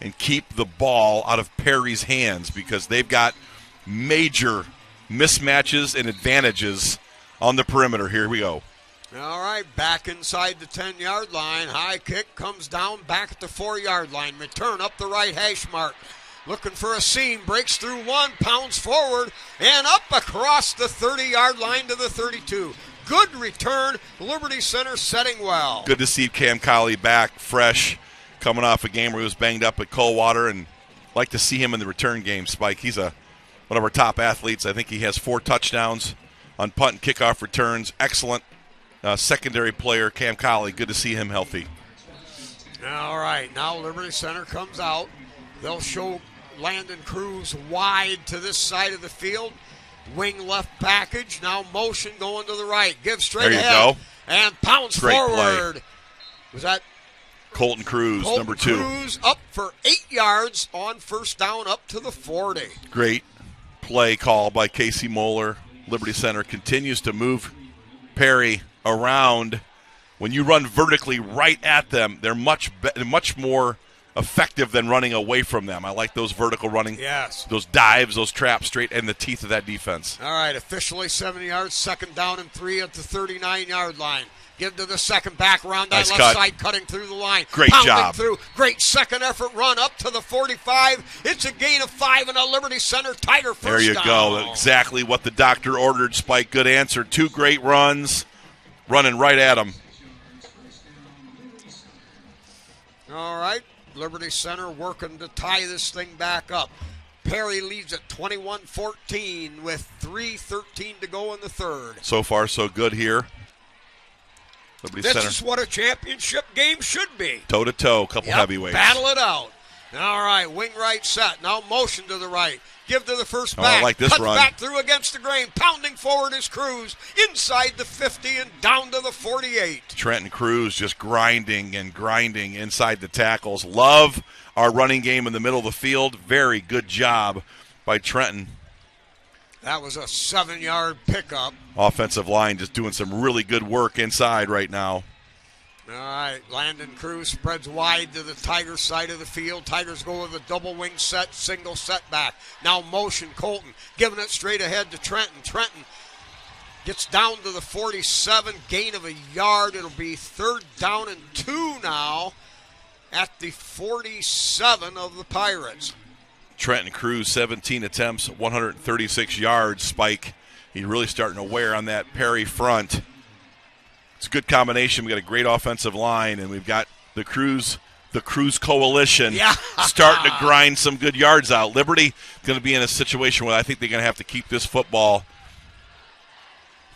and keep the ball out of Perry's hands, because they've got major mismatches and advantages on the perimeter. Here we go. All right, back inside the 10-yard line. High kick comes down back at the 4-yard line. Return up the right hash mark. Looking for a seam. Breaks through 1, pounds forward, and up across the 30-yard line to the 32. Good return. Liberty Center setting well. Good to see Cam Colley back, fresh, coming off a game where he was banged up at Coldwater, and like to see him in the return game, Spike. He's one of our top athletes. I think he has 4 touchdowns on punt and kickoff returns. Excellent. Secondary player, Cam Colley. Good to see him healthy. All right, now Liberty Center comes out. They'll show Landon Cruz wide to this side of the field. Wing left package. Now motion going to the right. Give straight there you ahead. Go. And pounce Great forward. Play. Was that Colton Cruz, number 2. Cruz up for 8 yards on first down up to the 40. Great play call by Casey Moeller. Liberty Center continues to move Perry around. When you run vertically right at them, they're much more effective than running away from them. I like those vertical running, Yes. those dives, those traps straight in the teeth of that defense. All right, officially 7 yards, 2nd down and 3 at the 39-yard line. Give to the second back around that Nice left cut. side, cutting through the line. Great Pounding job. through. Great second effort run up to the 45. It's a gain of 5 and a Liberty Center Tiger first down. There you go. Exactly what the doctor ordered, Spike. Good answer. 2 great runs, running right at him. All right, Liberty Center working to tie this thing back up. Perry leads at 21-14 with 3:13 to go in the third. So far, so good here. Liberty This Center, is what a championship game should be. toe-to-toe, couple heavyweights. Battle it out. All right, wing right set. Now motion to the right. Give to the first Oh, back. I like this Cuts run. back through against the grain. Pounding forward is Cruz. Inside the 50 and down to the 48. Trenton Cruz just grinding and grinding inside the tackles. Love our running game in the middle of the field. Very good job by Trenton. That was a 7-yard pickup. Offensive line just doing some really good work inside right now. All right, Landon Cruz spreads wide to the Tigers side of the field. Tigers go with a double wing set, single setback. Now motion, Colton giving it straight ahead to Trenton. Trenton gets down to the 47, gain of a yard. It'll be 3rd down and 2 now at the 47 of the Pirates. Trenton Cruz, 17 attempts, 136 yards. Spike, he's really starting to wear on that Perry front. It's a good combination. We've got a great offensive line, and we've got the Cruz coalition starting to grind some good yards out. Liberty going to be in a situation where I think they're going to have to keep this football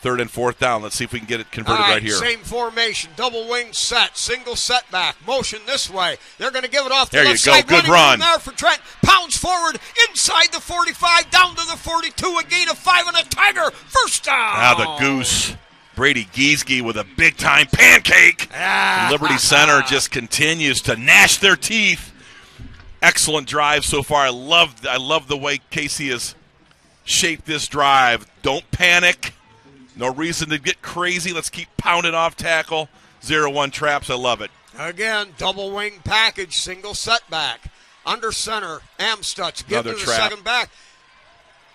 3rd and 4th down. Let's see if we can get it converted All right here. Same formation, double wing set, single setback, motion this way. They're going to give it off the There you left go, side. good Running run. room there for Trent. Pounds forward inside the 45, down to the 42, a gain of 5 and a Tiger. First down. Now the Goose, Brady Giesge with a big-time pancake. Liberty Center just continues to gnash their teeth. Excellent drive so far. I love the way Casey has shaped this drive. Don't panic. No reason to get crazy. Let's keep pounding off tackle. 0-1 traps. I love it. Again, double wing package, single setback. Under center, Amstutz. Give Another to the trap. second back.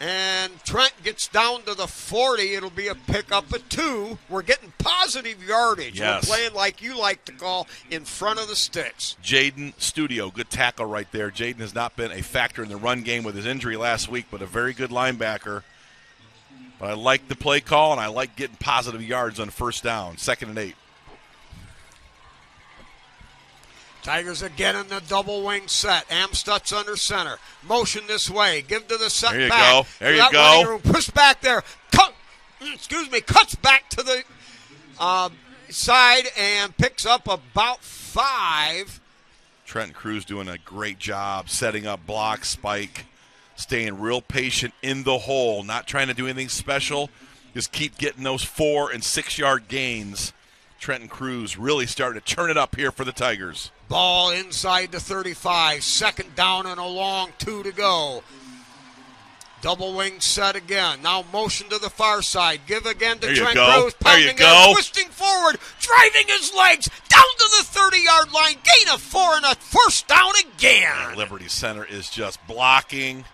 And Trent gets down to the 40. It'll be a pickup of 2. We're getting positive yardage. Yes. We're playing like you like to call in front of the sticks. Jaden Studio, good tackle right there. Jaden has not been a factor in the run game with his injury last week, but a very good linebacker. But I like the play call, and I like getting positive yards on 1st down, 2nd and 8. Tigers again in the double wing set. Amstutz under center. Motion this way. Give to the set There you back. go. There you That go. running room. Push back there. Cuts back to the side and picks up about 5. Trenton Cruz doing a great job setting up block, Spike, staying real patient in the hole, not trying to do anything special. Just keep getting those 4- and 6-yard gains. Trenton Cruz really starting to turn it up here for the Tigers. Ball inside the 35. 2nd down and a long 2 to go. Double wing set again. Now motion to the far side. Give again to There you Trent go. Cruz. There you Pounding go. in, twisting forward. Driving his legs. Down to the 30-yard line. Gain of 4 and a 1st down again. Liberty Center is just blocking,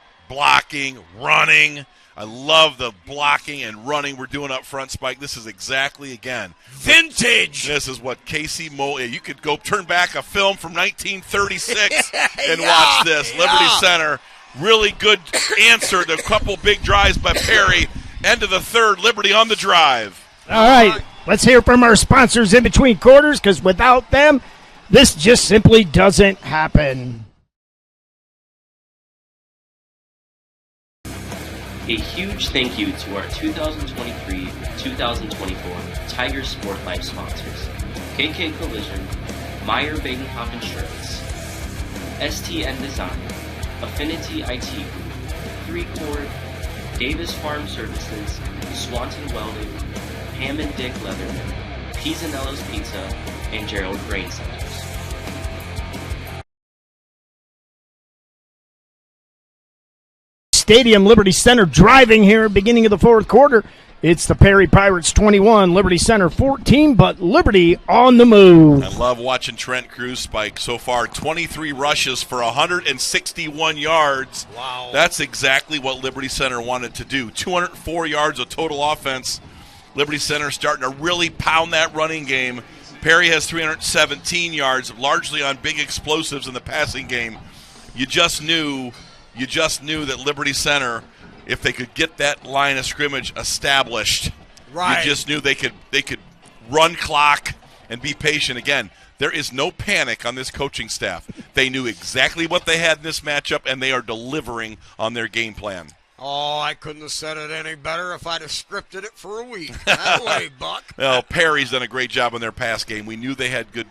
running. I love the blocking and running we're doing up front, Spike. This is exactly, again, Vintage. this is what Casey you could go turn back a film from 1936 and Yeah, watch this. yeah. Liberty Center, really good answer to a couple big drives by Perry. End of the 3rd, Liberty on the drive. All right, let's hear from our sponsors in between quarters, because without them, this just simply doesn't happen. A huge thank you to our 2023-2024 Tiger Sport Life sponsors: KK Collision, Meyer Badenhoff Insurance, STN Design, Affinity IT Group, 3-Chord, Davis Farm Services, Swanton Welding, Hammond Dick Leatherman, Pisanello's Pizza, and Gerald Grain Centers. Stadium, Liberty Center driving here, beginning of the 4th quarter. It's the Perry Pirates 21, Liberty Center 14, but Liberty on the move. I love watching Trent Cruz spike. So far, 23 rushes for 161 yards. Wow. That's exactly what Liberty Center wanted to do. 204 yards of total offense. Liberty Center starting to really pound that running game. Perry has 317 yards, largely on big explosives in the passing game. You just knew that Liberty Center, if they could get that line of scrimmage established, right, you just knew they could run clock and be patient. Again, there is no panic on this coaching staff. They knew exactly what they had in this matchup, and they are delivering on their game plan. Oh, I couldn't have said it any better if I'd have scripted it for a week. That way, Buck. Well, Perry's done a great job on their pass game. We knew they had good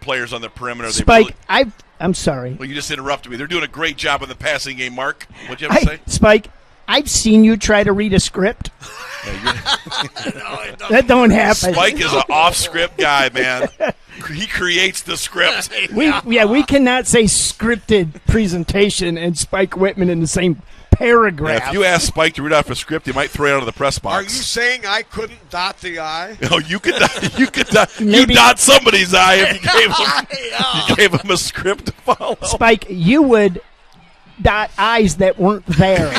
players on the perimeter. Spike, I'm sorry. Well, you just interrupted me. They're doing a great job in the passing game, Mark. What'd you have to say? Spike, I've seen you try to read a script. That don't happen. Spike is an off-script guy, man. He creates the script. We cannot say scripted presentation and Spike Whitman in the same paragraph. Yeah, if you ask Spike to read off a script, he might throw it out of the press box. Are you saying I couldn't dot the I? No, you could dot. You dot somebody's eye if you gave him a script to follow. Spike, you would dot I's that weren't there.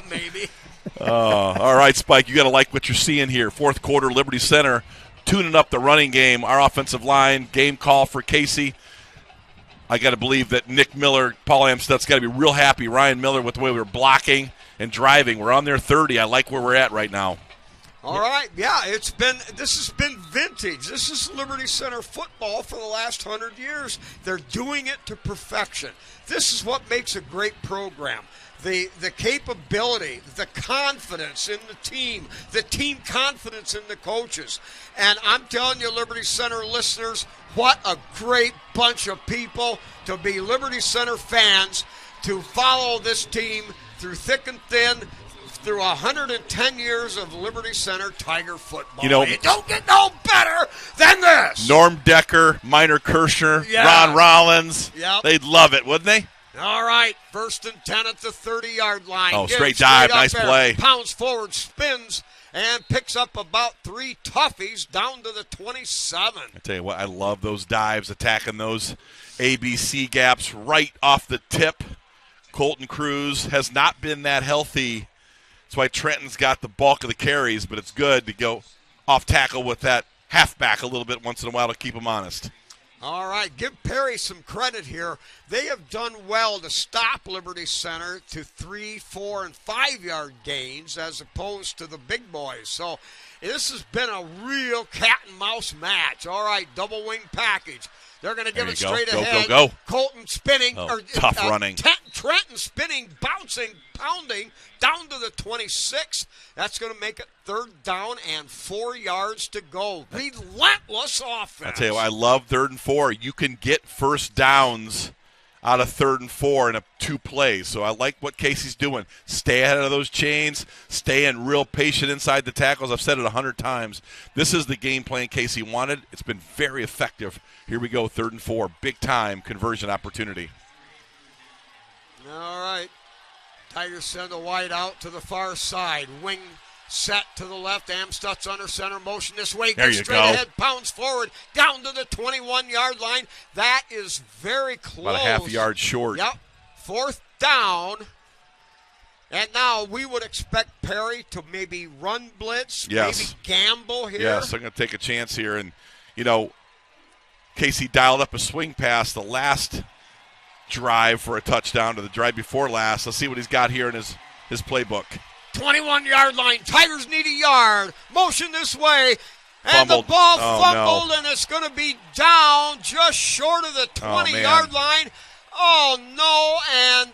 Maybe. All right, Spike, you got to like what you're seeing here. Fourth quarter, Liberty Center tuning up the running game. Our offensive line, game call for Casey. I got to believe that Nick Miller, Paul Amstutz got to be real happy. Ryan Miller with the way we were blocking and driving. We're on their 30. I like where we're at right now. All right, yeah, this has been vintage. This is Liberty Center football for the last 100 years. They're doing it to perfection. This is what makes a great program. The capability, the confidence in the team confidence in the coaches. And I'm telling you, Liberty Center listeners, what a great bunch of people to be Liberty Center fans, to follow this team through thick and thin, through 110 years of Liberty Center Tiger football. You know, it don't get no better than this. Norm Decker, Minor Kirshner, Ron Rollins. Yep. They'd love it, wouldn't they? All right, 1st and 10 at the 30-yard line. Oh, straight dive, nice play. Pounds forward, spins, and picks up about 3 toughies down to the 27. I tell you what, I love those dives, attacking those ABC gaps right off the tip. Colton Cruz has not been that healthy. That's why Trenton's got the bulk of the carries, but it's good to go off tackle with that halfback a little bit once in a while to keep him honest. All right, give Perry some credit here. They have done well to stop Liberty Center to 3, 4, and 5-yard gains as opposed to the big boys. So this has been a real cat and mouse match. All right, double wing package. They're going to give it straight ahead. Go. Colton spinning. Tough running. Trenton spinning, bouncing, pounding down to the 26. That's going to make it 3rd down and 4 yards to go. Relentless offense. I tell you what, I love 3rd and 4. You can get first downs out of 3rd and 4 in 2 plays. So I like what Casey's doing. Stay ahead of those chains. Stay in real patient inside the tackles. I've said it 100 times. This is the game plan Casey wanted. It's been very effective. Here we go, 3rd and 4. Big time conversion opportunity. All right. Tigers send a wide out to the far side. Wing set to the left. Amstutz under center motion this way. There you straight go. ahead, pounds forward, down to the 21-yard line. That is very close. About a half yard short. Yep. 4th down. And now we would expect Perry to maybe run blitz, maybe gamble here. Yes, I'm going to take a chance here. And, you know, Casey dialed up a swing pass the last drive for a touchdown to the drive before last. Let's see what he's got here in his playbook. 21-yard line. Tigers need a yard. Motion this way. And Fumbled. The ball Oh, fumbled, and it's going to be down just short of the 20-yard line. Oh, no, and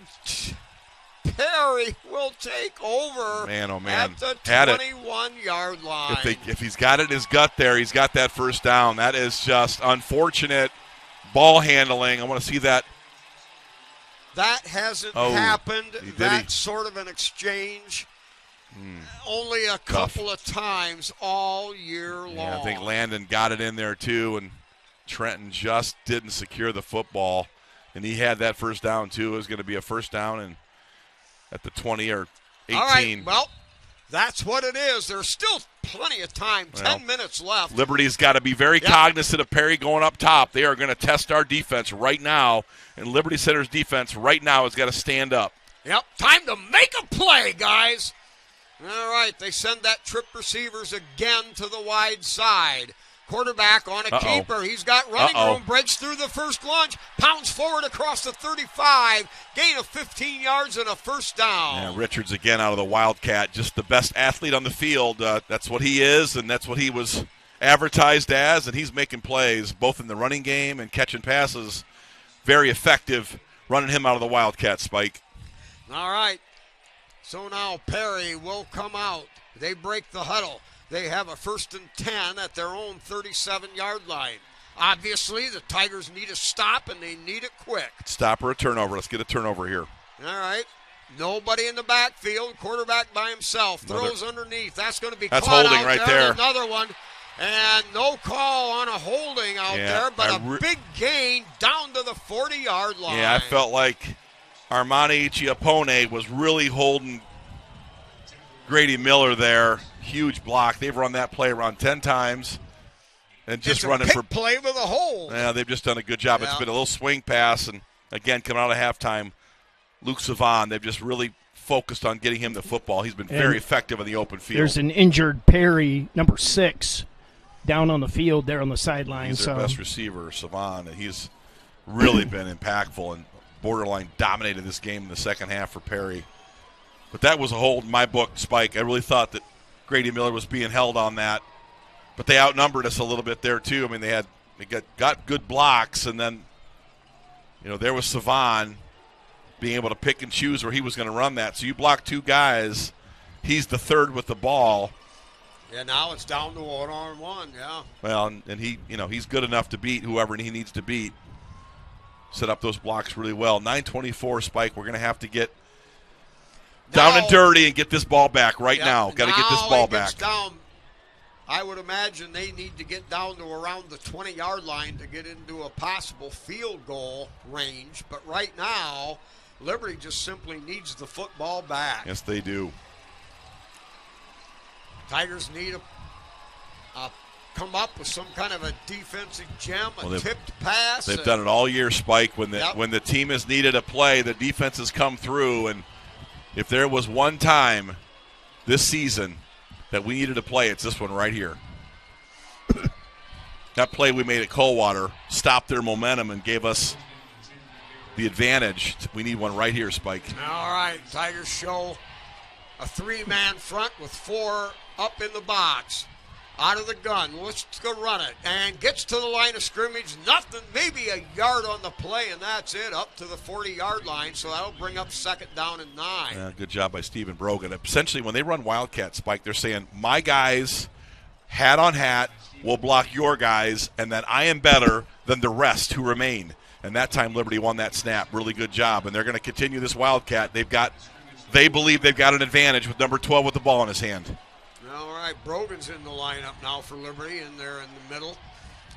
Perry will take over at the 21-yard line. If he's got it in his gut there, he's got that first down. That is just unfortunate ball handling. I want to see that. That hasn't happened. That sort of an exchange. Only a couple of times all year long. Yeah, I think Landon got it in there too, and Trenton just didn't secure the football. And he had that first down too. It was going to be a first down and at the 20 or 18. All right, well, That's what it is. There's still plenty of time, 10 minutes left. Liberty's got to be very cognizant of Perry going up top. They are going to test our defense right now, and Liberty Center's defense right now has got to stand up. Yep, time to make a play, guys. All right, they send that trip receivers again to the wide side. Quarterback on a keeper. He's got running room, breaks through the first lunge, pounds forward across the 35, gain of 15 yards and a first down. Yeah, Richards again out of the Wildcat, just the best athlete on the field. That's what he is, and that's what he was advertised as, and he's making plays both in the running game and catching passes. Very effective running him out of the Wildcat, Spike. All right, so now Perry will come out. They break the huddle. They have a 1st and 10 at their own 37-yard line. Obviously, the Tigers need a stop, and they need it quick. Stop or a turnover. Let's get a turnover here. All right. Nobody in the backfield. Quarterback by himself. Throws underneath. That's going to be caught holding out right there. Another one. And no call on a holding out there, but a big gain down to the 40-yard line. Yeah, I felt like Armani Chiappone was really holding Grady Miller there. Huge block. They've run that play around 10 times and just run it for play with a hole. Yeah, they've just done a good job. Yeah. It's been a little swing pass, and again, coming out of halftime, Luke Savon, they've just really focused on getting him the football. He's been very effective in the open field. There's an injured Perry, number 6, down on the field there on the sideline. He's their best receiver, Savon, and he's really been impactful and borderline dominated this game in the second half for Perry. But that was a hold in my book, Spike. I really thought that Grady Miller was being held on that. But they outnumbered us a little bit there, too. I mean, they got good blocks, and then, there was Savon being able to pick and choose where he was going to run that. So you block 2 guys. He's the third with the ball. Yeah, now it's down to 1-on-1, yeah. Well, and he, he's good enough to beat whoever he needs to beat. Set up those blocks really well. 9:24, Spike. We're going to have to get down and dirty and get this ball back right now. Got to get this ball back. Down, I would imagine they need to get down to around the 20-yard line to get into a possible field goal range. But right now, Liberty just simply needs the football back. Yes, they do. Tigers need a come up with some kind of a defensive gem, tipped pass. They've done it all year, Spike. When the team has needed a play, the defense has come through. And if there was one time this season that we needed a play, it's this one right here. That play we made at Coldwater stopped their momentum and gave us the advantage. We need one right here, Spike. All right, Tigers show a 3-man front with 4 up in the box. Out of the gun, let's go run it. And gets to the line of scrimmage, nothing, maybe a yard on the play, and that's it, up to the 40-yard line. So that'll bring up 2nd down and 9. Yeah, good job by Stephen Brogan. Essentially, when they run Wildcat, Spike, they're saying, my guys, hat on hat, will block your guys, and that I am better than the rest who remain. And that time, Liberty won that snap. Really good job. And they're going to continue this Wildcat. They believe they've got an advantage with number 12 with the ball in his hand. All right, Brogan's in the lineup now for Liberty, and they're in the middle.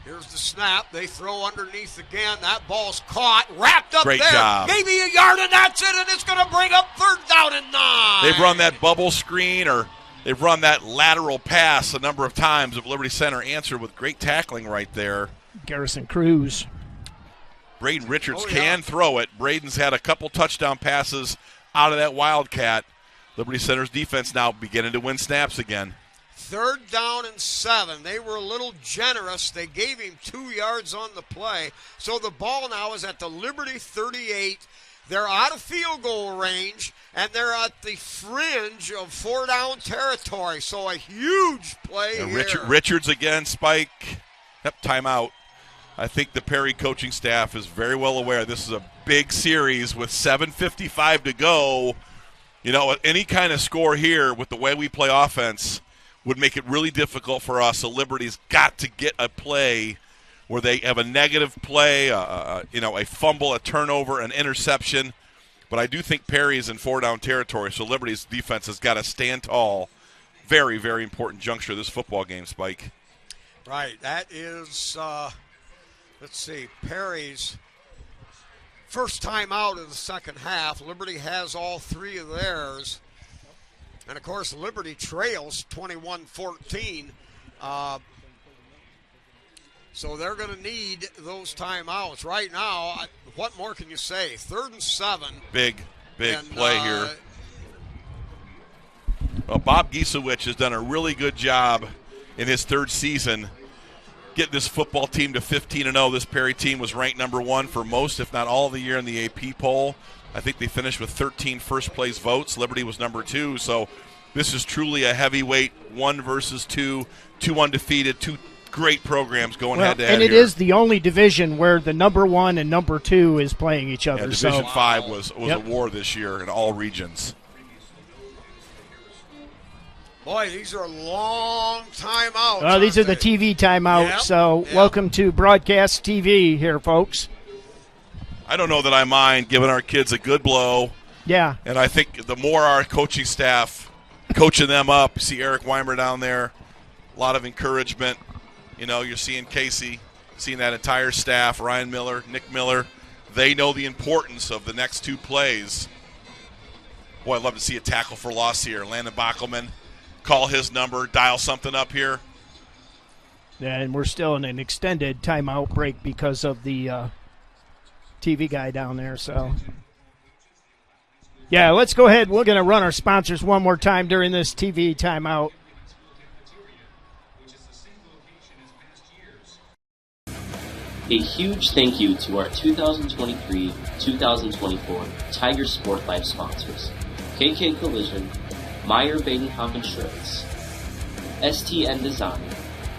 Here's the snap. They throw underneath again. That ball's caught, wrapped up Great there. Job. Maybe a yard, and that's it, and it's going to bring up 3rd down and 9. They've run that bubble screen, or they've run that lateral pass a number of times. Of Liberty Center answered with great tackling right there. Garrison Cruz. Braden Richards can throw it. Braden's had a couple touchdown passes out of that Wildcat. Liberty Center's defense now beginning to win snaps again. 3rd down and 7. They were a little generous. They gave him 2 yards on the play. So the ball now is at the Liberty 38. They're out of field goal range, and they're at the fringe of 4-down territory. So a huge play here. Richards again, Spike. Yep, timeout. I think the Perry coaching staff is very well aware this is a big series with 7:55 to go. Any kind of score here with the way we play offense would make it really difficult for us. So Liberty's got to get a play where they have a negative play, a fumble, a turnover, an interception. But I do think Perry is in 4-down territory, so Liberty's defense has got to stand tall. Very, very important juncture of this football game, Spike. Right. That is, Perry's first time out of the second half. Liberty has all 3 of theirs. And, of course, Liberty trails 21-14. So they're going to need those timeouts. Right now, what more can you say? 3rd and 7. Big play here. Well, Bob Giesewich has done a really good job in his 3rd season getting this football team to 15-0. This Perry team was ranked number 1 for most, if not all, of the year in the AP poll. I think they finished with 13 first-place votes. Liberty was number 2. So this is truly a heavyweight 1 versus 2, 2 undefeated, 2 great programs going head-to-head. And it is the only division where the number 1 and number 2 is playing each other. Yeah, Division 5 was a war this year in all regions. Boy, these are long timeouts. These are the TV timeouts. So welcome to broadcast TV here, folks. I don't know that I mind giving our kids a good blow. Yeah. And I think the more our coaching staff coaching them up, you see Eric Weimer down there, a lot of encouragement. You know, you're seeing Casey, seeing that entire staff, Ryan Miller, Nick Miller. They know the importance of the next 2 plays. Boy, I'd love to see a tackle for loss here. Landon Bockelman, call his number, dial something up here. Yeah, and we're still in an extended timeout break because of the TV guy down there. So, yeah, let's go ahead. We're going to run our sponsors one more time during this TV timeout. A huge thank you to our 2023-2024 Tiger Sport Life sponsors, KK Collision, Meyer Badenhoff Insurance, STN Design,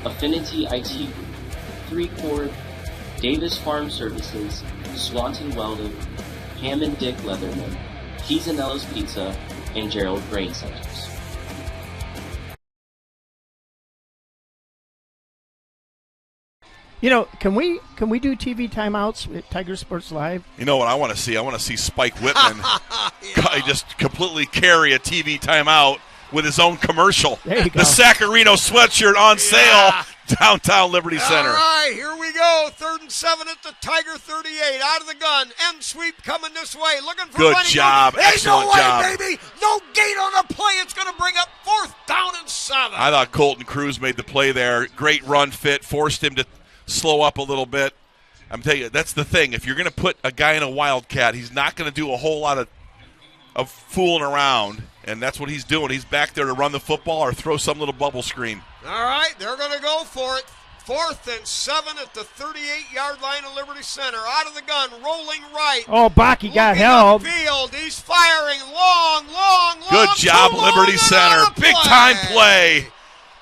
Affinity IT Group, 3Chord, Davis Farm Services, Swanton Welding, Hammond Dick Leatherman, Pisanello's Pizza, and Gerald Grain Centers. You know, can we do TV timeouts at Tiger Sports Live? You know what I want to see? I want to see Spike Whitman just completely carry a TV timeout with his own commercial. There you go. The Saccharino sweatshirt on sale downtown Liberty Center. All right, here we go. 3rd and 7 at the Tiger 38. Out of the gun. M sweep coming this way. Looking for good running job. room. Excellent no way, job. Baby. No gate on the play. It's going to bring up 4th down and 7. I thought Colton Cruz made the play there. Great run fit. Forced him to slow up a little bit. I'm telling you, that's the thing. If you're going to put a guy in a Wildcat, he's not going to do a whole lot of fooling around, and that's what he's doing. He's back there to run the football or throw some little bubble screen. All right, they're going to go for it. 4th and 7 at the 38-yard line of Liberty Center. Out of the gun, rolling right. Oh, Bakke got held. Field. He's firing long. Good job, Liberty Center. Big-time play.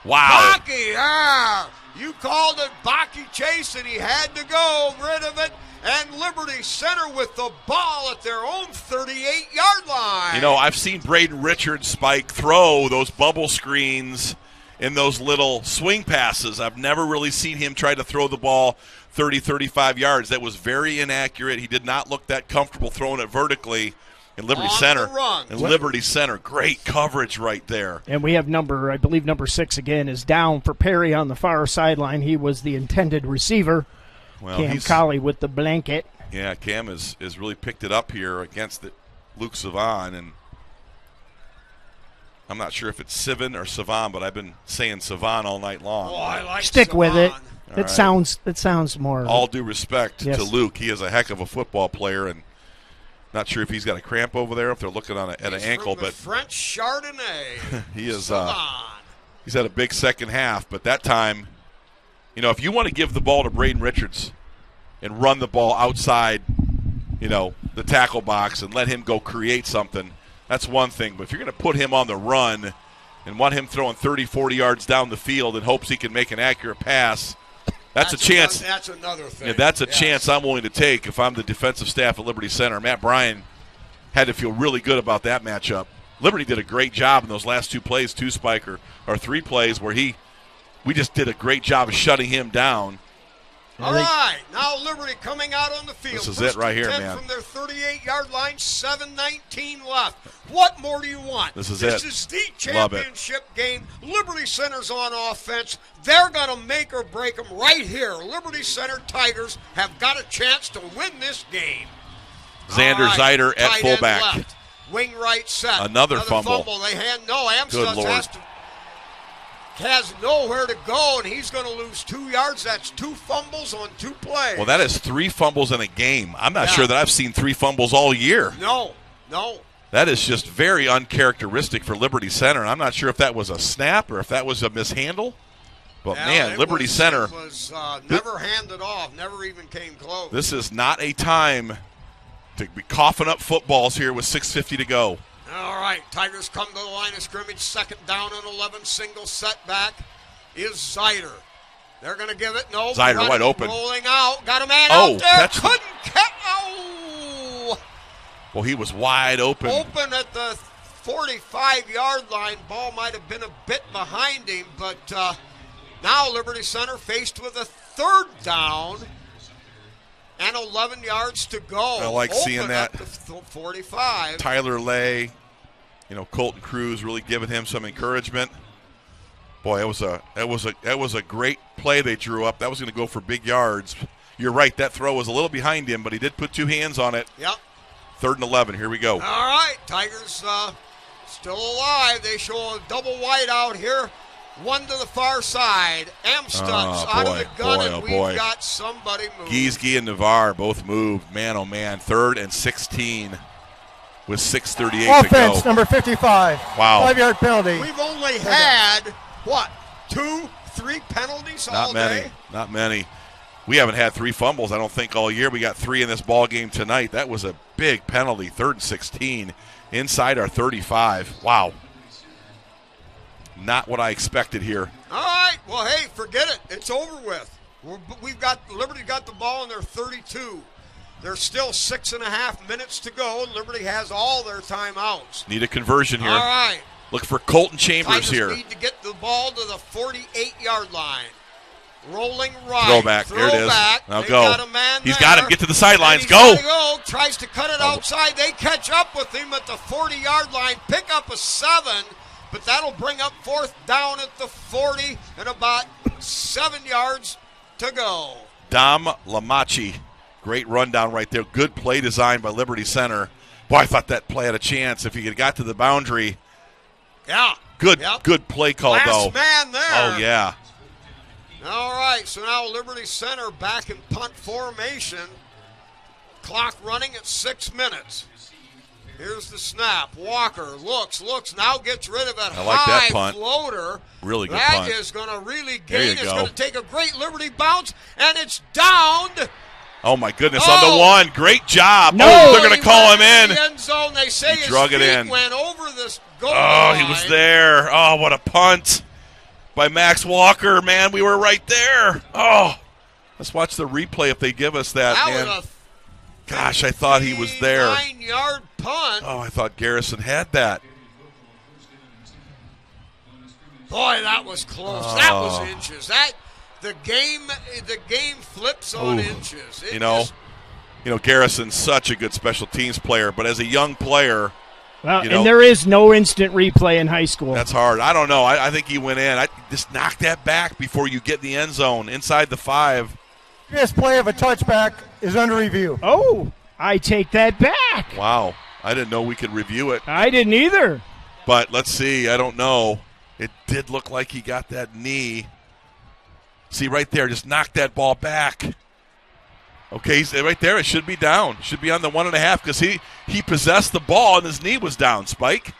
Wow. Bakke, you called it Bakke chase, and he had to go rid of it. And Liberty Center with the ball at their own 38-yard line. You know, I've seen Braden Richards, Spike, throw those bubble screens in those little swing passes. I've never really seen him try to throw the ball 30, 35 yards. That was very inaccurate. He did not look that comfortable throwing it vertically in Liberty Center. And Liberty Center, great coverage right there. And we have number 6 again is down for Perry on the far sideline. He was the intended receiver. Well, Cam Colley with the blanket. Yeah, Cam has really picked it up here against Luke Savon, and I'm not sure if it's Sivan or Savon, but I've been saying Savon all night long. Oh, I like Stick Savon. with it. It sounds more. All due respect Yes. to Luke, he is a heck of a football player, and not sure if he's got a cramp over there, if they're looking at an ankle, from the but French Chardonnay. he is. He's had a big second half, but that time, you know, if you want to give the ball to Braden Richards and run the ball outside, you know, the tackle box and let him go create something, that's one thing. But if you're going to put him on the run and want him throwing 30, 40 yards down the field in hopes he can make an accurate pass, that's a chance. That's another thing. Yeah, that's a chance I'm willing to take if I'm the defensive staff at Liberty Center. Matt Bryan had to feel really good about that matchup. Liberty did a great job in those last 2 plays, 2 Spike or 3 plays where we just did a great job of shutting him down. All right, now Liberty coming out on the field. This is First it right here, 10 man. From their 38-yard line, 7:19 left. What more do you want? This is the Love it. championship game. Liberty Center's on offense. They're going to make or break them right here. Liberty Center Tigers have got a chance to win this game. Xander Zeiter at tight end fullback. left. Wing right set. Another fumble. They Amstutz Good Lord. has nowhere to go, and he's going to lose 2 yards. That's 2 fumbles on 2 plays. Well, that is 3 fumbles in a game. I'm not sure that I've seen 3 fumbles all year. No. That is just very uncharacteristic for Liberty Center. And I'm not sure if that was a snap or if that was a mishandle. But, man, Liberty Center. It was never handed off, never even came close. This is not a time to be coughing up footballs here with 6:50 to go. All right, Tigers come to the line of scrimmage, 2nd down and 11, single setback is Zeider. They're going to give it, no. Zeider wide open. Rolling out, got a man out there, couldn't catch. Oh! Well, he was wide open. Open at the 45-yard line. Ball might have been a bit behind him, but now Liberty Center faced with a 3rd down and 11 yards to go. I like seeing that. At the 45. Tyler Lay, Colton Cruz really giving him some encouragement. Boy, that was a great play they drew up. That was going to go for big yards. You're right. That throw was a little behind him, but he did put 2 hands on it. Yep. 3rd and 11. Here we go. All right, Tigers still alive. They show a double wide out here. 1 to the far side. Amstutz out of the gun, and we've got somebody moving. Giesge and Navarre both moved. Man, oh, man. 3rd and 16 with 6:38 to go. Offense, number 55. Wow. 5-yard penalty. We've only had, 2, 3 penalties all day? Not many. We haven't had 3 fumbles, I don't think, all year. We got 3 in this ball game tonight. That was a big penalty. 3rd and 16 inside our 35. Wow. Not what I expected here. All right. Well, hey, forget it. It's over with. Liberty got the ball in their 32. There's still 6.5 minutes to go, and Liberty has all their timeouts. Need a conversion here. All right. Look for Colton Chambers Tigers here. Need to get the ball to the 48-yard line. Rolling right. Throwback. There it is. Now They go. Got a man He's there. got him. Get to the sidelines. He's Go. Go. Tries to cut it outside. They catch up with him at the 40-yard line. Pick up a 7, but that'll bring up 4th down at the 40 and about 7 yards to go. Dom Lamachi. Great rundown right there. Good play design by Liberty Center. Boy, I thought that play had a chance if he had got to the boundary. Yeah. Good play call, Last man there. Oh, yeah. All right, so now Liberty Center back in punt formation. Clock running at 6 minutes. Here's the snap. Walker looks, now gets rid of it. I like that punt. Floater. Really good punt. punt. That is going to really There you gain. It's go. going to take a great Liberty bounce, and it's downed. Oh, my goodness, on the 1. Great job. No. They're going to call him in. The end zone. They say He his drug it feet in. went over this goal line. He was there. Oh, what a punt by Max Walker. Man, we were right there. Oh, let's watch the replay if they give us that, man. Was a Gosh, I thought he was there. 9-yard punt. Oh, I thought Garrison had that. Boy, that was close. That was inches. The game flips on inches. Garrison's such a good special teams player, but as a young player, and there is no instant replay in high school. That's hard. I don't know. I think he went in. I just knock that back before you get in the end zone inside the 5. This play of a touchback is under review. Oh, I take that back. Wow. I didn't know we could review it. I didn't either. But let's see. I don't know. It did look like he got that knee. See, right there, just knock that ball back. Okay, right there, it should be down. Should be on the 1.5 because he possessed the ball and his knee was down, Spike.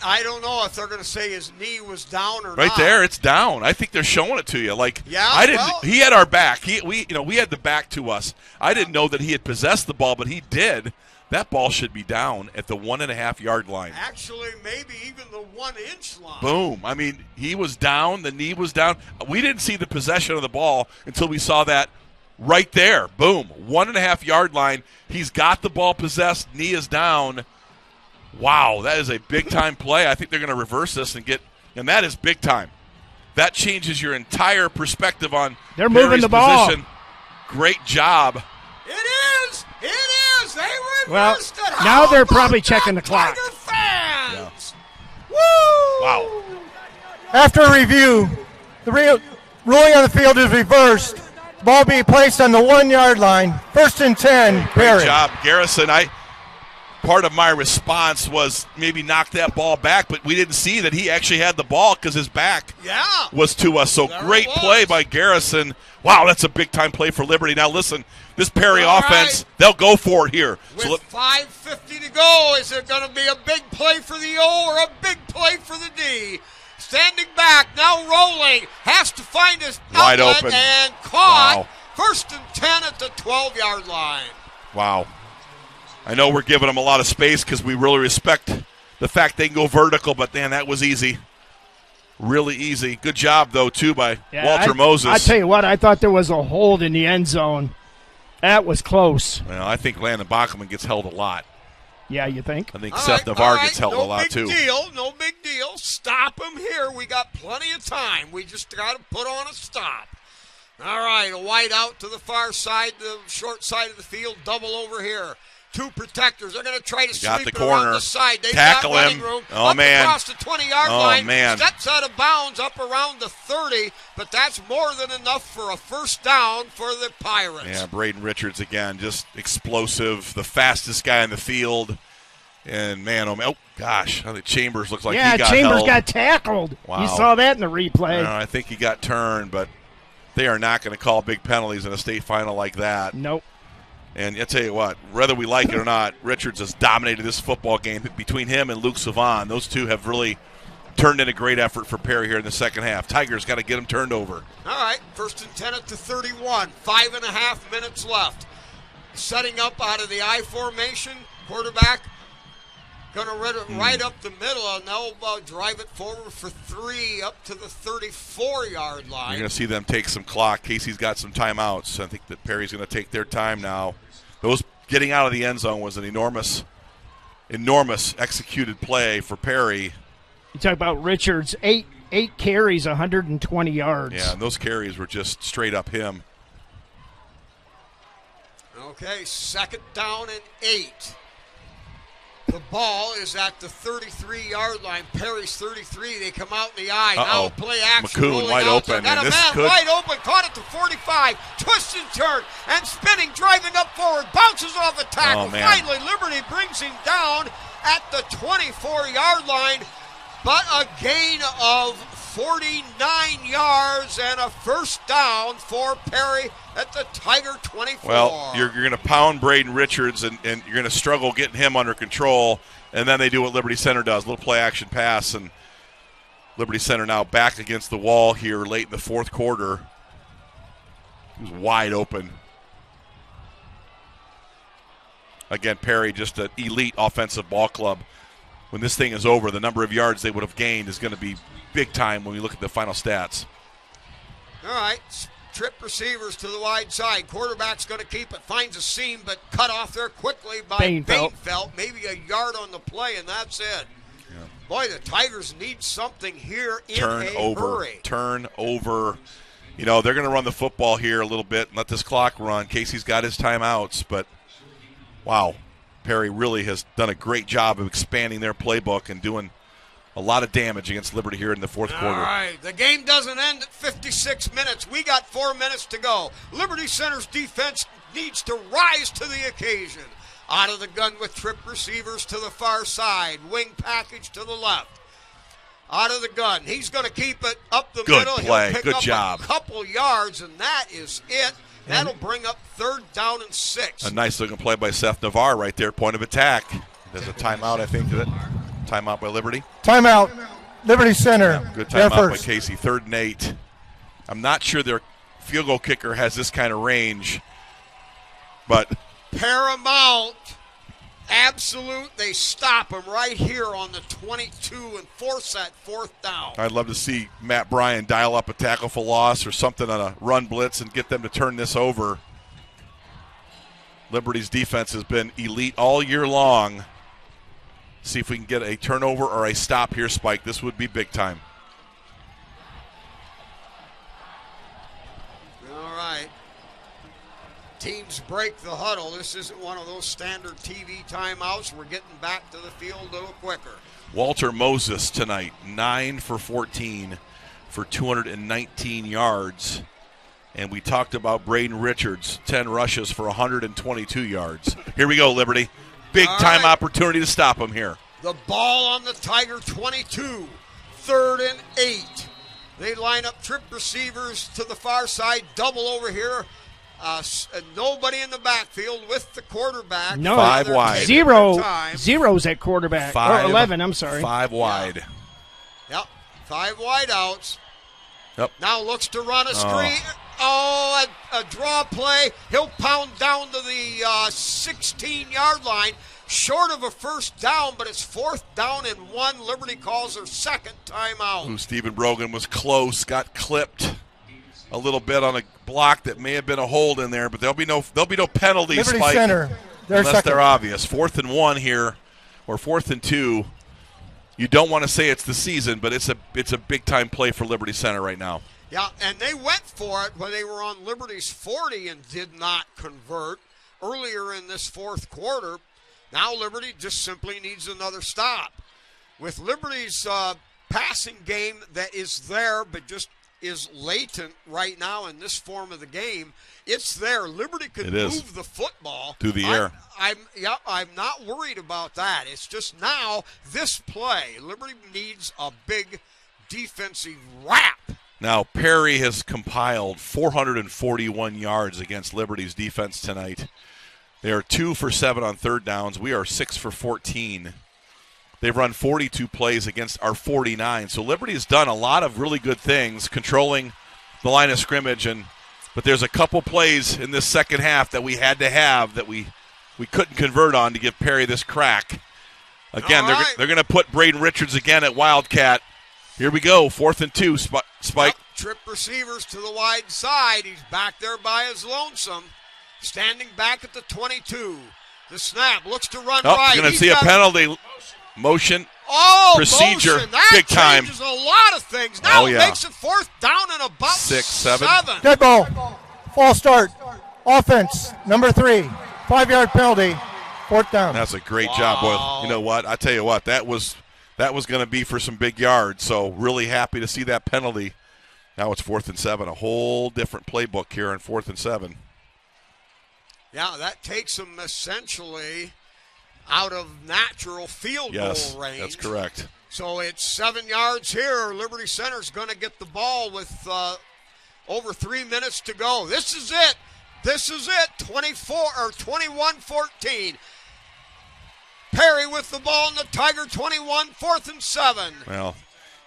I don't know if they're going to say his knee was down or not. Right there, it's down. I think they're showing it to you. Yeah, he had our back. We had the back to us. I didn't know that he had possessed the ball, but he did. That ball should be down at the 1.5-yard line. Actually, maybe even the 1-inch line. Boom. I mean, he was down. The knee was down. We didn't see the possession of the ball until we saw that right there. Boom. 1.5-yard line. He's got the ball possessed. Knee is down. Wow, that is a big-time play. I think they're going to reverse this and that is big time. That changes your entire perspective on they're moving the ball. Position. Great job. It is. They reversed it. Now they're probably checking the clock. Tiger fans. Yeah. Woo! Wow. After review, the ruling on the field is reversed. Ball being placed on the 1-yard line. 1st and 10. Great job, Garrison. part of my response was maybe knock that ball back, but we didn't see that he actually had the ball because his back was to us. So great play by Garrison. Wow, that's a big-time play for Liberty. Now, listen, this Perry offense, they'll go for it here. With 5:50 to go, is it going to be a big play for the O or a big play for the D? Standing back, now rolling, has to find his wide outlet open and caught. Wow. 1st and 10 at the 12-yard line. Wow. I know we're giving them a lot of space because we really respect the fact they can go vertical, but, man, that was easy. Really easy. Good job, though, too, by Walter Moses. I tell you what, I thought there was a hold in the end zone. That was close. Well, I think Landon Bachman gets held a lot. Yeah, you think? I think Seth Navarre gets held a lot, too. No big deal. Stop him here. We got plenty of time. We just got to put on a stop. All right, a wide out to the far side, the short side of the field, double over here. 2 protectors. They're going to try to sweep it around the side. They've Tackle got running him. room. Oh, up man. Across the 20-yard line. Man. Steps out of bounds up around the 30, but that's more than enough for a first down for the Pirates. Yeah, Braden Richards again, just explosive, the fastest guy in the field. And, man, oh gosh, I think Chambers looks like he got Chambers held. got tackled. Wow. You saw that in the replay. I think he got turned, but they are not going to call big penalties in a state final like that. Nope. And I tell you what, whether we like it or not, Richards has dominated this football game. Between him and Luke Savon, those two have really turned in a great effort for Perry here in the second half. Tigers got to get him turned over. All right, 1st and 10 at the 31. 5.5 minutes left. Setting up out of the I formation, quarterback going to run it right up the middle, and they'll drive it forward for 3 up to the 34-yard line. You're going to see them take some clock. Casey's got some timeouts. I think that Perry's going to take their time now. Those getting out of the end zone was an enormous executed play for Perry. You talk about Richards, eight carries, 120 yards. Yeah, and those carries were just straight up him. Okay, 2nd down and 8. The ball is at the 33-yard line. Perry's 33. They come out in the I. Now play action. McCoon wide open. Got a man wide open. Caught at the 45. Twist and turn. And spinning. Driving up forward. Bounces off the tackle. Finally, Liberty brings him down at the 24-yard line. But a gain of 49 yards and a first down for Perry at the Tiger 24. Well, you're going to pound Braden Richards, and you're going to struggle getting him under control, and then they do what Liberty Center does, a little play-action pass, and Liberty Center now back against the wall here late in the fourth quarter. He was wide open. Again, Perry, just an elite offensive ball club. When this thing is over, the number of yards they would have gained is going to be big time when we look at the final stats. All right, trip receivers to the wide side. Quarterback's going to keep it, finds a seam, but cut off there quickly by Bainfeld. Maybe a yard on the play, and that's it. Yeah. Boy, the Tigers need something here in a hurry. Turnover. You know, they're going to run the football here a little bit and let this clock run. Casey's got his timeouts, but wow. Perry really has done a great job of expanding their playbook and doing a lot of damage against Liberty here in the fourth quarter. All right, the game doesn't end at 56 minutes. We got 4 minutes to go. Liberty Center's defense needs to rise to the occasion. Out of the gun with trip receivers to the far side. Wing package to the left. Out of the gun. He's going to keep it up the middle. Good play. He'll pick Good up job. A couple yards, and that is it. That'll bring up 3rd down and 6. A nice-looking play by Seth Navarre right there, point of attack. There's a timeout, I think, is it? Timeout by Liberty? Timeout, Liberty Center. Yeah, good timeout by Casey, 3rd and 8. I'm not sure their field goal kicker has this kind of range, but Paramount, absolute, they stop him right here on the 22 and force that 4th down. I'd love to see Matt Bryan dial up a tackle for loss or something on a run blitz and get them to turn this over. Liberty's defense has been elite all year long. See if we can get a turnover or a stop here, Spike. This would be big time. All right. Teams break the huddle. This isn't one of those standard TV timeouts. We're getting back to the field a little quicker. Walter Moses tonight, 9 for 14 for 219 yards. And we talked about Braden Richards, 10 rushes for 122 yards. Here we go, Liberty. big-time opportunity to stop them here. The ball on the Tiger 22, 3rd and 8. They line up trip receivers to the far side, double over here. Nobody in the backfield with the quarterback. No, 5 wide. Zero's at quarterback. Or 11, I'm sorry. 5 wide. Yep, 5 wide outs. Yep. Now looks to run a screen. A draw play. He'll pound down to the 16-yard line. Short of a first down, but it's 4th down and 1. Liberty calls their second timeout. Ooh, Stephen Brogan was close, got clipped a little bit on a block that may have been a hold in there, but there'll be no penalties. Liberty Spike, Center. Unless they're obvious. 4th and 1 here, or 4th and 2. You don't want to say it's the season, but it's a big-time play for Liberty Center right now. Yeah, and they went for it when they were on Liberty's 40 and did not convert earlier in this 4th quarter. Now Liberty just simply needs another stop. With Liberty's passing game that is there but just is latent right now in this form of the game, it's there. Liberty can move the football through the air. I'm not worried about that. It's just now this play. Liberty needs a big defensive wrap. Now, Perry has compiled 441 yards against Liberty's defense tonight. They are 2 for 7 on 3rd downs. We are 6 for 14. They've run 42 plays against our 49. So Liberty has done a lot of really good things, controlling the line of scrimmage. But there's a couple plays in this second half that we had to have that we couldn't convert on to give Perry this crack. Again, they're going to put Braden Richards again at Wildcat. Here we go, 4th and 2, Spike. Trip receivers to the wide side. He's back there by his lonesome. Standing back at the 22. The snap looks to run right. You're going to see a penalty. Motion. Procedure. Motion. That big time. Changes a lot of things. Now it makes it 4th down and about 6, 7. Dead ball. False start. Offense. Number 3. 5-yard penalty. 4th down. That's a great job, boy. You know what? I tell you what, that was going to be for some big yards. So really happy to see that penalty. Now it's 4th and 7. A whole different playbook here on 4th and 7. Yeah, that takes them essentially out of natural field goal range. That's correct. So it's 7 yards here. Liberty Center's going to get the ball with over 3 minutes to go. This is it. 21-14. Perry with the ball in the Tiger 21, 4th and 7. Well,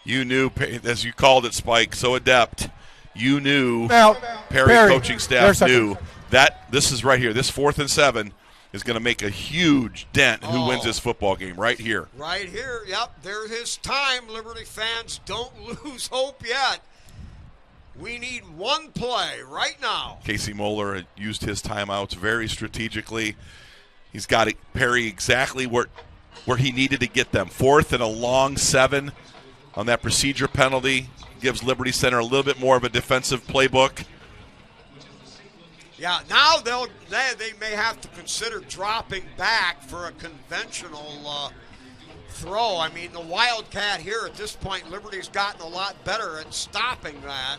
you knew, as you called it, Spike, so adept. You knew, Perry coaching staff knew that this is right here. This 4th and 7 is going to make a huge dent who wins this football game right here. Right here, yep. There's his time, Liberty fans. Don't lose hope yet. We need one play right now. Casey Moeller had used his timeouts very strategically. He's got Perry exactly where he needed to get them. 4th and a long 7 on that procedure penalty. Gives Liberty Center a little bit more of a defensive playbook. Yeah, now they may have to consider dropping back for a conventional throw. I mean, the Wildcat here at this point, Liberty's gotten a lot better at stopping that.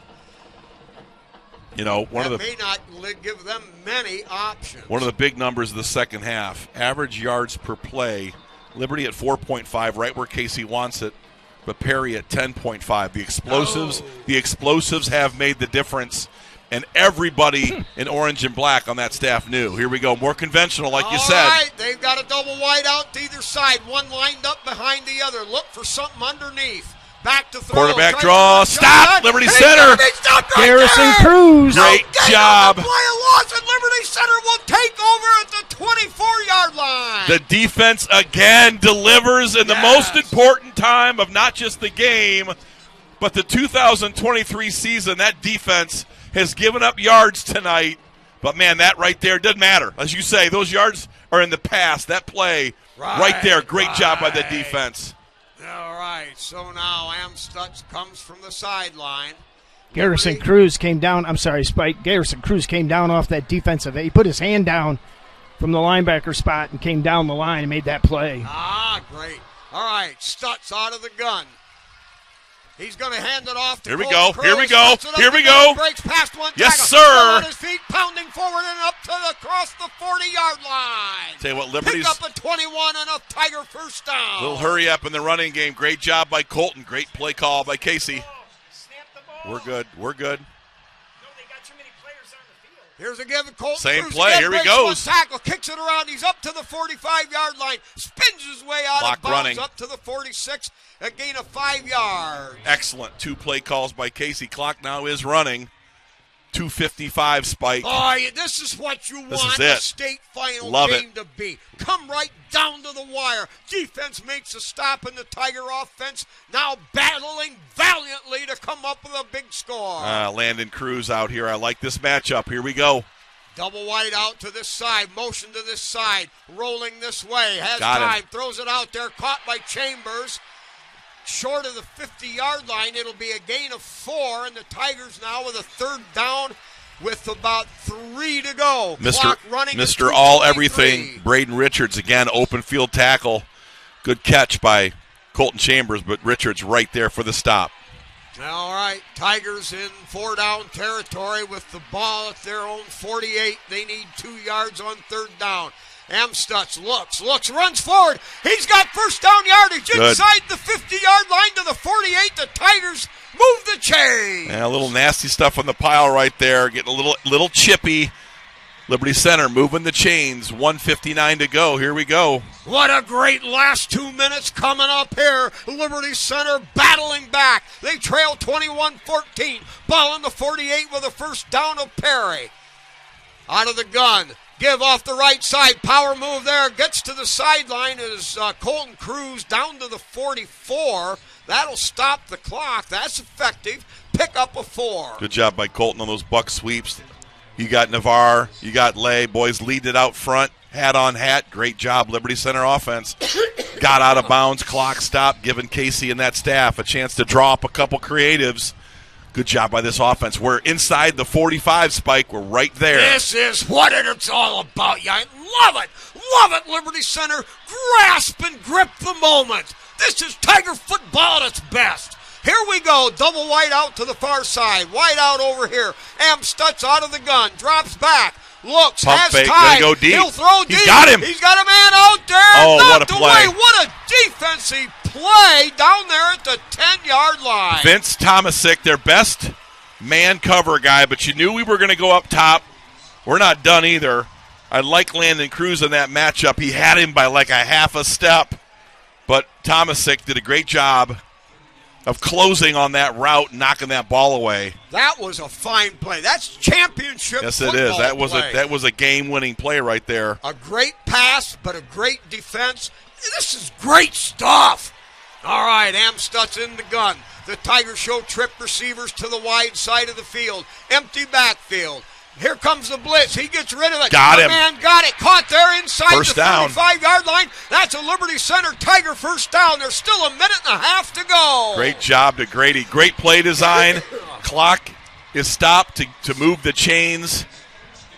You know, may not give them many options. One of the big numbers of the second half, average yards per play, Liberty at 4.5, right where Casey wants it, but Perry at 10.5. The explosives have made the difference, and everybody in orange and black on that staff knew. Here we go, more conventional, like you said. All right, they've got a double wide out to either side, one lined up behind the other. Look for something underneath. Back to throw. Quarterback draw. Stop. Liberty Center. Garrison Cruz. Great job. Play a loss, and Liberty Center will take over at the 24-yard line. The defense again delivers in the most important time of not just the game, but the 2023 season. That defense has given up yards tonight. But, man, that right there doesn't matter. As you say, those yards are in the past. That play right there, great job by the defense. All right, so now Amstutz comes from the sideline. Garrison Cruz came down. I'm sorry, Spike. Garrison Cruz came down off that defensive. He put his hand down from the linebacker spot and came down the line and made that play. Ah, great. All right, Stutz out of the gun. He's going to hand it off to Here we Colton go. Cruz. Here we go. Puts it up Here we the go. middle, breaks past one Yes, tackle. sir. Still on his feet, pounding forward and up to across the 40-yard line. Tell you what, Pick Liberty's up a 21 and a Tiger first down. little hurry up in the running game. Great job by Colton. Great play call by Casey. We're good. We're good. Here's a give. Colton Same Cruz play. again, Here he breaks goes. one tackle, kicks it around. He's up to the 45-yard line, spins his way out Clock of bounds running. up to the 46, a gain of 5 yards. Excellent. 2 play calls by Casey. Clock now is running. 2:55 spike. Boy, this is what you This want is it. a state final Love game it. to be. Come right down to the wire. Defense makes a stop, and the Tiger offense now battling valiantly to come up with a big score. Landon Cruz out here. I like this matchup. Here we go. Double wide out to this side, motion to this side, rolling this way, has Got him. time, throws it out there, caught by Chambers. Short of the 50-yard line, it'll be a gain of 4, and the Tigers now with a third down with about 3 to go. Clock running at Mr. All 2:23. Everything, Braden Richards again, open field tackle. Good catch by Colton Chambers, but Richards right there for the stop. All right, Tigers in 4-down territory with the ball at their own 48. They need 2 yards on third down. Amstutz looks, runs forward. He's got first down yardage inside the 50-yard line to the 48. The Tigers move the chain. Yeah, a little nasty stuff on the pile right there. Getting a little chippy. Liberty Center moving the chains. 1:59 to go. Here we go. What a great last 2 minutes coming up here. Liberty Center battling back. They trail 21-14. Ball in the 48 with a first down of Perry. Out of the gun. Give off the right side. Power move there. Gets to the sideline as Colton Cruz down to the 44. That'll stop the clock. That's effective. Pick up a 4. Good job by Colton on those buck sweeps. You got Navarre. You got Lay. Boys leading it out front. Hat on hat. Great job, Liberty Center offense. Got out of bounds. Clock stopped, giving Casey and that staff a chance to draw up a couple creatives. Good job by this offense. We're inside the 45 spike. We're right there. This is what it's all about. Yeah, I love it. Love it, Liberty Center. Grasp and grip the moment. This is Tiger football at its best. Here we go. Double wide out to the far side. Wide out over here. Amstutz out of the gun. Drops back. Looks. Pump has fake, time. gonna go deep. He'll throw deep. He's got him. He's got a man out there. Oh, what a Knocked play. away. What a defensive play down there at the 10-yard line. Vince Tomasic, their best man cover guy, but you knew we were going to go up top. We're not done either. I like Landon Cruz in that matchup. He had him by like a half a step, but Tomasic did a great job of closing on that route, knocking that ball away. That was a fine play. That's championship Yes, football it is. play. That was a game-winning play right there. A great pass, but a great defense. This is great stuff. All right, Amstutz in the gun. The Tigers show trip receivers to the wide side of the field. Empty backfield. Here comes the blitz. He gets rid of it. Got him. Man got it. Caught there inside First the down. 35-yard line. That's a Liberty Center Tiger first down. There's still a minute and a half to go. Great job to Grady. Great play design. Clock is stopped to move the chains.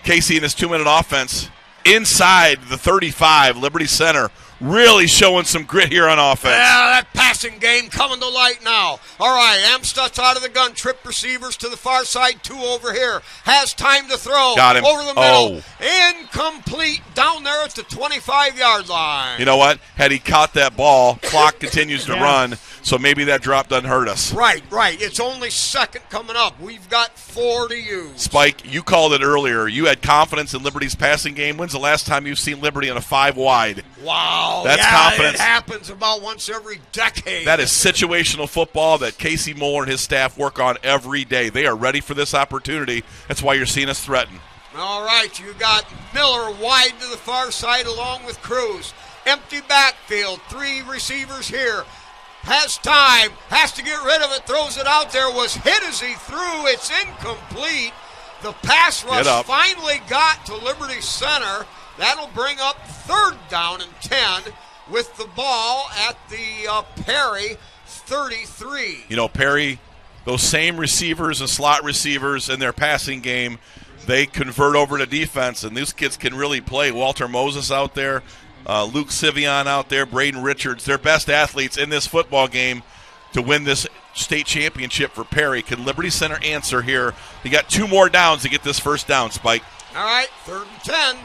Casey and his 2-minute offense inside the 35. Liberty Center really showing some grit here on offense. Yeah, that passing game coming to light now. All right, Amstutz out of the gun. Trip receivers to the far side. 2 over here. Has time to throw. Got him. Over the middle. Incomplete down there at the 25-yard line. You know what? Had he caught that ball, clock continues to run, so maybe that drop doesn't hurt us. Right. It's only second coming up. We've got 4 to use. Spike, you called it earlier. You had confidence in Liberty's passing game. When's the last time you've seen Liberty on a 5 wide? Wow. That's confidence. It happens about once every decade. That is situational football that Casey Moeller and his staff work on every day. They are ready for this opportunity. That's why you're seeing us threaten. All right, you got Miller wide to the far side along with Cruz. Empty backfield, 3 receivers here. Has time, has to get rid of it, throws it out there, was hit as he threw. It's incomplete. The pass rush finally got to Liberty Center. That'll bring up third down and 10 with the ball at the Perry 33. You know, Perry, those same receivers and slot receivers in their passing game, they convert over to defense, and these kids can really play. Walter Moses out there, Luke Sivion out there, Braden Richards, their best athletes in this football game to win this state championship for Perry. Can Liberty Center answer here? They got 2 more downs to get this first down, Spike. All right, 3rd and 10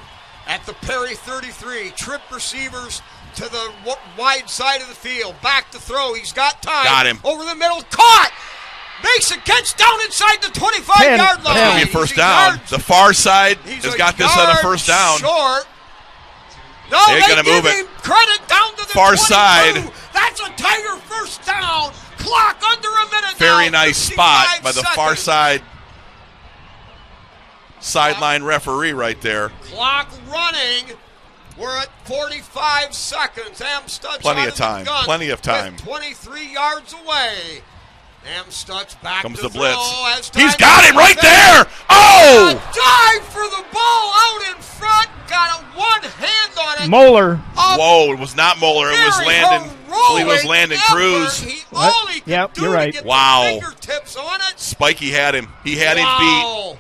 at the Perry 33. Trip receivers to the wide side of the field. Back to throw. He's got time. Got him. Over the middle. Caught. Mason gets down inside the 25-yard line. That's going to be a first down. The far side has got this on a first down. Short. No, they're going to move it. Credit down to the far 22. side. That's a Tiger first down. Clock under a minute. Very now, nice spot by the seconds. far side. Sideline referee right there. Clock running. We're at 45 seconds. Amstutz Plenty out of time. The gun Plenty of time. 23 yards away. Amstutz back Comes to the blitz. throw. He's got him right there. Oh! A dive for the ball out in front. Got a one hand on it. Moeller. Whoa, it was not Moeller. It was Landon. I believe it was Landon Cruz. All he could Yep, do you're to right. get Wow. the fingertips on it. Spikey had him. He had him beat. Wow.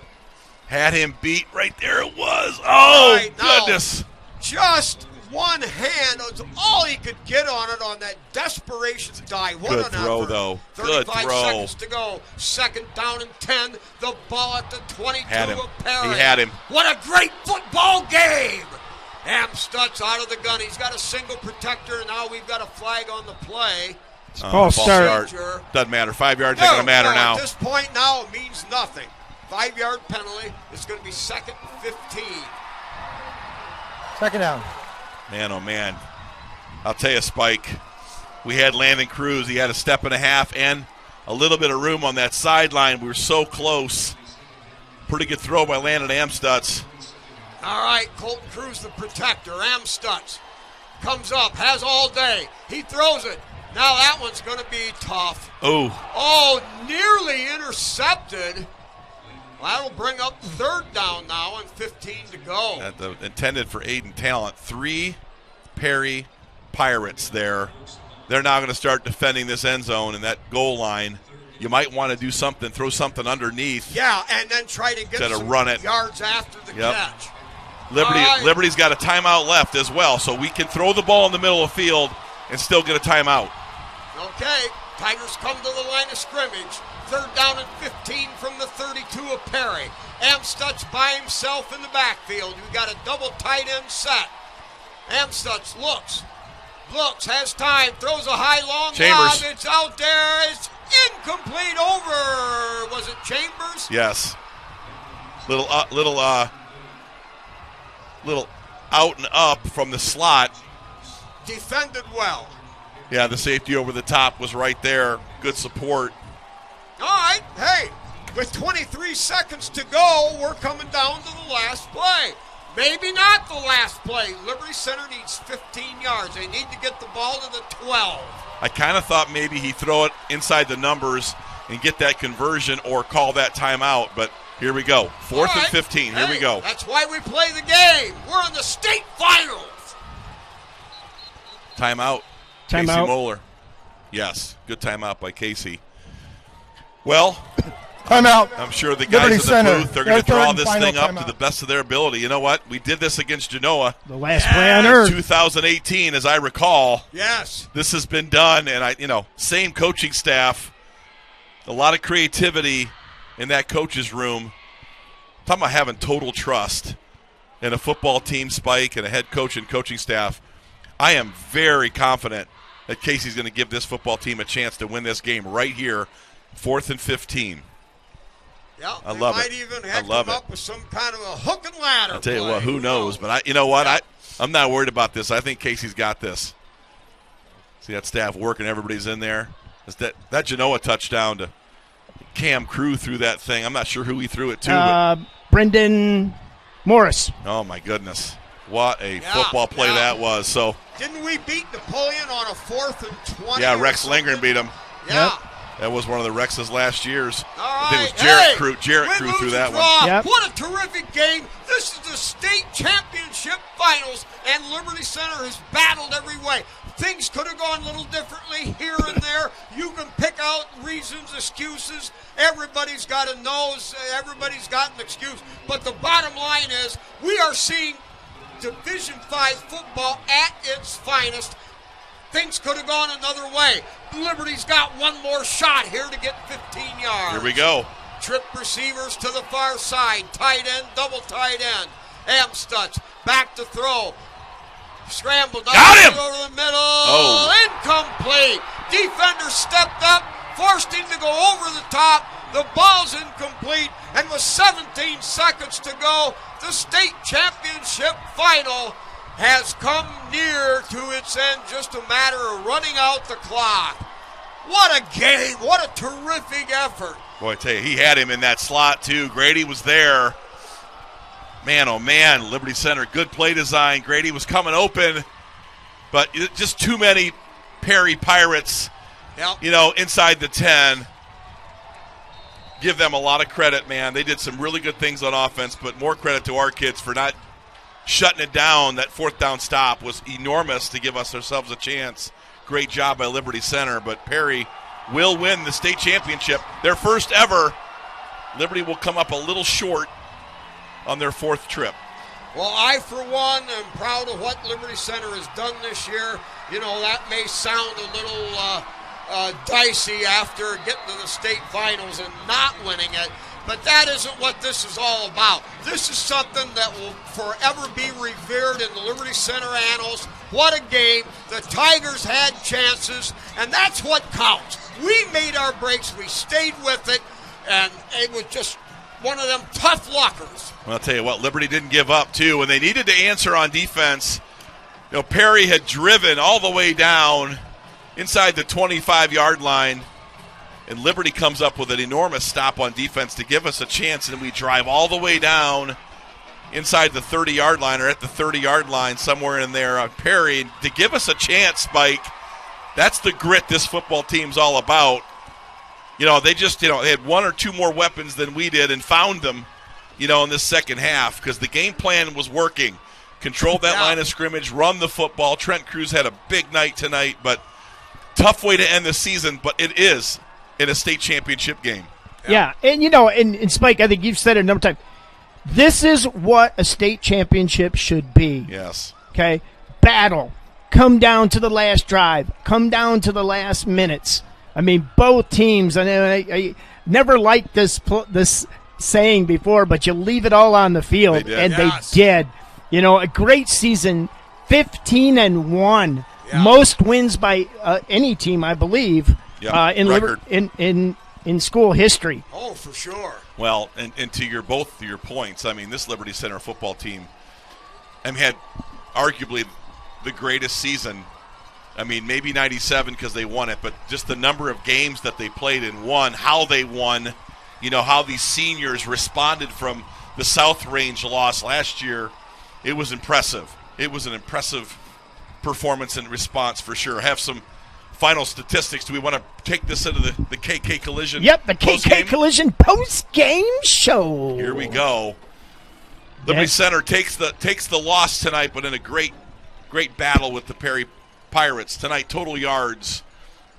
Had him beat right there. It was. Oh, Right, now, goodness. Just one hand was all he could get on it on that desperation dive. What Good an throw, effort. though. Good 35 throw. seconds to go. 2nd down and 10. The ball at the 22 Had him. of Perry. He had him. What a great football game. Amstutz out of the gun. He's got a single protector, and now we've got a flag on the play. False start. Doesn't matter. 5 yards ain't going to matter now. At this point now, it means nothing. 5-yard penalty. It's going to be 2nd and 15. 2nd down. Man, oh, man. I'll tell you, Spike, we had Landon Cruz. He had a step and a half and a little bit of room on that sideline. We were so close. Pretty good throw by Landon Amstutz. All right, Colton Cruz, the protector. Amstutz comes up, has all day. He throws it. Now that one's going to be tough. Oh, Nearly intercepted. That'll bring up 3rd down now and 15 to go. intended for Aiden Talent. 3 Perry Pirates there. They're now going to start defending this end zone and that goal line. You might want to do something, throw something underneath. Yeah, and then try to get some run it. yards after the catch. Liberty's got a timeout left as well, so we can throw the ball in the middle of the field and still get a timeout. Okay, Tigers come to the line of scrimmage. 3rd down and 15 from the 32 of Perry. Amstutz by himself in the backfield. We've got a double tight end set. Amstutz looks, has time, throws a high long Chambers. lob. It's out there. It's incomplete over. Was it Chambers? Yes. Little out and up from the slot. Defended well. Yeah, the safety over the top was right there. Good support. All right, hey, with 23 seconds to go, we're coming down to the last play. Maybe not the last play. Liberty Center needs 15 yards. They need to get the ball to the 12. I kind of thought maybe he'd throw it inside the numbers and get that conversion or call that timeout, but here we go. 4th and 15. Here we go. That's why we play the game. We're in the state finals. Timeout. Timeout. Casey Moeller. Yes, good timeout by Casey. Well, Timeout. I'm sure the guys Liberty in the Center. booth are going to Their draw third this and thing final up to timeout. the best of their ability. You know what? We did this against Genoa. The last play on earth. 2018, as I recall. Yes. This has been done, and same coaching staff, a lot of creativity in that coach's room. Talking about having total trust in a football team, Spike, and a head coach and coaching staff. I am very confident that Casey's going to give this football team a chance to win this game right here, 4th and 15. Yeah, I love might it. even I have love come it. up with some kind of a hook and ladder. I'll tell you play. what, who knows? But you know what? I'm not worried about this. I think Casey's got this. See that staff working. Everybody's in there. That Genoa touchdown to Cam Crew threw that thing. I'm not sure who he threw it to. Brendan Morris. Oh, my goodness. What a football play that was. So Didn't we beat Napoleon on a 4th and 20? yeah, Rex Lindgren beat him. Yeah. Yep. That was one of the Rex's last years. All I think it was right. Jarrett Win, Crew lose, threw or that draw. one. Yep. What a terrific game. This is the state championship finals, and Liberty Center has battled every way. Things could have gone a little differently here and there. You can pick out reasons, excuses. Everybody's got a nose. Everybody's got an excuse. But the bottom line is we are seeing Division V football at its finest. things could have gone another way. Liberty's got one more shot here to get 15 yards. Here we go. Trip receivers to the far side. Tight end, double tight end. Amstutz back to throw. Scramble down Got him! over the middle. Incomplete. Defender stepped up, forced him to go over the top. The ball's incomplete, and with 17 seconds to go, the state championship final has come near to its end. Just a matter of running out the clock. What a game. What a terrific effort. Boy, I tell you, he had him in that slot, too. Grady was there. Man, oh, man, Liberty Center, good play design. Grady was coming open, but just too many Perry Pirates, inside the 10. Give them a lot of credit, man. They did some really good things on offense, but more credit to our kids for not shutting it down. That fourth down stop was enormous to give ourselves a chance. Great job by Liberty Center, but Perry will win the state championship. Their first ever. Liberty will come up a little short on their fourth trip. Well, I, for one, am proud of what Liberty Center has done this year. That may sound a little dicey after getting to the state finals and not winning it, but that isn't what this is all about. This is something that will forever be revered in the Liberty Center annals. What a game. The Tigers had chances, and that's what counts. We made our breaks. We stayed with it, and it was just one of them tough luckers. Well, I'll tell you what, Liberty didn't give up, too. When they needed to answer on defense, Perry had driven all the way down inside the 25-yard line, and Liberty comes up with an enormous stop on defense to give us a chance, and we drive all the way down inside the 30-yard line or at the 30-yard line, somewhere in there on Perry, to give us a chance, Spike. That's the grit this football team's all about. They just, they had one or two more weapons than we did and found them, in this second half because the game plan was working. Control that line of scrimmage, run the football. Trent Cruz had a big night tonight, but tough way to end the season, but it is in a state championship game. Yeah, and and Spike, I think you've said it a number of times. This is what a state championship should be. Yes. Okay? Battle. Come down to the last drive. Come down to the last minutes. I mean, both teams, and I never liked this saying before, but you leave it all on the field, and they did. A great season, 15-1. Yeah. Most wins by any team, I believe, in school history. Oh, for sure. Well, and to both your points, I mean, this Liberty Center football team had arguably the greatest season. I mean, maybe 97 because they won it, but just the number of games that they played and won, how they won, how these seniors responded from the South Range loss last year, it was impressive. It was an impressive performance and response for sure. Have some final statistics. Do we want to take this into the KK Collision? Yep, the KK Collision post-game show. Here we go. Liberty Center takes the loss tonight, but in a great battle with the Perry Pirates tonight. Total yards,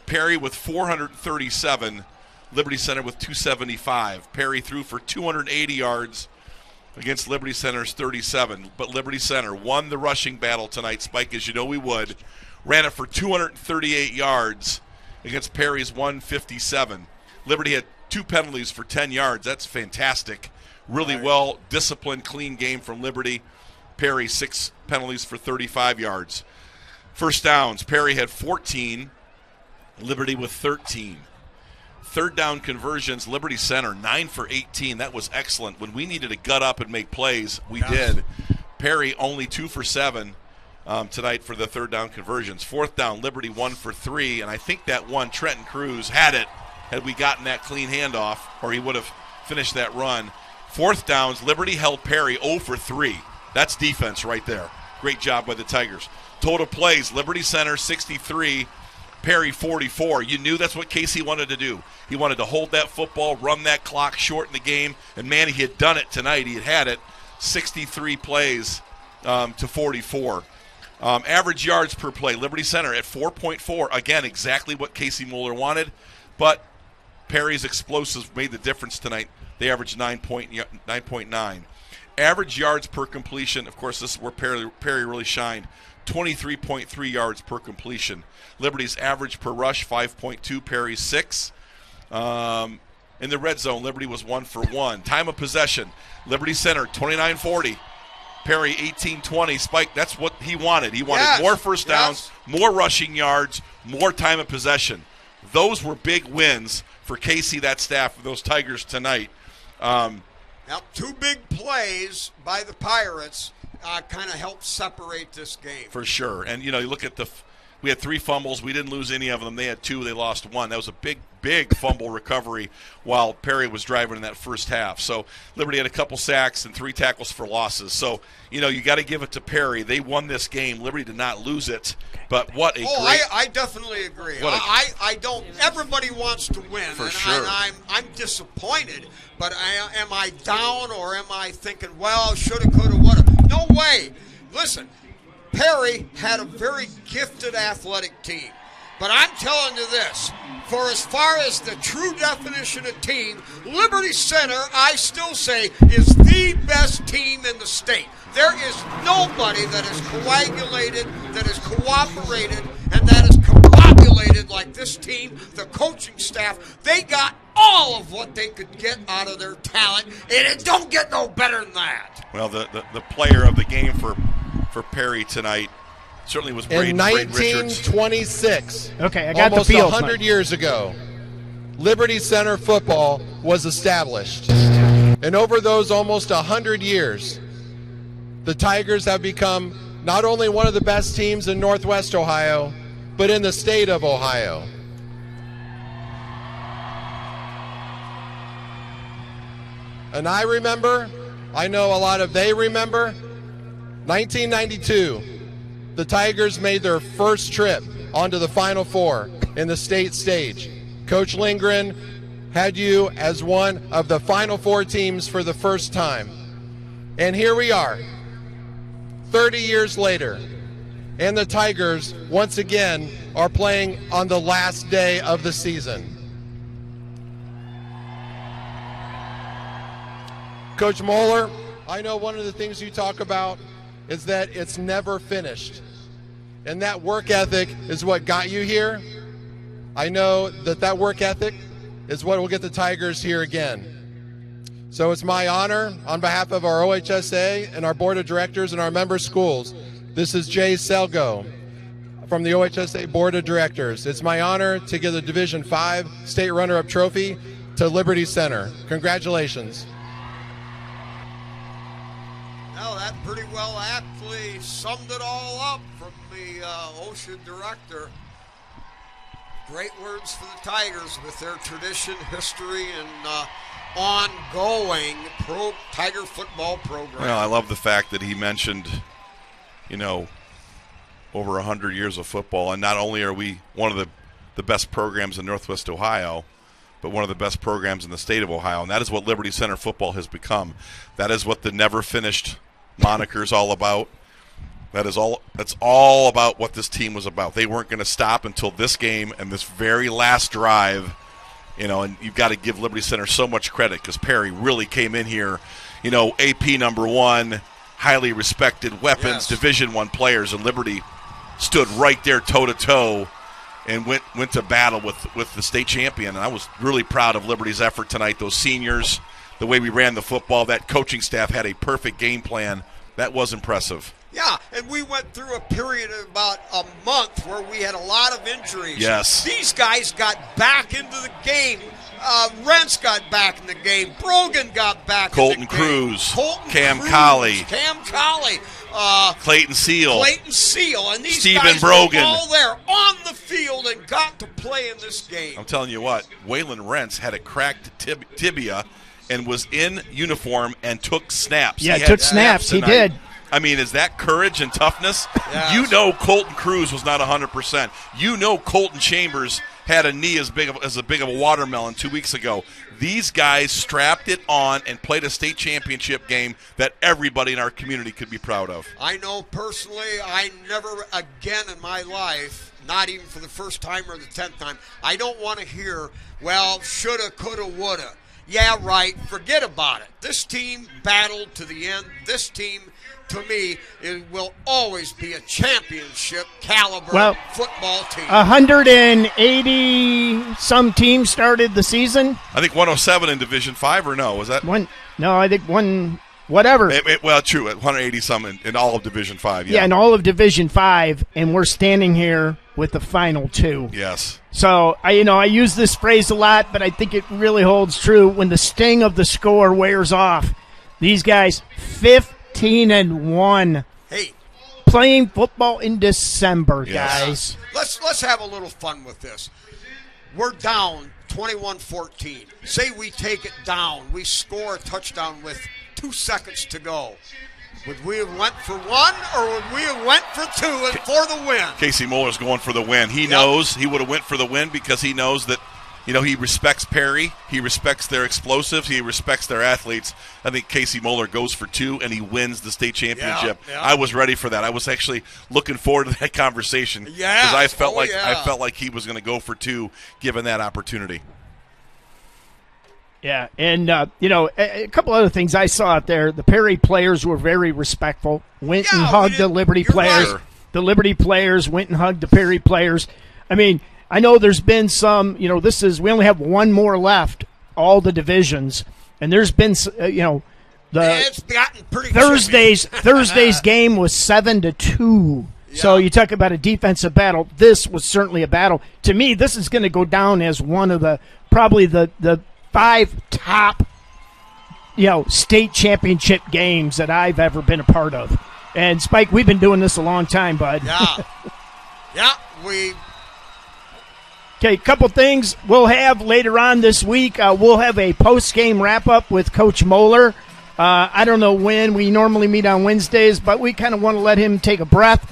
Perry with 437, Liberty Center with 275. Perry threw for 280 yards against Liberty Center's 37, but Liberty Center won the rushing battle tonight, Spike, as you know we would. Ran it for 238 yards against Perry's 157. Liberty had 2 penalties for 10 yards. That's fantastic. Really well disciplined, clean game from Liberty. Perry 6 penalties for 35 yards. First downs, Perry had 14, Liberty with 13. Third down conversions, Liberty Center 9 for 18. That was excellent. When we needed to gut up and make plays, we did. Perry only 2 for 7 tonight for the third down conversions. Fourth down, Liberty 1 for 3, and I think that one, Trenton Cruz had it had we gotten that clean handoff, or he would have finished that run. Fourth downs, Liberty held Perry 0 for 3. That's defense right there. Great job by the Tigers. Total plays, Liberty Center 63, Perry 44. You knew that's what Casey wanted to do. He wanted to hold that football, run that clock, shorten the game, and man, he had done it tonight. He had it. 63 plays to 44. Average yards per play, Liberty Center at 4.4. Again, exactly what Casey Mueller wanted, but Perry's explosives made the difference tonight. They averaged 9.9. Average yards per completion, of course, this is where Perry really shined, 23.3 yards per completion. Liberty's average per rush, 5.2, Perry's 6. In the red zone, Liberty was 1 for 1. Time of possession, Liberty Center, 29-40. Perry, 18-20. Spike, that's what he wanted. He wanted more first downs, more rushing yards, more time of possession. Those were big wins for Casey, that staff, those Tigers tonight. Now, 2 big plays by the Pirates kind of helped separate this game. For sure. And, you look at we had 3 fumbles. We didn't lose any of them. They had 2. They lost 1. That was a big fumble recovery while Perry was driving in that first half. So Liberty had a couple sacks and 3 tackles for losses. So, you got to give it to Perry. They won this game. Liberty did not lose it. But what a great... I definitely agree. I don't... Everybody wants to win. For sure. I'm disappointed. But am I down or am I thinking, well, shoulda, coulda, woulda? No way. Listen, Perry had a very gifted athletic team. But I'm telling you this, for as far as the true definition of team, Liberty Center, I still say, is the best team in the state. There is nobody that is coagulated, that is cooperated, and that is coagulated like this team, the coaching staff. They got all of what they could get out of their talent, and it don't get no better than that. Well, the player of the game for Perry tonight certainly was Braden in 1926. Okay, I got almost the field. 100 years ago, Liberty Center football was established. And over those almost 100 years, the Tigers have become not only one of the best teams in Northwest Ohio, but in the state of Ohio. And I remember, I know a lot of they remember, 1992, the Tigers made their first trip onto the Final Four in the state stage. Coach Lindgren had you as one of the Final Four teams for the first time. And here we are, 30 years later, and the Tigers, once again, are playing on the last day of the season. Coach Moeller, I know one of the things you talk about is that it's never finished. And that work ethic is what got you here. I know that work ethic is what will get the Tigers here again. So it's my honor, on behalf of our OHSA and our board of directors and our member schools, this is Jay Selgo from the OHSA board of directors. It's my honor to give the Division 5 state runner-up trophy to Liberty Center. Congratulations. Well, that pretty well aptly summed it all up from the OSHA director. Great words for the Tigers with their tradition, history, and ongoing Tiger football program. Well, I love the fact that he mentioned, over 100 years of football, and not only are we one of the best programs in Northwest Ohio, but one of the best programs in the state of Ohio, and that is what Liberty Center football has become. That is what the never finished moniker is all about. That's all about what this team was about. They weren't going to stop until this game and this very last drive, and you've got to give Liberty Center so much credit because Perry really came in here, AP number 1, highly respected weapons, yes. Division I players, and Liberty stood right there toe-to-toe and went to battle with the state champion. And I was really proud of Liberty's effort tonight, those seniors, the way we ran the football. That coaching staff had a perfect game plan. That was impressive. Yeah, and we went through a period of about a month where we had a lot of injuries. Yes. These guys got back into the game. Rentz got back in the game. Brogan got back Colton in the game. Cruz. Colton Cam Cruz. Colley. Cam Colley. Clayton Seal. And these Stephen guys Brogan. were all there on the field and got to play in this game. I'm telling you what, Waylon Rentz had a cracked tibia and was in uniform and took snaps. Yeah, took snaps. He did. I mean, is that courage and toughness? Yes. Colton Cruz was not 100%. Colton Chambers had a knee as big of a watermelon 2 weeks ago. These guys strapped it on and played a state championship game that everybody in our community could be proud of. I know personally, I never again in my life, not even for the first time or the 10th time, I don't want to hear, well, shoulda, coulda, woulda. Yeah, right. Forget about it. This team battled to the end. This team, to me, will always be a championship caliber football team. 180 some teams started the season. I think 107 in Division 5, or no? Was that one? No, I think one. Whatever. Well, true. 180 some in all of Division 5. Yeah, in all of Division 5, and we're standing here with the final 2. Yes. So I use this phrase a lot, but I think it really holds true. When the sting of the score wears off, these guys 15-1. Hey, playing football in December, guys. Let's have a little fun with this. We're down 21-14. Say we take it down. We score a touchdown with 2 seconds to go. Would we have went for 1, or would we have went for 2 and for the win? Casey Muller's going for the win. He knows he would have went for the win because he knows that, he respects Perry. He respects their explosives. He respects their athletes. I think Casey Muller goes for 2, and he wins the state championship. Yeah. I was ready for that. I was actually looking forward to that conversation because I felt like he was going to go for 2 given that opportunity. Yeah, and, a couple other things I saw out there. The Perry players were very respectful, went and hugged the Liberty players. Right. The Liberty players went and hugged the Perry players. I mean, I know there's been some, we only have one more left, all the divisions, and there's been, it's gotten pretty Thursday's game was 7-2. Yeah. So you talk about a defensive battle. This was certainly a battle. To me, this is going to go down as one of probably the 5 top, state championship games that I've ever been a part of. And Spike, we've been doing this a long time, bud. Yeah. Okay, couple things we'll have later on this week. We'll have a post-game wrap-up with Coach Moeller. I don't know when. We normally meet on Wednesdays, but we kind of want to let him take a breath.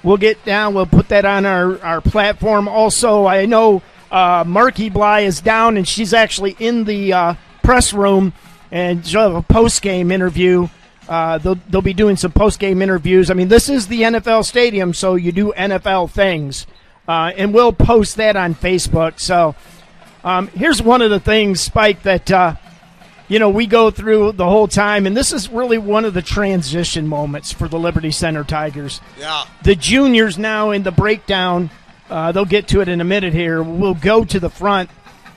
We'll get down. We'll put that on our platform. Also, I know Marky Bly is down, and she's actually in the press room, and she'll have a post-game interview. They'll be doing some post-game interviews. I mean, this is the NFL stadium, so you do NFL things. And we'll post that on Facebook. So here's one of the things, Spike, that, we go through the whole time, and this is really one of the transition moments for the Liberty Center Tigers. Yeah. The juniors now in the breakdown, they'll get to it in a minute here, will go to the front,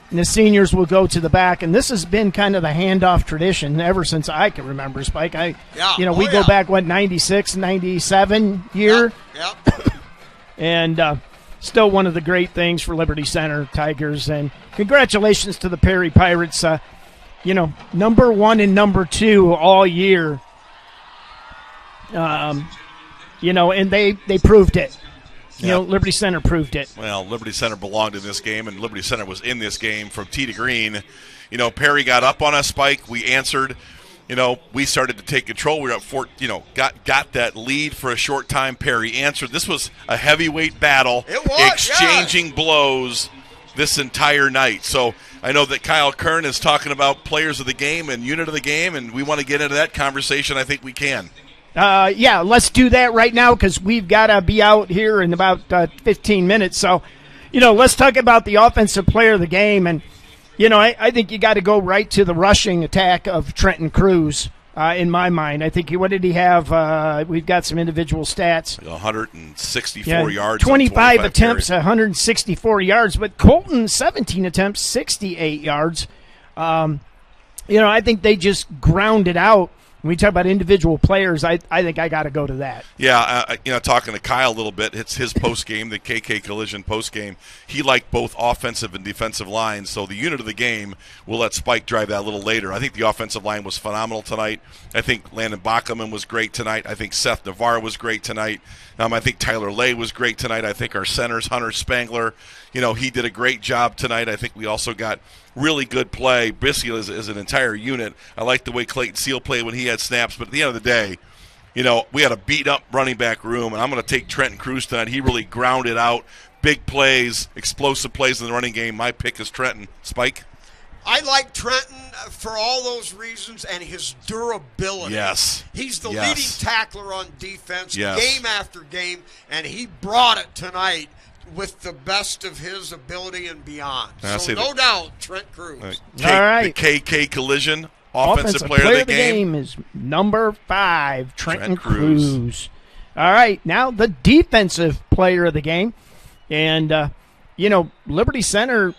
and the seniors will go to the back. And this has been kind of the handoff tradition ever since I can remember, Spike. We go back, 96, 97 year? Yeah. And still one of the great things for Liberty Center Tigers. And congratulations to the Perry Pirates. Number 1 and number 2 all year. And they proved it. Liberty Center proved it. Well, Liberty Center belonged in this game, and Liberty Center was in this game from tee to green. Perry got up on us, Spike. We answered. We started to take control. We were up 4. Got that lead for a short time. Perry answered. This was a heavyweight battle. It was, exchanging blows this entire night. So I know that Kyle Kern is talking about players of the game and unit of the game, and we want to get into that conversation. I think we can. Let's do that right now because we've got to be out here in about 15 minutes. So, let's talk about the offensive player of the game. And, I think you got to go right to the rushing attack of Trenton Cruz, in my mind. I think, what did he have? We've got some individual stats. 164 yards. 25 attempts, 164 yards. But Colton, 17 attempts, 68 yards. I think they just grounded out. When we talk about individual players, I think I got to go to that. Yeah, talking to Kyle a little bit, it's his post-game, the KK Collision post-game. He liked both offensive and defensive lines, so the unit of the game, we'll let Spike drive that a little later. I think the offensive line was phenomenal tonight. I think Landon Bachman was great tonight. I think Seth Navarre was great tonight. I think Tyler Lay was great tonight. I think our centers, Hunter Spangler, he did a great job tonight. I think we also got really good play. Biscuit is an entire unit. I like the way Clayton Seal played when he had snaps, but at the end of the day, we had a beat-up running back room, and I'm going to take Trenton Cruz tonight. He really grounded out big plays, explosive plays in the running game. My pick is Trenton. Spike? I like Trenton for all those reasons and his durability. Yes. He's the leading tackler on defense yes. game after game, and he brought it tonight with the best of his ability and beyond. I So no doubt, Trent Cruz. All right. The KK Collision Offensive Player of the Game is number 5, Trenton Cruz. All right, now the Defensive Player of the Game. And, Liberty Center,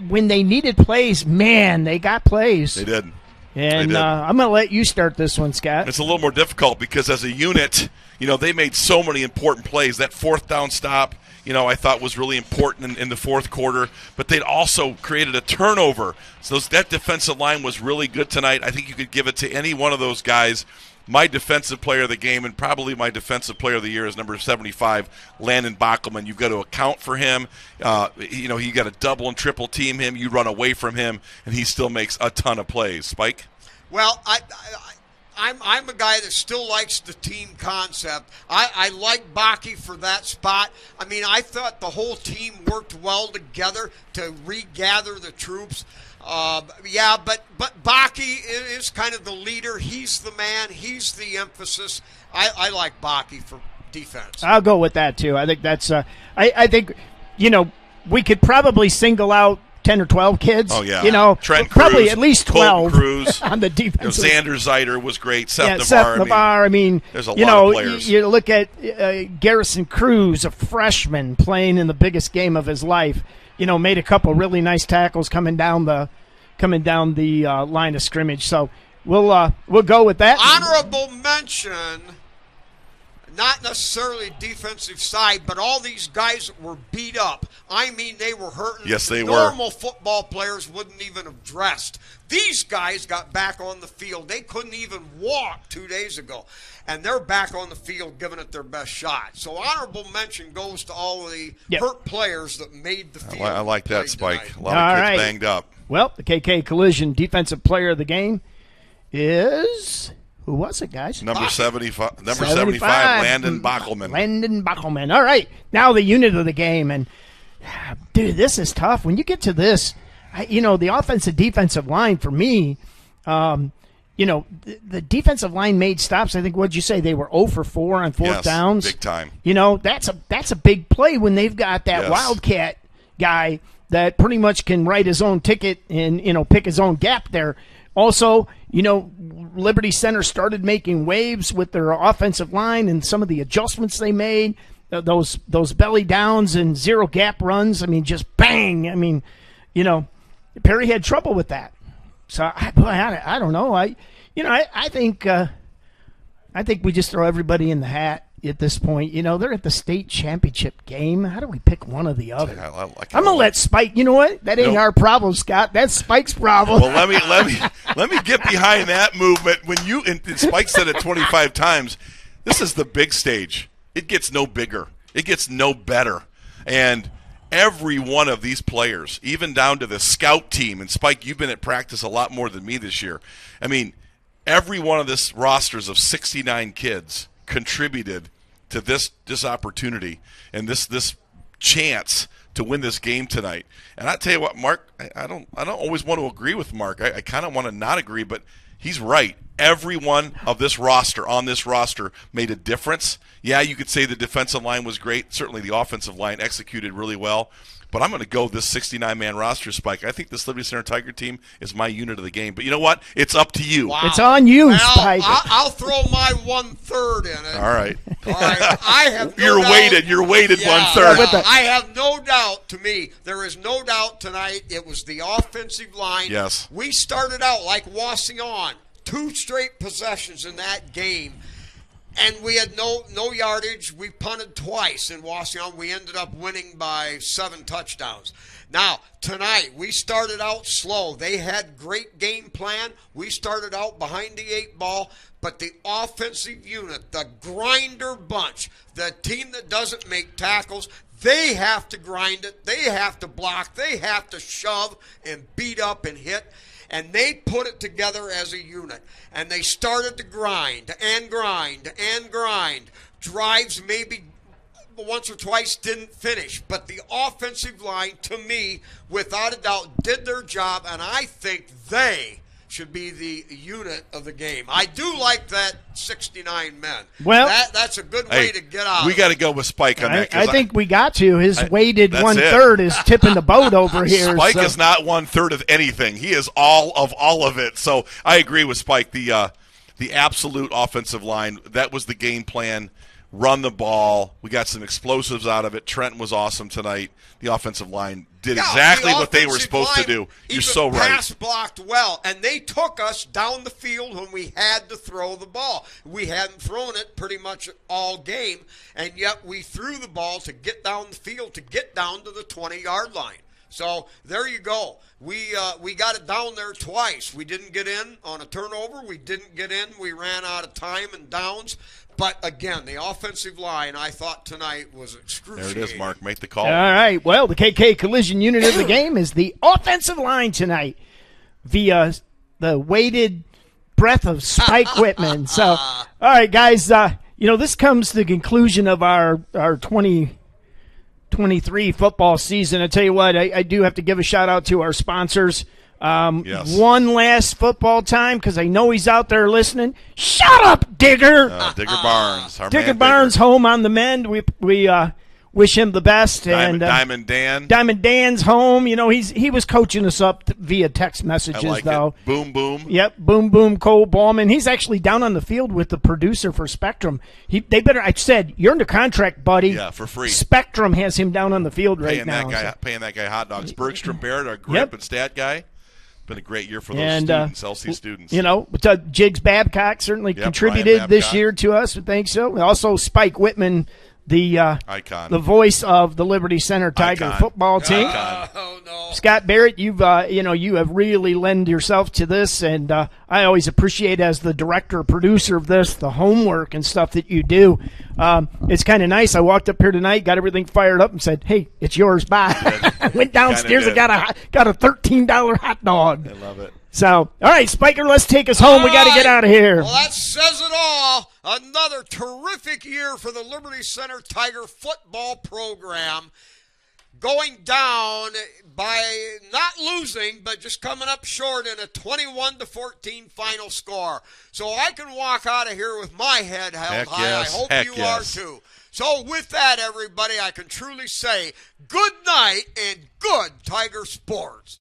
when they needed plays, man, they got plays. They did. And I'm going to let you start this one, Scott. It's a little more difficult because as a unit, they made so many important plays. That 4th down stop, I thought was really important in the 4th quarter. But they'd also created a turnover. So that defensive line was really good tonight. I think you could give it to any one of those guys. My defensive player of the game and probably my defensive player of the year is number 75, Landon Bockelman. You've got to account for him. You got to double and triple team him. You run away from him, and he still makes a ton of plays. Spike? Well, I'm a guy that still likes the team concept. I like Baki for that spot. I mean, I thought the whole team worked well together to regather the troops. But Baki is kind of the leader. He's the man. He's the emphasis. I like Baki for defense. I'll go with that, too. I think that's I think, we could probably single out 10 or 12 kids. Oh, yeah. Trent probably Cruz, at least 12 Cruz, on the defense. Xander Zeiter was great. Seth Navarre. There's a lot of players. You look at Garrison Cruz, a freshman playing in the biggest game of his life. Made a couple really nice tackles coming down the line of scrimmage. So we'll go with that. Honorable mention. Not necessarily defensive side, but all these guys that were beat up. I mean, they were hurting. Yes, they were. Normal football players wouldn't even have dressed. These guys got back on the field. They couldn't even walk 2 days ago. And they're back on the field giving it their best shot. So honorable mention goes to all of the hurt players that made the field. I like that, Spike. Tonight. A lot of kids banged up. Well, the KK Collision Defensive Player of the Game is... Who was it, guys? Number 75, Landon Bockelman. Landon Bockelman. All right, now the unit of the game. And, dude, this is tough. When you get to this, the offensive defensive line for me, the defensive line made stops. I think, what'd you say? They were 0 for 4 on 4th downs. Big time. That's a big play when they've got that Wildcat guy that pretty much can write his own ticket and, pick his own gap there. Also, Liberty Center started making waves with their offensive line and some of the adjustments they made, those belly downs and zero gap runs. I mean, just bang. I mean, Perry had trouble with that. So I don't know. I think we just throw everybody in the hat at this point. They're at the state championship game. How do we pick one or the other? I'm gonna let Spike. You know what? That ain't our problem, Scott. That's Spike's problem. Well, let me get behind that movement. When and Spike said it 25 times, this is the big stage. It gets no bigger. It gets no better. And every one of these players, even down to the scout team, and Spike, you've been at practice a lot more than me this year. I mean, every one of this rosters of 69 kids contributed to this opportunity and this chance to win this game tonight. And I tell you what, Mark, I don't always want to agree with Mark. I kind of want to not agree, but he's right. Every one of this roster made a difference. Yeah, you could say the defensive line was great. Certainly the offensive line executed really well. But I'm going to go this 69-man roster, Spike. I think this Liberty Center Tiger team is my unit of the game. But you know what? It's up to you. Wow. It's on you, Spike. I'll throw my 1/3 in it. All right. I have no You're doubt. You're weighted 1/3. I have no doubt, to me, there is no doubt tonight it was the offensive line. Yes. We started out like Wasion, 2 straight possessions in that game. And we had no yardage. We punted twice in Wasion. We ended up winning by 7 touchdowns. Now, tonight, we started out slow. They had great game plan. We started out behind the 8 ball. But the offensive unit, the grinder bunch, the team that doesn't make tackles, they have to grind it. They have to block. They have to shove and beat up and hit. And they put it together as a unit. And they started to grind and grind and grind. Drives maybe once or twice didn't finish. But the offensive line, to me, without a doubt, did their job. And I think they should be the unit of the game. I do like that 69 men. Well, that's a good way to get out. We got to go with Spike on that. I think we got to. His weighted 1/3 is tipping the boat over here. Spike is not 1/3 of anything. He is all of it. So I agree with Spike. The absolute offensive line, that was the game plan. Run the ball. We got some explosives out of it. Trenton was awesome tonight. The offensive line did exactly what they were supposed to do. You're so right. Pass blocked well, and they took us down the field when we had to throw the ball. We hadn't thrown it pretty much all game, and yet we threw the ball to get down the field, to get down to the 20-yard line. So there you go. We got it down there twice. We didn't get in on a turnover. We didn't get in. We ran out of time and downs. But, again, the offensive line, I thought tonight was excruciating. There it is, Mark. Make the call. All right. Well, the KK Collision unit of the game is the offensive line tonight via the weighted breath of Spike Whitman. So, all right, guys, this comes to the conclusion of our 2023 football season. I tell you what, I do have to give a shout-out to our sponsors. Yes. One last football time, because I know he's out there listening. Shut up, Digger! Digger Barnes. Digger Barnes home on the mend. We wish him the best. Diamond Dan. Diamond Dan's home. He was coaching us up via text messages, I like though. It. Boom, boom. Yep, boom, boom, Cole Ballman. He's actually down on the field with the producer for Spectrum. I said, you're under contract, buddy. Yeah, for free. Spectrum has him down on the field right now. Paying that guy hot dogs. Bergstrom Barrett, our grip and stat guy. Been a great year for those students, LC students. Jigs Babcock certainly contributed this year to us. I think so. Also, Spike Whitman, the icon, the voice of the Liberty Center Tiger football team. Oh no, Scott Barrett, you have really lent yourself to this, and I always appreciate, as the director producer of this, the homework and stuff that you do. It's kind of nice. I walked up here tonight, got everything fired up, and said, "Hey, it's yours." Bye. I went downstairs and got a $13 hot dog. I love it. So, all right, Spiker, let's take us home. We got to get out of here. Well, that says it all. Another terrific year for the Liberty Center Tiger football program. Going down by not losing, but just coming up short in a 21-14 final score. So I can walk out of here with my head held high. Yes. I hope Heck you yes. are too. So with that, everybody, I can truly say good night and good Tiger sports.